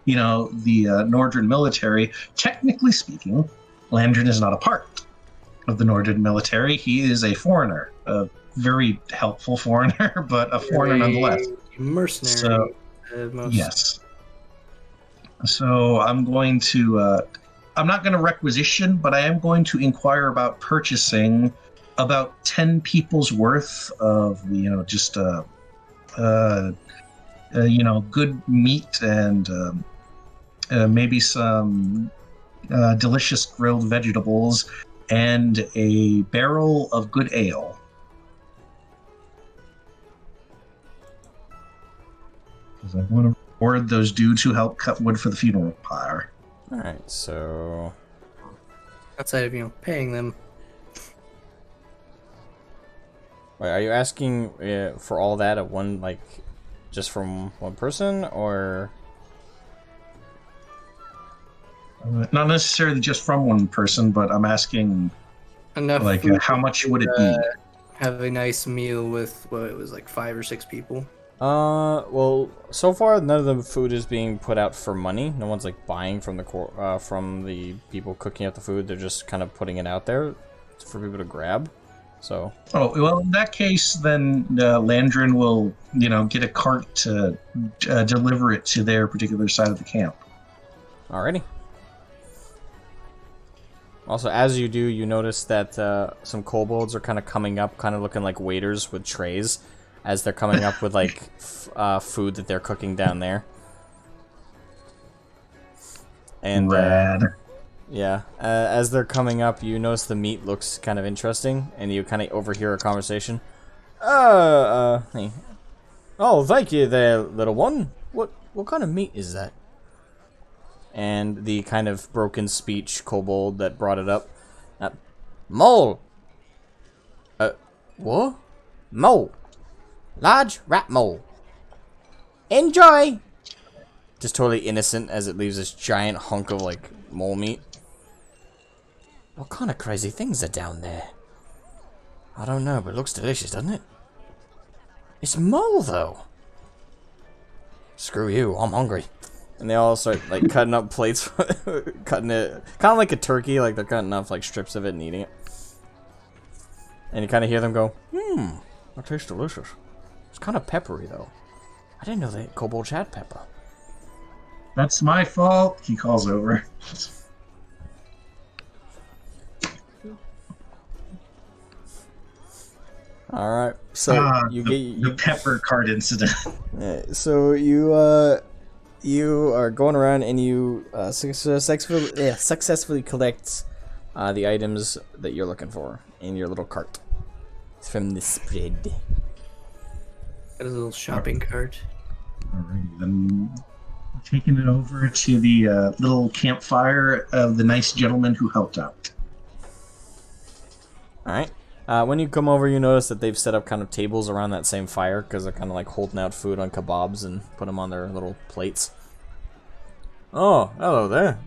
Nordred military, technically speaking, Landron is not a part of the Nordred military. He is a foreigner, a very helpful foreigner, but a foreigner nonetheless.
Mercenary.
Yes. So I'm going to... I'm not going to requisition, but I am going to inquire about purchasing about 10 people's worth of, good meat and maybe some delicious grilled vegetables and a barrel of good ale. Because I want to reward those dudes who help cut wood for the funeral pyre.
Alright, so...
Outside of, paying them.
Wait, are you asking for all that at one, just from one person, or...?
Not necessarily just from one person, but I'm asking,
Enough
how much would it be?
Have a nice meal with, it was 5 or 6 people.
Well, so far none of the food is being put out for money. No one's buying from the people cooking up the food. They're just kind of putting it out there for people to grab. So. Oh
well, in that case, then Landron will, get a cart to deliver it to their particular side of the camp.
Alrighty. Also, as you do, you notice that some kobolds are kind of coming up, kind of looking like waiters with trays, as they're coming up with food that they're cooking down there. And yeah, as they're coming up, you notice the meat looks kind of interesting, and you kind of overhear a conversation. Hey. Oh, thank you there, little one. What kind of meat is that? And the kind of broken speech kobold that brought it up. Mole. What? Mole. Large rat mole. Enjoy! Just totally innocent as it leaves this giant hunk of, mole meat. What kind of crazy things are down there? I don't know, but it looks delicious, doesn't it? It's mole, though. Screw you, I'm hungry. And they all start, cutting up plates, cutting it, kind of like a turkey, they're cutting up, strips of it and eating it. And you kind of hear them go, that tastes delicious. It's kind of peppery, though. I didn't know that kobolds had pepper.
That's my fault, he calls over.
Alright, so you get...
The pepper cart incident.
So you are going around and you successfully collect the items that you're looking for in your little cart. It's from the spread.
Got a little shopping cart.
Alright, then taking it over to the little campfire of the nice gentleman who helped out.
Alright. When you come over, you notice that they've set up kind of tables around that same fire because they're kind of like holding out food on kebabs and put them on their little plates. Oh, hello there.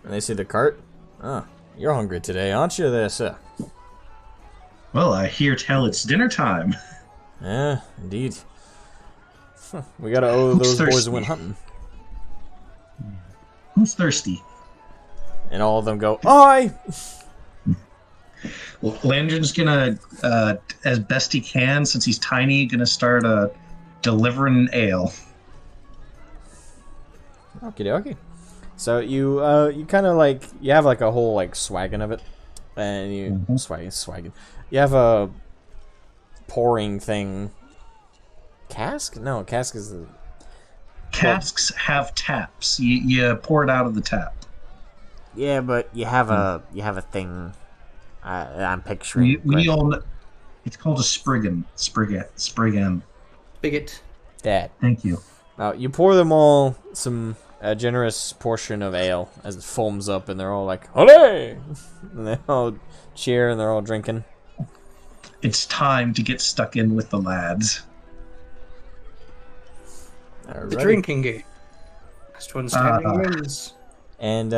And they see the cart. Oh, you're hungry today, aren't you there, sir?
Well, I hear tell it's dinner time.
Yeah, indeed. We gotta owe
Who's
those boys
thirsty?
who went hunting.
Who's thirsty?
And all of them go, "Aye!"
Well, Landon's gonna, as best he can, since he's tiny, gonna start delivering ale.
Okie dokie. So you kind of like, you have like a whole like swaggin of it. And you, swaggin. You have a pouring thing. Cask? No, cask is the...
Casks have taps. You pour it out of the tap.
Yeah, but you have a thing. I'm picturing.
We all know, it's called a spriggan. Spriggan.
Bigot.
That.
Thank you.
You pour them all a generous portion of ale as it foams up, and they're all like, "Olé!" And they all cheer, and they're all drinking.
It's time to get stuck in with the lads.
The drinking game. Last one standing wins.
And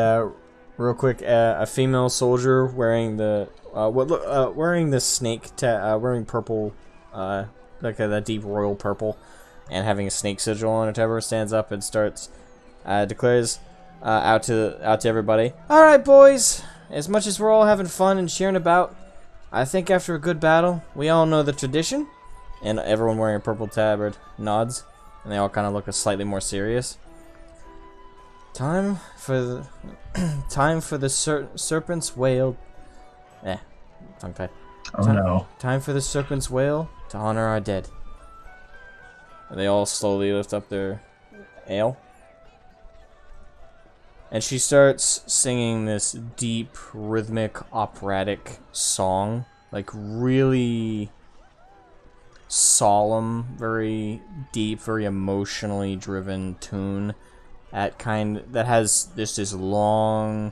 real quick, a female soldier wearing the wearing the snake, wearing purple, like that deep royal purple, and having a snake sigil on her tabard, stands up and starts declares out to everybody. "All right, boys. As much as we're all having fun and cheering about, I think after a good battle, we all know the tradition." And everyone wearing a purple tabard nods, and they all kind of look slightly more serious. Time for the serpent's wail. Tongue tied.
Oh no.
Time for the serpent's wail to honor our dead. And they all slowly lift up their ale. And she starts singing this deep, rhythmic, operatic song. Like, really solemn, very deep, very emotionally driven tune. That has this long,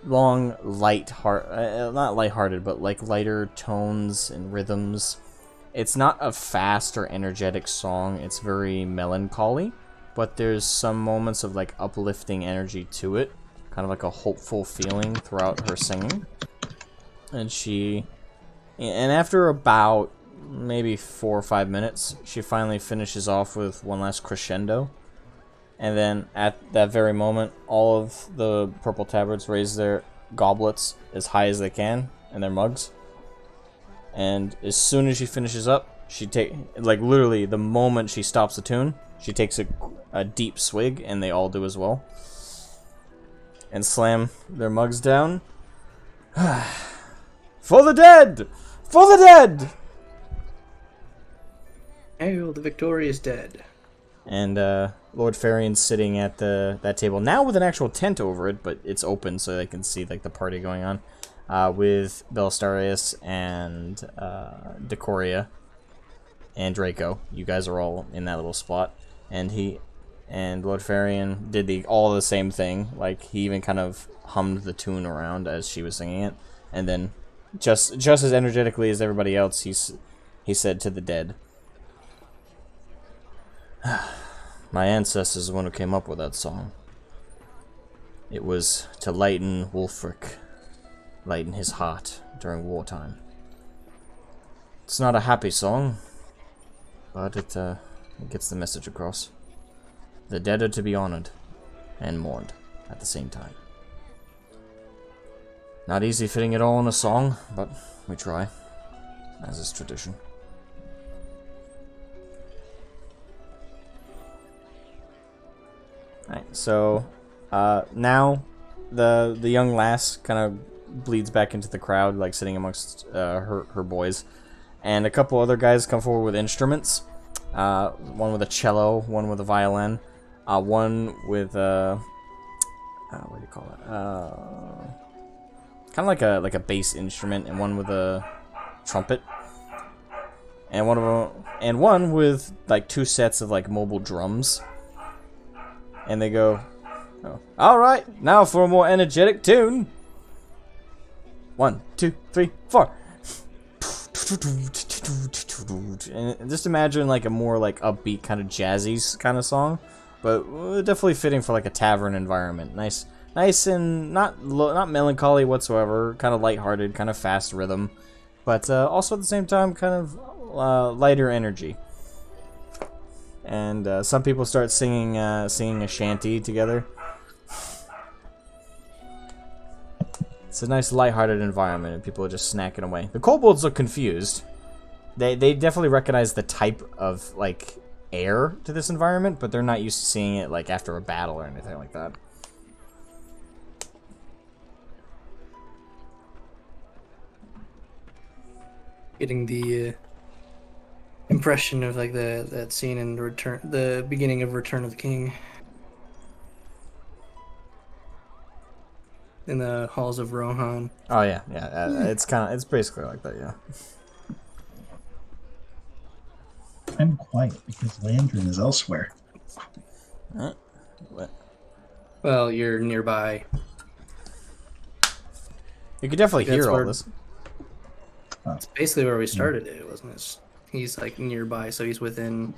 not lighthearted, but like lighter tones and rhythms. It's not a fast or energetic song. It's very melancholy. But there's some moments of like uplifting energy to it, kind of like a hopeful feeling throughout her singing. And after about maybe 4 or 5 minutes, she finally finishes off with one last crescendo. And then at that very moment, all of the purple tabards raise their goblets as high as they can and their mugs. And as soon as she finishes up, literally the moment she stops the tune, she takes a deep swig, and they all do as well. And slam their mugs down. For the dead! For the dead!
Hail, the victorious dead.
And Lord Farian's sitting at that table, now with an actual tent over it, but it's open so they can see like the party going on, with Belastarius and Decoria and Draco. You guys are all in that little spot. And Lord Farian did all the same thing. Like, he even kind of hummed the tune around as she was singing it. And then, just as energetically as everybody else, he said to the dead, "My ancestors are the one who came up with that song. It was to lighten Wulfric, lighten his heart during wartime. It's not a happy song, but it gets the message across. The dead are to be honored and mourned at the same time. Not easy fitting it all in a song, but we try, as is tradition." Alright, so now the young lass kind of bleeds back into the crowd, like sitting amongst her boys, and a couple other guys come forward with instruments. One with a cello, one with a violin, one with what do you call it? Kind of like a bass instrument, and one with a trumpet, and one with like 2 sets of like mobile drums. And they go, "Oh, all right, now for a more energetic tune." 1, 2, 3, 4. And just imagine like a more like upbeat kind of jazzy kind of song, but definitely fitting for like a tavern environment. Nice and not melancholy whatsoever. Kind of lighthearted, kind of fast rhythm, but also at the same time kind of lighter energy. And some people start singing a shanty together. It's a nice lighthearted environment, and people are just snacking away. The kobolds look confused. They definitely recognize the type of like air to this environment, but they're not used to seeing it like after a battle or anything like that.
Getting the impression of like that scene in the beginning of Return of the King. In the halls of Rohan.
Oh yeah. It's basically like that, yeah.
I'm quiet because Landrin is elsewhere.
What?
Well, you're nearby.
You could definitely
That's
hear all
where-
this.
It's basically where we started it, wasn't it? He's like nearby, so he's within.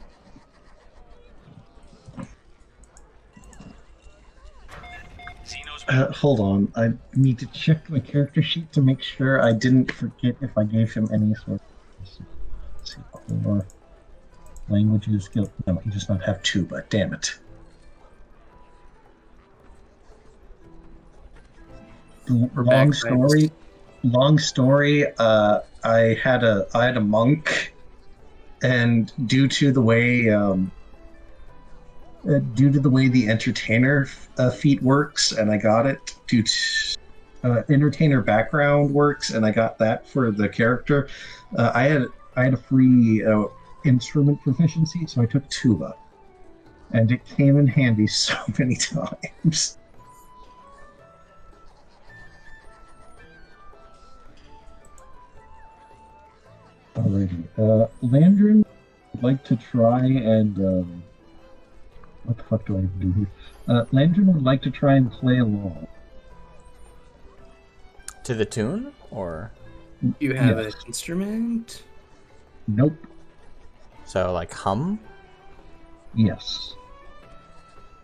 Hold on. I need to check my character sheet to make sure I didn't forget if I gave him any sort of let's see, core languages skill. No, he does not have tuba. Damn it. Long story. Long story. I had a monk, and due to the way the entertainer feat works, and I got it due to entertainer background works, and I got that for the character. I had a free instrument proficiency, so I took tuba, and it came in handy so many times. Alrighty, Landrin would like to try and what the fuck do I do here? Landrin would like to try and play along.
To the tune, or
You have
Yes.
an instrument?
Nope.
so like hum?
Yes.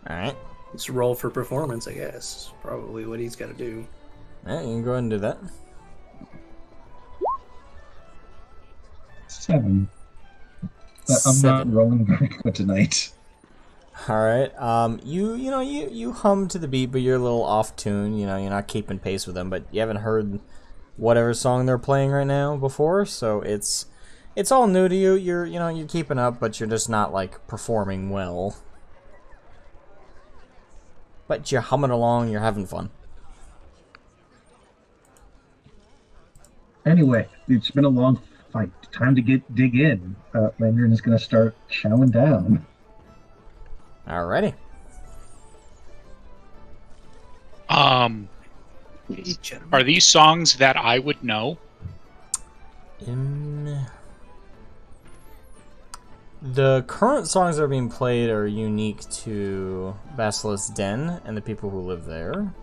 All right.
It's roll for performance, I guess. Probably what he's got to do.
All right, you can go ahead and do that.
7. But I'm
7.
not rolling very good tonight.
All right. You hum to the beat, but you're a little off tune. You know, you're not keeping pace with them, but you haven't heard whatever song they're playing right now before, so it's all new to you. You're keeping up, but you're just not like performing well. But you're humming along. You're having fun.
Anyway, it's been a long fight. Time to dig in. Landrin is going to start chowing down.
Alrighty.
Are these songs that I would know?
The current songs that are being played are unique to Basilisk's Den and the people who live there,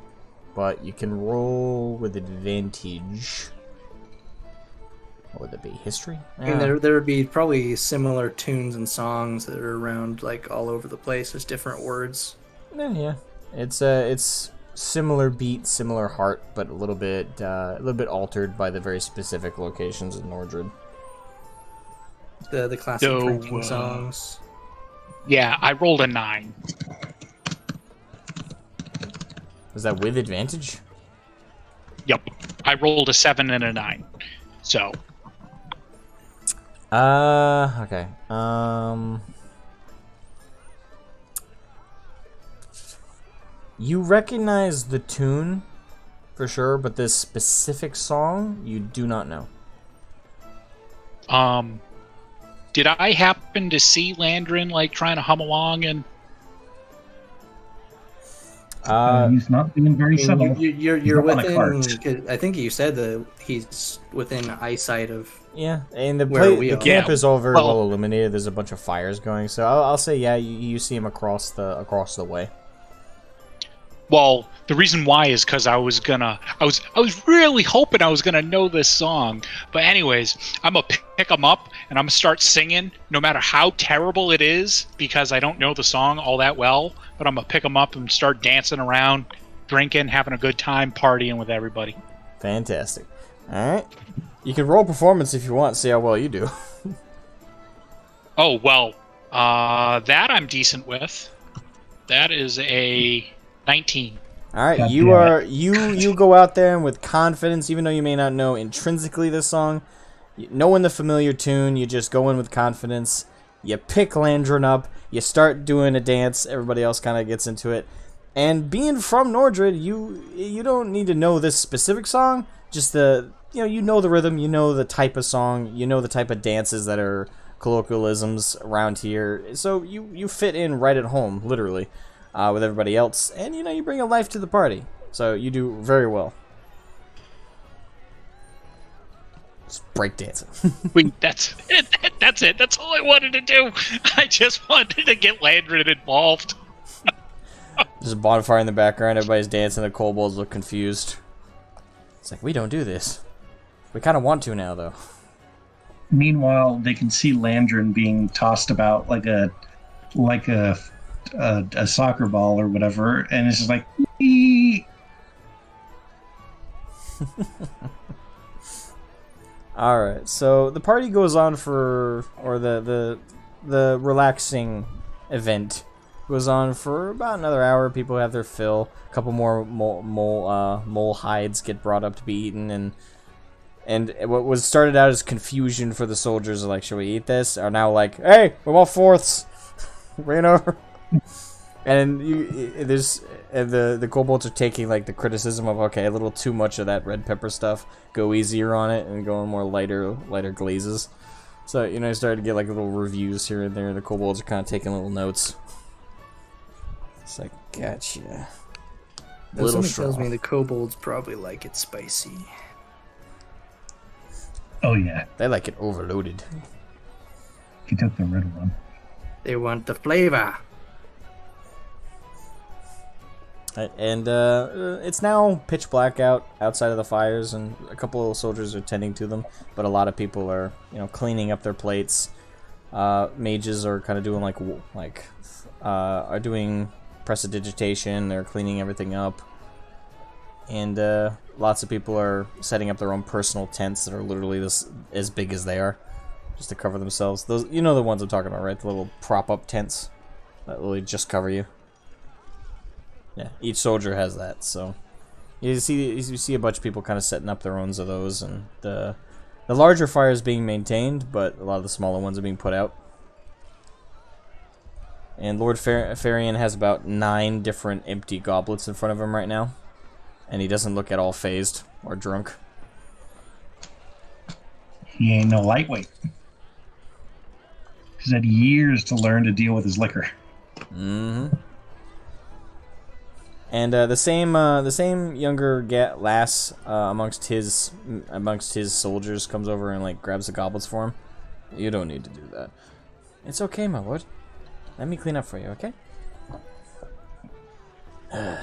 but you can roll with advantage. What would that be? History?
I mean, there would be probably similar tunes and songs that are around like all over the place. There's different words.
Yeah. It's similar beat, similar heart, but a little bit altered by the very specific locations in Nordred.
The classic drinking songs.
Yeah, I rolled a 9.
Is that with advantage?
Yep. I rolled a 7 and a 9. So.
Okay. You recognize the tune for sure, but this specific song you do not know.
Did I happen to see Landrin like trying to hum along and?
He's not being very subtle.
You're
not on a cart.
within. I think you said that he's within eyesight of.
Yeah, and the
Where we
the
are.
camp
Yeah,
is all very
well-
well illuminated. There's a bunch of fires going, so I'll say yeah. You see him across the way.
Well, the reason why is because I was really hoping I was gonna know this song. But anyways, I'm gonna pick them up and I'm gonna start singing, no matter how terrible it is, because I don't know the song all that well. But I'm gonna pick them up and start dancing around, drinking, having a good time, partying with everybody.
Fantastic. All right. You can roll performance if you want. See how well you do.
Oh well, that I'm decent with. That is a 19.
All right,
God
you
damn
are you go out there and with confidence, even though you may not know intrinsically this song, knowing the familiar tune, you just go in with confidence. You pick Landrin up, you start doing a dance. Everybody else kind of gets into it. And being from Nordred, you don't need to know this specific song. Just you know the rhythm, you know the type of song, you know the type of dances that are colloquialisms around here. So you fit in right at home, literally. With everybody else, and you bring a life to the party, so you do very well. It's breakdancing.
Wait, that's it. That's it. That's all I wanted to do. I just wanted to get Landrin involved.
There's a bonfire in the background. Everybody's dancing. The kobolds look confused. It's like, we don't do this. We kind of want to now, though.
Meanwhile, they can see Landrin being tossed about like a soccer ball or whatever, and it's just like, "Wee."
All right, so the party goes on or the relaxing event goes on for about another hour. People have their fill. A couple more mole hides get brought up to be eaten, and what was started out as confusion for the soldiers, like, should we eat this? Are now like, hey, we want fourths. Bring it over. And the kobolds are taking like the criticism of, okay, a little too much of that red pepper stuff. Go easier on it and go on more lighter glazes. So you started to get like little reviews here and there. The kobolds are kind of taking little notes. It's like, gotcha.
Something tells me the kobolds probably like it spicy.
Oh yeah,
They like it overloaded.
he took the red one.
They want the flavor.
And it's now pitch black outside of the fires, and a couple of soldiers are tending to them, but a lot of people are, cleaning up their plates. Mages are kind of doing are doing prestidigitation. They're cleaning everything up, and lots of people are setting up their own personal tents that are literally as big as they are, just to cover themselves. Those, the ones I'm talking about, right? The little prop-up tents that literally just cover you. Yeah, each soldier has that, so you see a bunch of people kind of setting up their own of those, and the larger fire is being maintained, but a lot of the smaller ones are being put out. And Lord Farian has about 9 different empty goblets in front of him right now, and he doesn't look at all phased or drunk.
He ain't no lightweight. He's had years to learn to deal with his liquor.
Mm-hmm. And the same younger lass amongst his soldiers comes over and like grabs the goblets for him. You don't need to do that. It's okay, my lord. Let me clean up for you, okay? I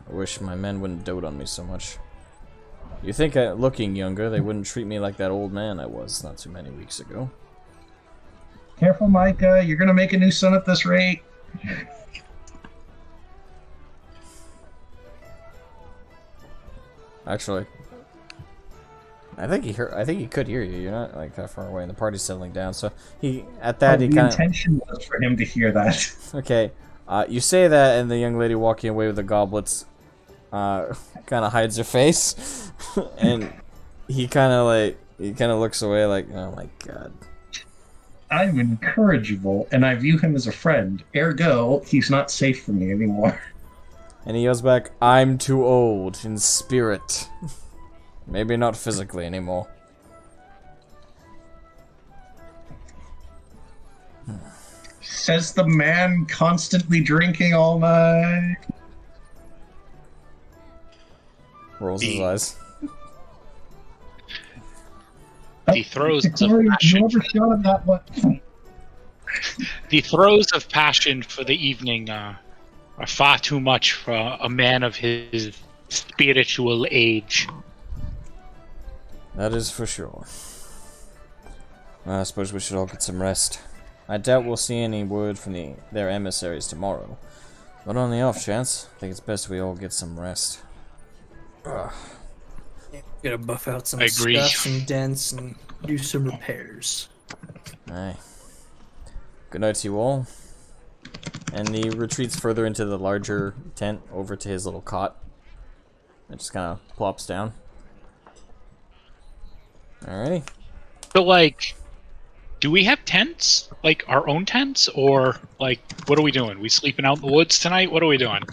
wish my men wouldn't dote on me so much. You think looking younger, they wouldn't treat me like that old man I was not too many weeks ago.
Careful, Micah. You're gonna make a new son at this rate.
Actually, I think he could hear you. You're not like that far away, and the party's settling down. So he
The intention was for him to hear that.
Okay, you say that, and the young lady walking away with the goblets, kind of hides her face, and he kind of looks away like, oh my god.
I'm incorrigible, and I view him as a friend. Ergo, he's not safe for me anymore.
And he yells back, I'm too old in spirit. Maybe not physically anymore.
Says the man constantly drinking all night.
Rolls his eyes.
The throes of
Victoria, you
passion.
overshot that one.
The throes of passion for the evening are far too much for a man of his spiritual age.
That is for sure. I suppose we should all get some rest. I doubt we'll see any word from their emissaries tomorrow. But on the off chance, I think it's best we all get some rest. Ugh.
Gotta buff out some
I agree.
stuff, some dents, and do some repairs.
Aye. Good night to you all. And he retreats further into the larger tent, over to his little cot. It just kind of plops down. Alrighty.
So, like, do we have tents? Like, our own tents? Or, like, what are we doing? We sleeping out in the woods tonight? What are we doing?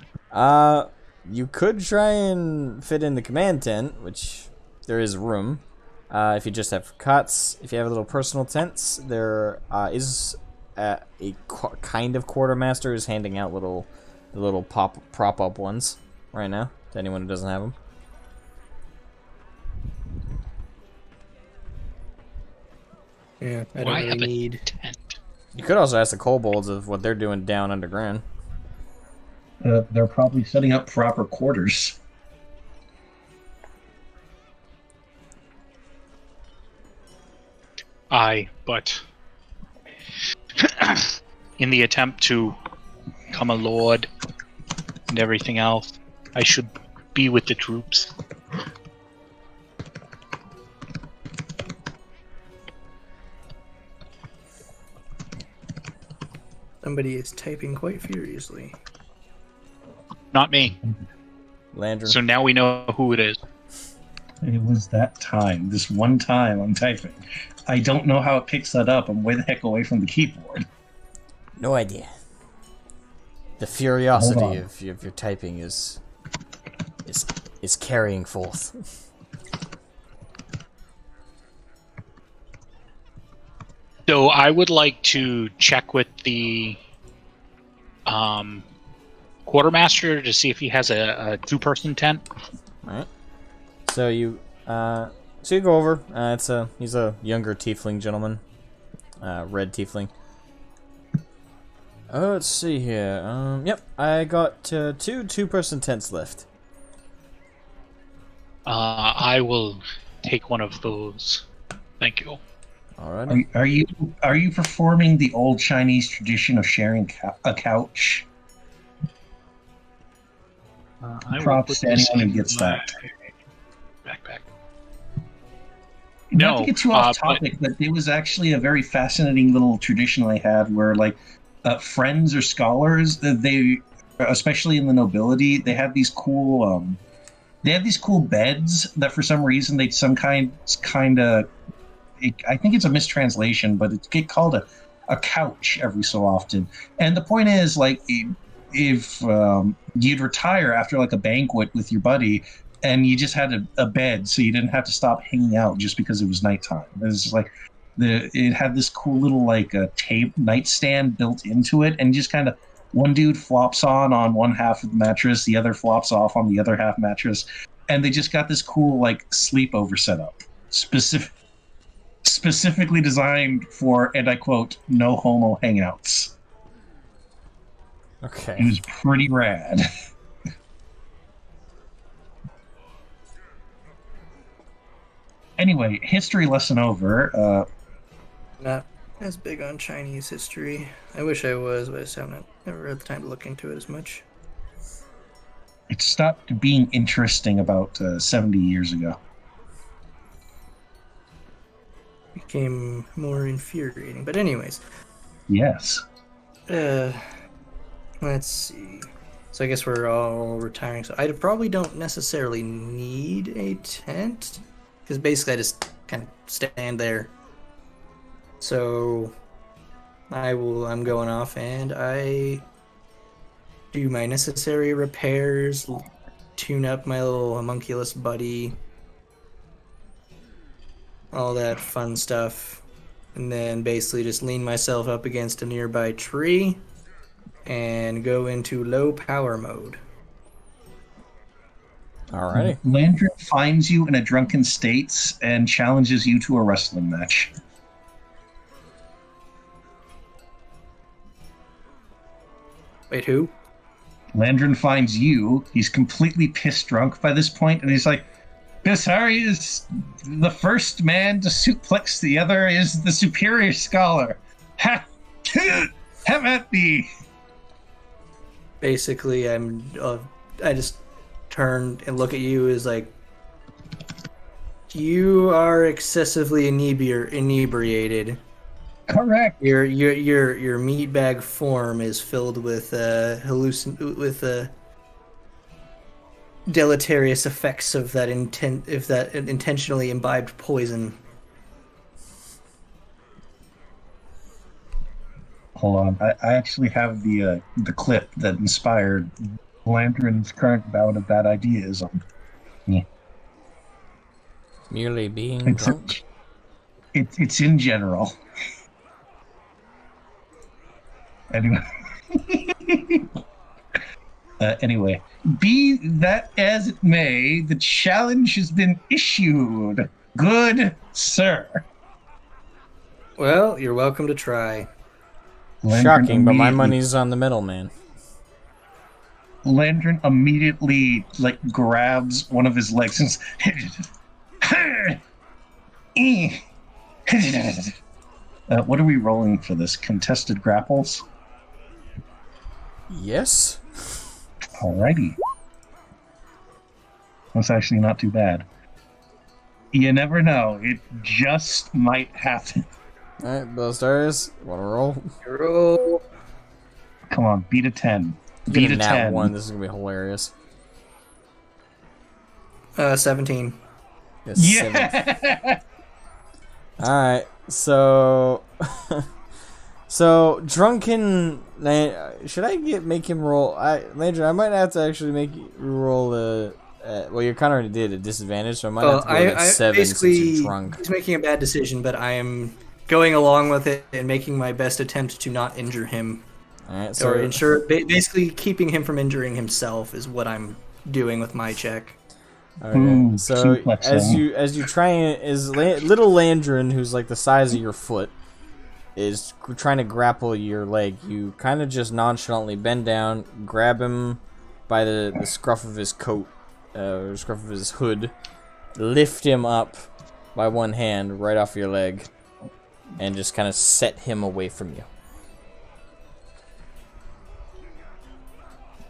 You could try and fit in the command tent, which there is room. If you just have cots, if you have little personal tents, there is a kind of quartermaster is handing out the little prop up ones right now to anyone who doesn't have them.
Yeah, I don't
Why
really
have a
need.
tent?
You could also ask the kobolds of what they're doing down underground.
They're probably setting up proper quarters.
Aye, but in the attempt to become a lord and everything else, I should be with the troops.
Somebody is typing quite furiously.
Not me.
Landry.
So now we know who it is.
It was that time. This one time I'm typing. I don't know how it picks that up. I'm way the heck away from the keyboard.
No idea. The
Hold
furiosity
on.
of your typing is carrying forth.
So I would like to check with the quartermaster to see if he has a two-person tent.
Alright. So you go over. He's a younger tiefling gentleman. Red tiefling. Let's see here. Yep, I got two-person tents left.
I will take one of those. Thank you.
Alright.
Are you performing the old Chinese tradition of sharing a couch?
I will
Props
put
to
this
anyone who
in
gets
my
that.
backpack.
Not
No,
to get too off topic, but it was actually a very fascinating little tradition I had where, like, friends or scholars, they, especially in the nobility, they had these cool, beds that for some reason they'd kind of, I think it's a mistranslation, but it get called a couch every so often. And the point is, like, if you'd retire after like a banquet with your buddy, and you just had a bed, so you didn't have to stop hanging out just because it was nighttime. It was just like it had this cool little like nightstand built into it, and just kind of one dude flops on one half of the mattress, the other flops off on the other half mattress, and they just got this cool like sleepover setup, specifically designed for, and I quote, no homo hangouts.
Okay.
It was pretty rad. Anyway, history lesson over.
Not as big on Chinese history. I wish I was, but I just never had the time to look into it as much.
It stopped being interesting about 70 years ago.
Became more infuriating. But anyways,
Yes.
let's see. So I guess we're all retiring. So I probably don't necessarily need a tent, because basically I just kind of stand there. So I'm going off and I do my necessary repairs, tune up my little homunculus buddy, all that fun stuff, and then basically just lean myself up against a nearby tree and go into low power mode.
Alrighty.
Landry finds you in a drunken state and challenges you to a wrestling match.
Wait, who?
Landrin finds you. He's completely pissed drunk by this point, and he's like, Bessari is the first man to suplex the other is the superior scholar. Have at me.
Basically, I just turn and look at you as like, you are excessively inebriated.
Correct.
Your meatbag form is filled with deleterious effects of that intentionally imbibed poison.
Hold on, I actually have the clip that inspired Landrin's current bout of bad ideas on me.
Merely being drunk.
It's in general. Anyway. Anyway, be that as it may, the challenge has been issued. Good, sir.
Well, you're welcome to try.
Shocking, but my money's on the middleman.
Landrin immediately grabs one of his legs and what are we rolling for this? Contested grapples?
Yes.
Alrighty. That's actually not too bad. You never know. It just might happen.
Alright, Bellstars, wanna roll?
Roll.
Come on, beat a 10.
Beat a nat 1, this is gonna be hilarious.
17.
Yeah!
Alright, so... so, drunken... Should I make him roll... Major, I might have to actually make you roll a... well, you kind of already did a disadvantage, so I might have to go at 7 since you're drunk.
He's making a bad decision, but I am going along with it and making my best attempt to not injure him.
Alright, so...
Or ensure... basically, keeping him from injuring himself is what I'm doing with my check.
Okay, so as you try and little Landrin, who's like the size of your foot, is trying to grapple your leg, you kind of just nonchalantly bend down, grab him by the scruff of his coat, scruff of his hood, lift him up by one hand right off your leg, and just kind of set him away from you.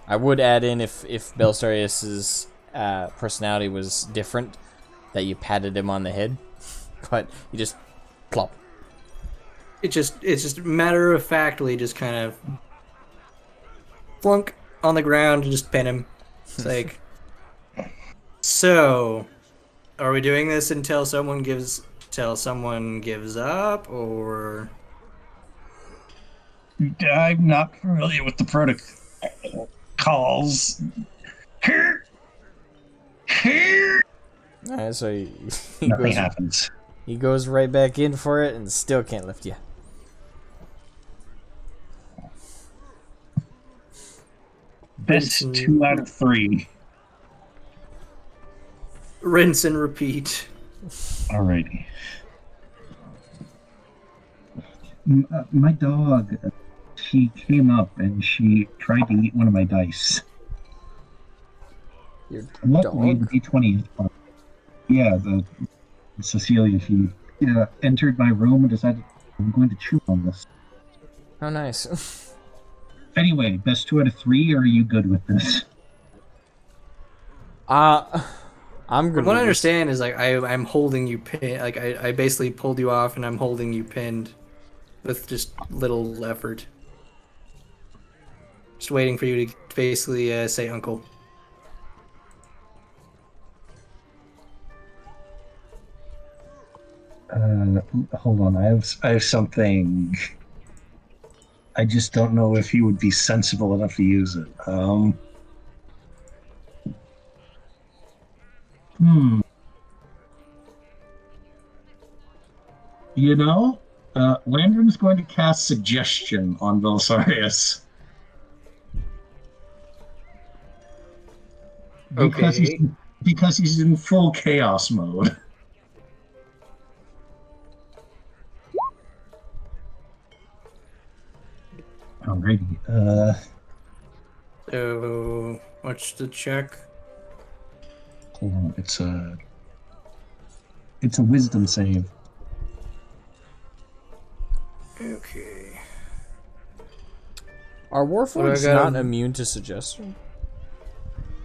I would add in if Belsarius's personality was different, that you patted him on the head, but you just plop.
It's just matter of factly just kind of flunk on the ground and just pin him. It's like, so, are we doing this until someone gives up, or?
I'm not familiar with the protocols.
Alright, so
Nothing happens.
He goes right back in for it and still can't lift you.
Best 2 out of 3.
Rinse and repeat.
Alrighty. My dog, she came up and she tried to eat one of my dice.
Your
Luckily,
dog?
the D20 is fine. Yeah, Cecilia, she entered my room and decided, I'm going to chew on this.
Oh, nice.
Anyway, best 2 out of 3, or are you good with this?
I'm good.
What I understand is I'm holding you pinned. Like I basically pulled you off and I'm holding you pinned with just little effort. Just waiting for you to basically say uncle.
Hold on, I have something. I just don't know if he would be sensible enough to use it. Landrin's going to cast Suggestion on Belisarius. Because he's in full chaos mode. Alrighty.
So, what's the check?
Hold on, it's a wisdom save.
Okay.
Are
What do I
Warforged
got?
not immune to suggestion?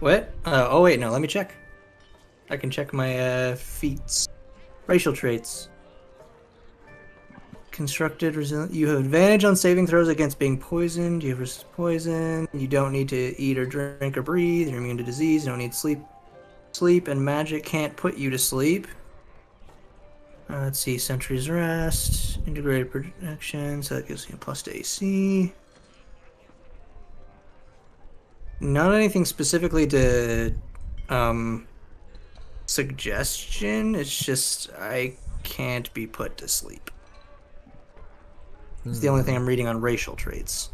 What? Oh wait, no. Let me check. I can check my feats, racial traits. Constructed resilient. You have advantage on saving throws against being poisoned. You have resist poison. You don't need to eat or drink or breathe. You're immune to disease. You don't need sleep. Sleep and magic can't put you to sleep. Let's see. Sentry's Rest. Integrated protection. So that gives you a plus to AC. Not anything specifically to suggestion. It's just I can't be put to sleep. It's the only thing I'm reading on racial traits.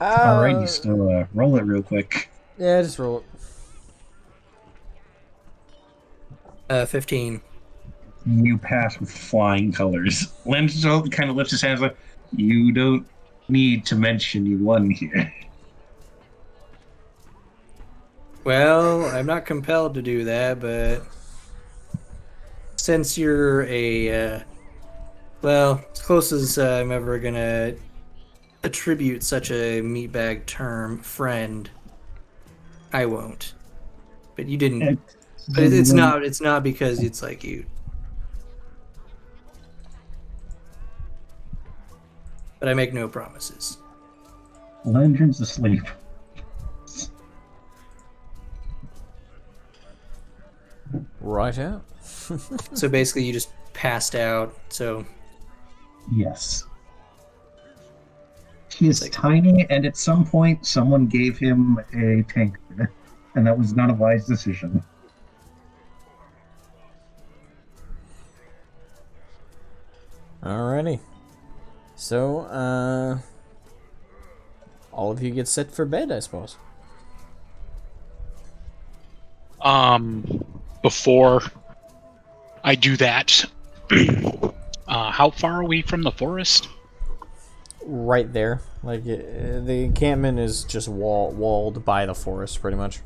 Alrighty, so roll it real quick.
Yeah, just roll it.
15.
You pass with flying colors. Lenzo kind of lifts his hands like, you don't need to mention you won here.
Well, I'm not compelled to do that, but since you're a, well, as close as I'm ever gonna attribute such a meatbag term, friend, I won't. But you didn't. But it's not. It's not because it's like you. But I make no promises.
Landron's asleep.
Right out.
So basically, you just passed out. So
Yes. He is tiny, and at some point, someone gave him a tankard, and that was not a wise decision.
Alrighty. So, all of you get set for bed, I suppose.
Before I do that, how far are we from the forest?
Right there. Like, the encampment is just walled by the forest, pretty much.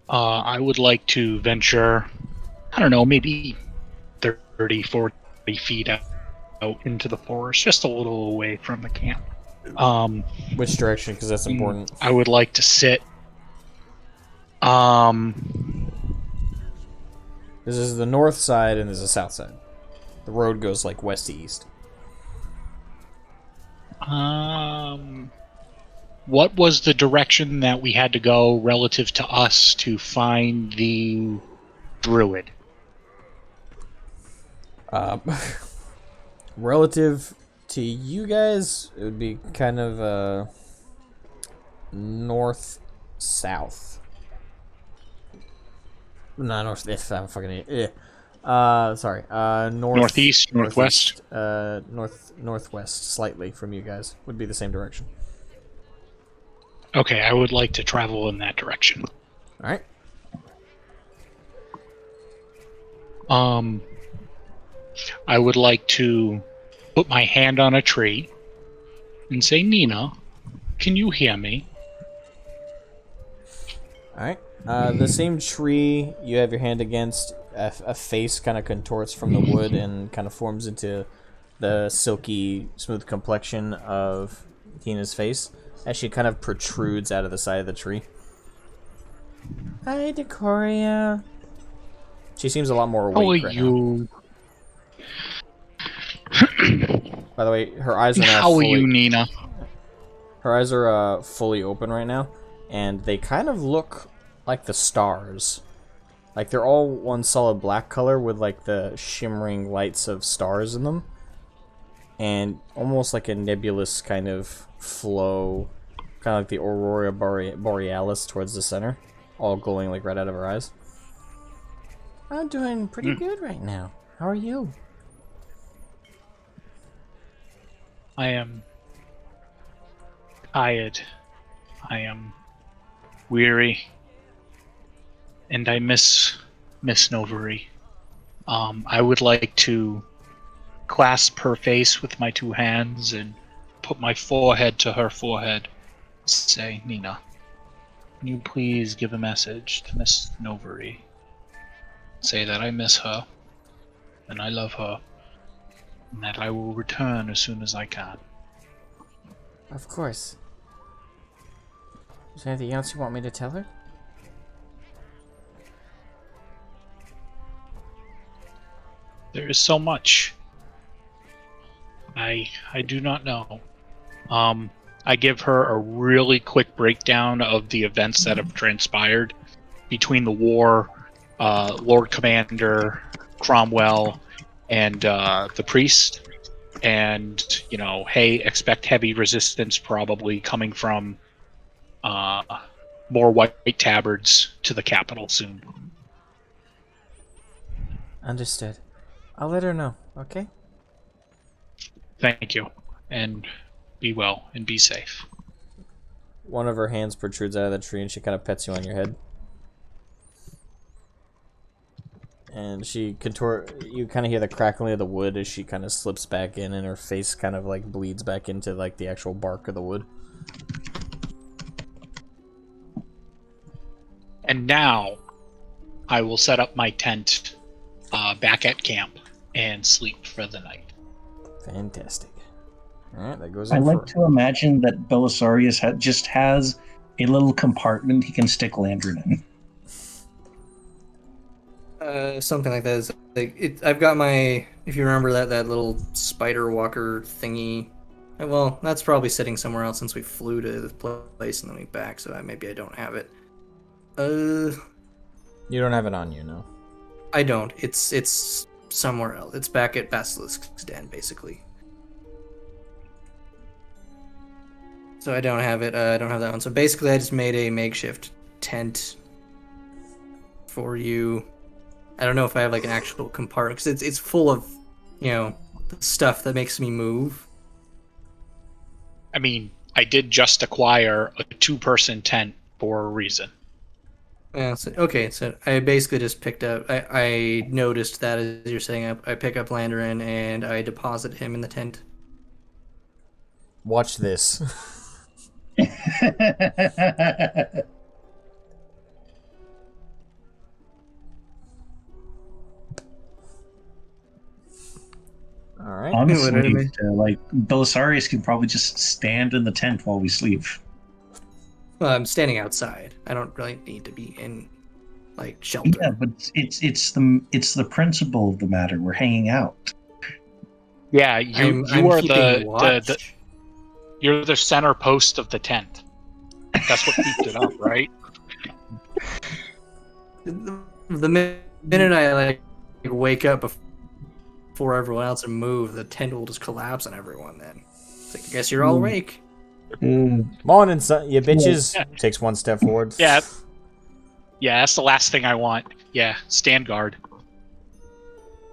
I would like to venture, I don't know, maybe 30, 40 feet out into the forest, just a little away from the camp.
Which direction? Because that's important.
I would like to sit.
This is the north side and this is the south side. The road goes like west to east.
What was the direction that we had to go relative to us to find the druid?
Relative to you guys, it would be kind of north-south. Not north. If I'm fucking sorry.
Northeast, northwest.
Northwest, slightly from you guys would be the same direction.
Okay, I would like to travel in that direction.
All right.
I would like to put my hand on a tree and say, Nina, can you hear me?
All right. The same tree you have your hand against, a face kind of contorts from the wood and kind of forms into the silky, smooth complexion of Tina's face as she kind of protrudes out of the side of the tree. Hi, Decoria. She seems a lot more awake right now. By the way, her eyes are now
How are you, Nina?
Her eyes are fully open right now, and they kind of look like the stars. Like they're all one solid black color with like the shimmering lights of stars in them. And almost like a nebulous kind of flow, kind of like the Aurora Borealis towards the center, all glowing like right out of her eyes. I'm doing pretty good right now. How are you?
I am tired. I am weary. And I miss Novari. I would like to clasp her face with my 2 hands and put my forehead to her forehead. Say, Nina, can you please give a message to Miss Novery? Say that I miss her, and I love her, and that I will return as soon as I can.
Of course. Is there anything else you want me to tell her?
There is so much. I do not know. I give her a really quick breakdown of the events that have transpired between the war, Lord Commander Cromwell, and the priest. And, you know, hey, expect heavy resistance probably coming from more white tabards to the capital soon.
Understood. I'll let her know, okay?
Thank you. And be well and be safe.
One of her hands protrudes out of the tree and she kind of pets you on your head. And she you kind of hear the crackling of the wood as she kind of slips back in and her face kind of like bleeds back into like the actual bark of the wood.
And now I will set up my tent back at camp and sleep for the night.
Fantastic. Alright, that goes
I
in
like to imagine that Belisarius just has a little compartment he can stick Landrin in.
Something like that is like I've got my, if you remember that little spider walker thingy. Well, that's probably sitting somewhere else since we flew to the place and then we back, so maybe I don't have it.
You don't have it on you, no?
I don't. It's somewhere else. It's back at Basilisk's den, basically. So I don't have it. I don't have that one. So basically, I just made a makeshift tent for you. I don't know if I have like an actual compartment because it's full of, you know, the stuff that makes me move.
I mean, I did just acquire a 2-person tent for a reason.
Yeah. So, okay. So I basically just picked up. I noticed that as you're setting up, I pick up Landarin and I deposit him in the tent.
Watch this. Alright.
Honestly, like, Belisarius can probably just stand in the tent while we sleep.
Well, I'm standing outside. I don't really need to be in, like, shelter.
Yeah, but it's the principle of the matter. We're hanging out.
Yeah, you are you're the center post of the tent. That's what keeps it up, right?
The minute I like wake up before everyone else and move, the tent will just collapse on everyone. Then it's like, I guess you're all awake.
Morning, son. You bitches. Yeah. Takes one step forward.
Yeah, that's the last thing I want. Yeah, stand guard.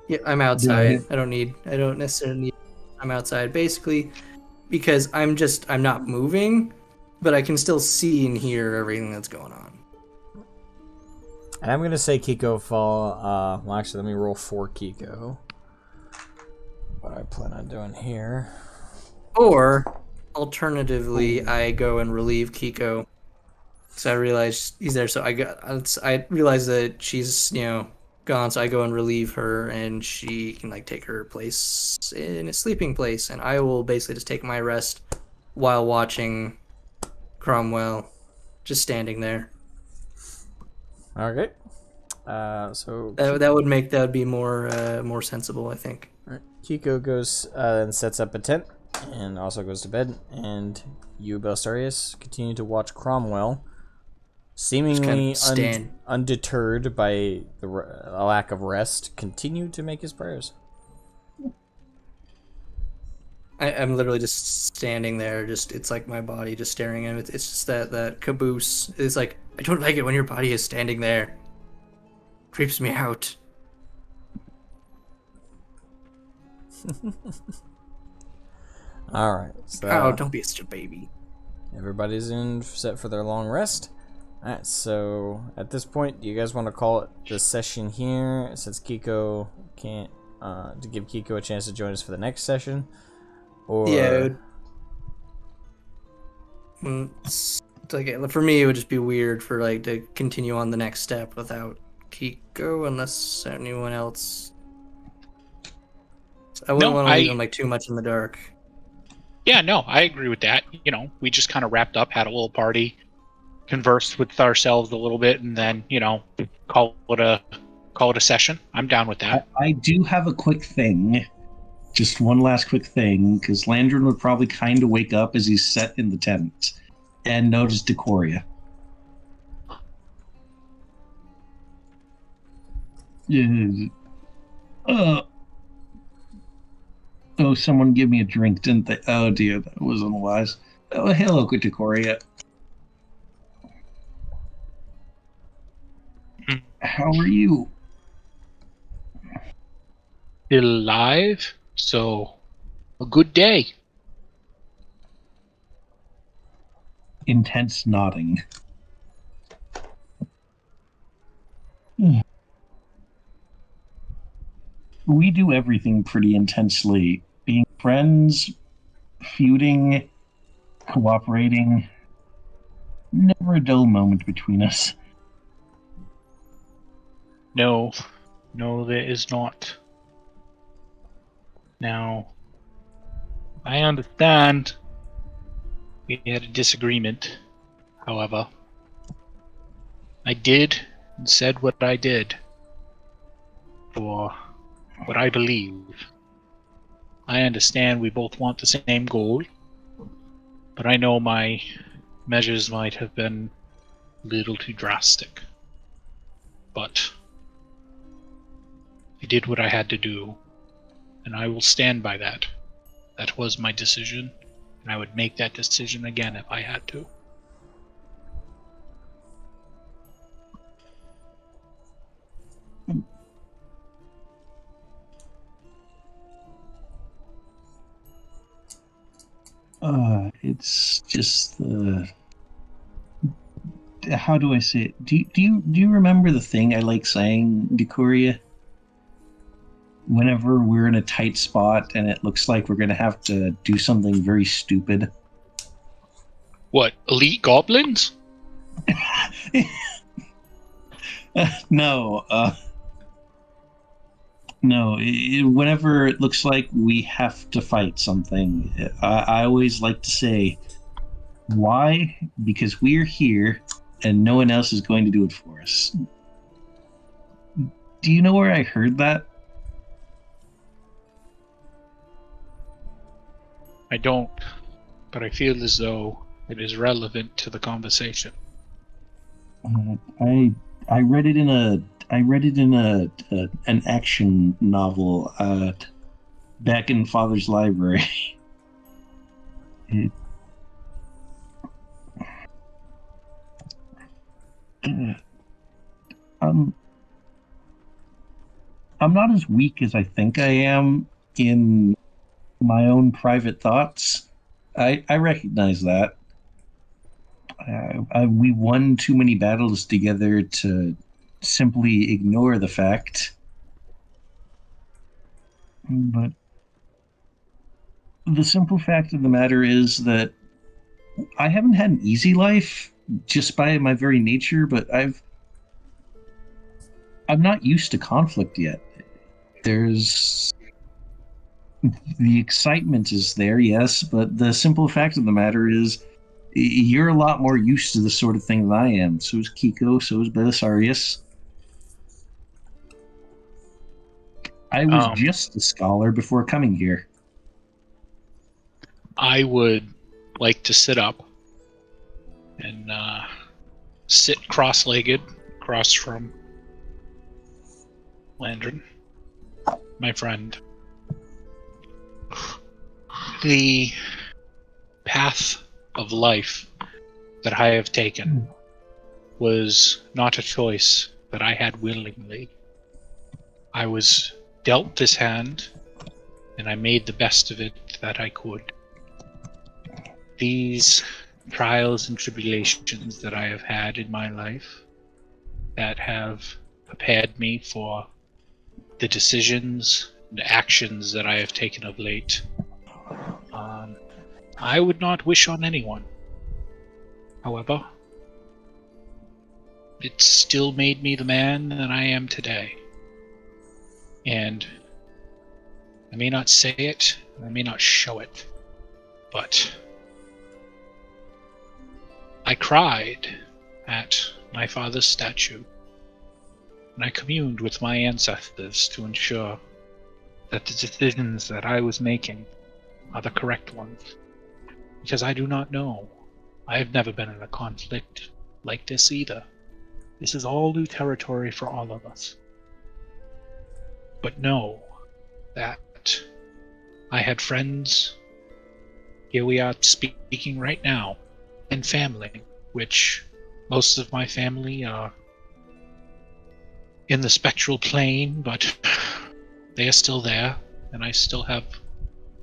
Yeah, I'm outside. I don't necessarily need. I'm outside basically because I'm not moving, but I can still see and hear everything that's going on.
And I'm gonna say Kiko fall. Well, actually, let me roll for Kiko. What I plan on doing here.
Or alternatively, I go and relieve Kiko. So I realize he's there. So I realize that she's gone. So I go and relieve her, and she can like take her place in a sleeping place, and I will basically just take my rest while watching Cromwell, just standing there.
Okay. So
that would be more sensible, I think.
All right. Kiko goes and sets up a tent, and also goes to bed. And you, Belisarius, continue to watch Cromwell, seemingly undeterred by the lack of rest, continue to make his prayers.
I'm literally just standing there. It's like my body just staring at him. It's just that caboose. It's like, I don't like it when your body is standing there. Creeps me out.
Alright. So
oh, don't be such a baby.
Everybody's set for their long rest. Alright, so at this point, do you guys want to call it the session here, since Kiko can't, to give Kiko a chance to join us for the next session? Or...
Yeah. For me, it would just be weird for like to continue on the next step without Kiko, unless anyone else. I wouldn't want to leave him like too much in the dark.
Yeah, no, I agree with that. You know, we just kind of wrapped up, had a little party, conversed with ourselves a little bit, and then call it a session. I'm down with that.
I do have a quick thing. Just one last quick thing, because Landrin would probably kind of wake up as he's set in the tent and notice Decoria. Oh, someone give me a drink, didn't they? Oh dear, that wasn't wise. Oh, hello, Decoria. How are you?
Still alive, so a good day.
Intense nodding. We do everything pretty intensely. Being friends, feuding, cooperating. Never a dull moment between us.
No, there is not. Now, I understand we had a disagreement. However, I did and said what I did for what I believe. I understand we both want the same goal, but I know my measures might have been a little too drastic. But I did what I had to do, and I will stand by that. That was my decision, and I would make that decision again if I had to.
It's just the... How do I say it? Do you remember the thing I like saying, Decoria? Whenever we're in a tight spot and it looks like we're going to have to do something very stupid.
What, elite goblins?
No, whenever it looks like we have to fight something, I always like to say, why? Because we're here and no one else is going to do it for us. Do you know where I heard that?
I don't, but I feel as though it is relevant to the conversation.
I read it in an action novel back in Father's library. I'm not as weak as I think I am in my own private thoughts. I recognize that. We won too many battles together to simply ignore the fact. But the simple fact of the matter is that I haven't had an easy life just by my very nature, but I'm not used to conflict yet. There's the excitement is there, yes, but the simple fact of the matter is you're a lot more used to this sort of thing than I am. So is Kiko, so is Belisarius. I was just a scholar before coming here.
I would like to sit up and sit cross-legged across from Landrin, my friend. The path of life that I have taken was not a choice that I had willingly. I was dealt this hand, and I made the best of it that I could. These trials and tribulations that I have had in my life that have prepared me for the decisions and actions that I have taken of late. I would not wish on anyone. However, it still made me the man that I am today. And I may not say it, I may not show it, but I cried at my father's statue, and I communed with my ancestors to ensure that the decisions that I was making are the correct ones. Because I do not know. I have never been in a conflict like this either. This is all new territory for all of us. But know that I had friends, here we are speaking right now, and family, which most of my family are in the spectral plane, but they are still there, and I still have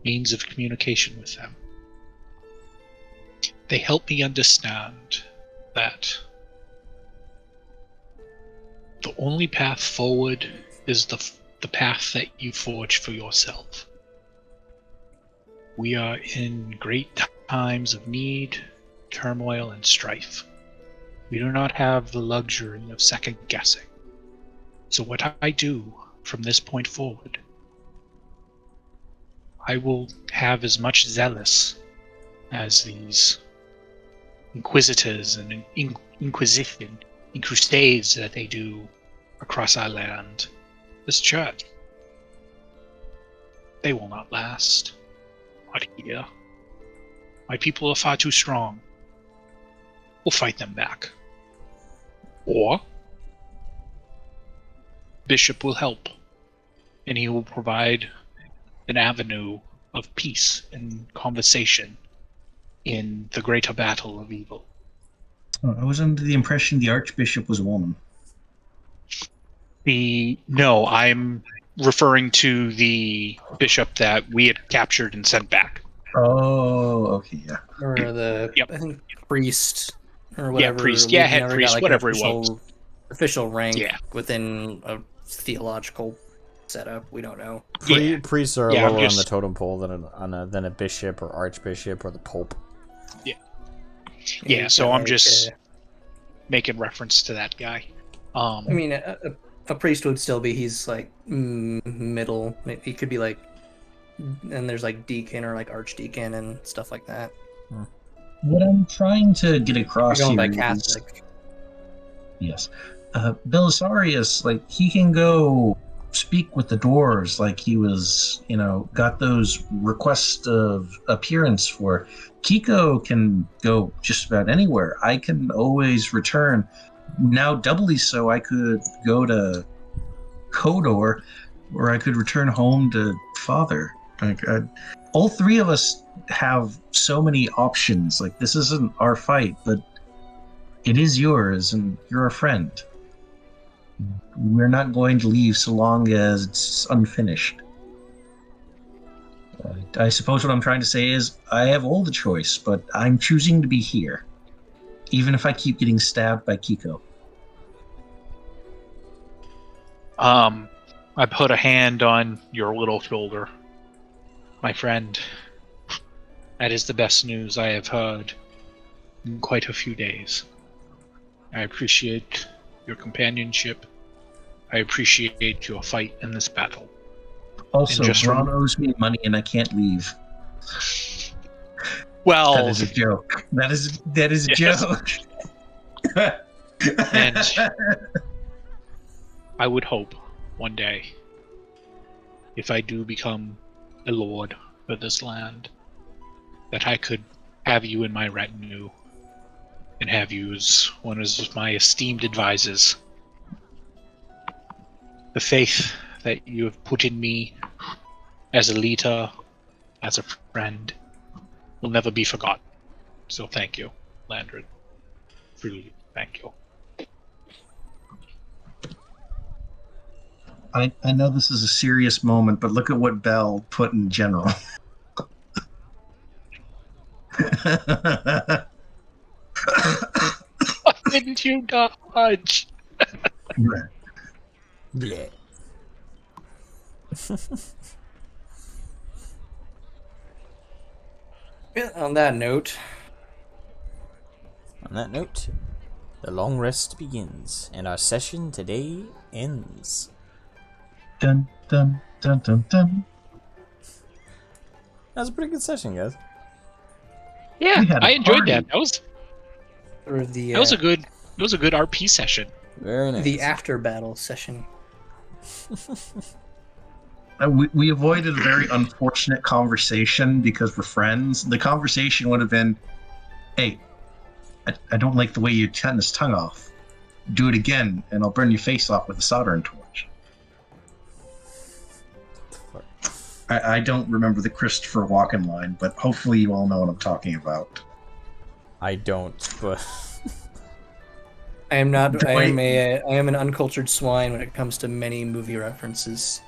means of communication with them. They help me understand that the only path forward is the path that you forge for yourself. We are in great times of need, turmoil, and strife. We do not have the luxury of second guessing. So what I do from this point forward, I will have as much zealous as these inquisitors and inquisition and crusades that they do across our land. This church, they will not last. Not here. My people are far too strong. We'll fight them back. Or Bishop will help, and he will provide an avenue of peace and conversation in the greater battle of evil.
I was under the impression the Archbishop was a woman.
No, I'm referring to the bishop that we had captured and sent back.
Oh, okay, yeah.
Or the
Yep.
I think priest or whatever.
priest.
We've
Yeah, head
never
priest,
got, like,
whatever
an
he was.
official rank
Yeah.
within a theological setup. We don't know.
Priests are
Yeah, I'm
lower on
just-
the totem pole than a bishop or archbishop or the pope.
Yeah, so
got,
I'm
like,
just making reference to that guy.
I mean, a priest would still be. He's like middle. He could be like, and there's like deacon or like archdeacon and stuff like that.
What I'm trying to get
You're
across
going
here
by
is,
Catholic.
yes, Belisarius, like, he can go speak with the doors, like he was, got those requests of appearance for. Kiko can go just about anywhere. I can always return. Now doubly so, I could go to Kodor, or I could return home to Father. Like, all three of us have so many options. Like, this isn't our fight, but it is yours, and you're a friend. We're not going to leave so long as it's unfinished. I suppose what I'm trying to say is I have all the choice, but I'm choosing to be here, even if I keep getting stabbed by Kiko.
I put a hand on your little shoulder. My friend, that is the best news I have heard in quite a few days. I appreciate your companionship. I appreciate your fight in this battle.
Also,
And just
Ron owes me money and I can't leave.
Well,
That is a joke. That is a
Yes.
joke.
And I would hope one day, if I do become a lord of this land, that I could have you in my retinue and have you as one of my esteemed advisors. The faith that you have put in me as a leader, as a friend, will never be forgotten. So thank you, Landred. Truly, thank you.
I know this is a serious moment, but look at what Bell put in general.
Why didn't you dodge?
Bleh.
Yeah, on that note,
the long rest begins, and our session today ends.
Dun dun dun dun dun.
That was a pretty good session, guys.
Yeah,
We had a
I enjoyed
party.
that. That was
or the
that was a good RP session.
Very nice.
the after battle session.
We avoided a very unfortunate conversation because we're friends. The conversation would have been, "Hey, I don't like the way you cut his tongue off. Do it again, and I'll burn your face off with a soldering torch." I don't remember the Christopher Walken line, but hopefully you all know what I'm talking about.
I don't, but
I am not. I am an uncultured swine when it comes to many movie references.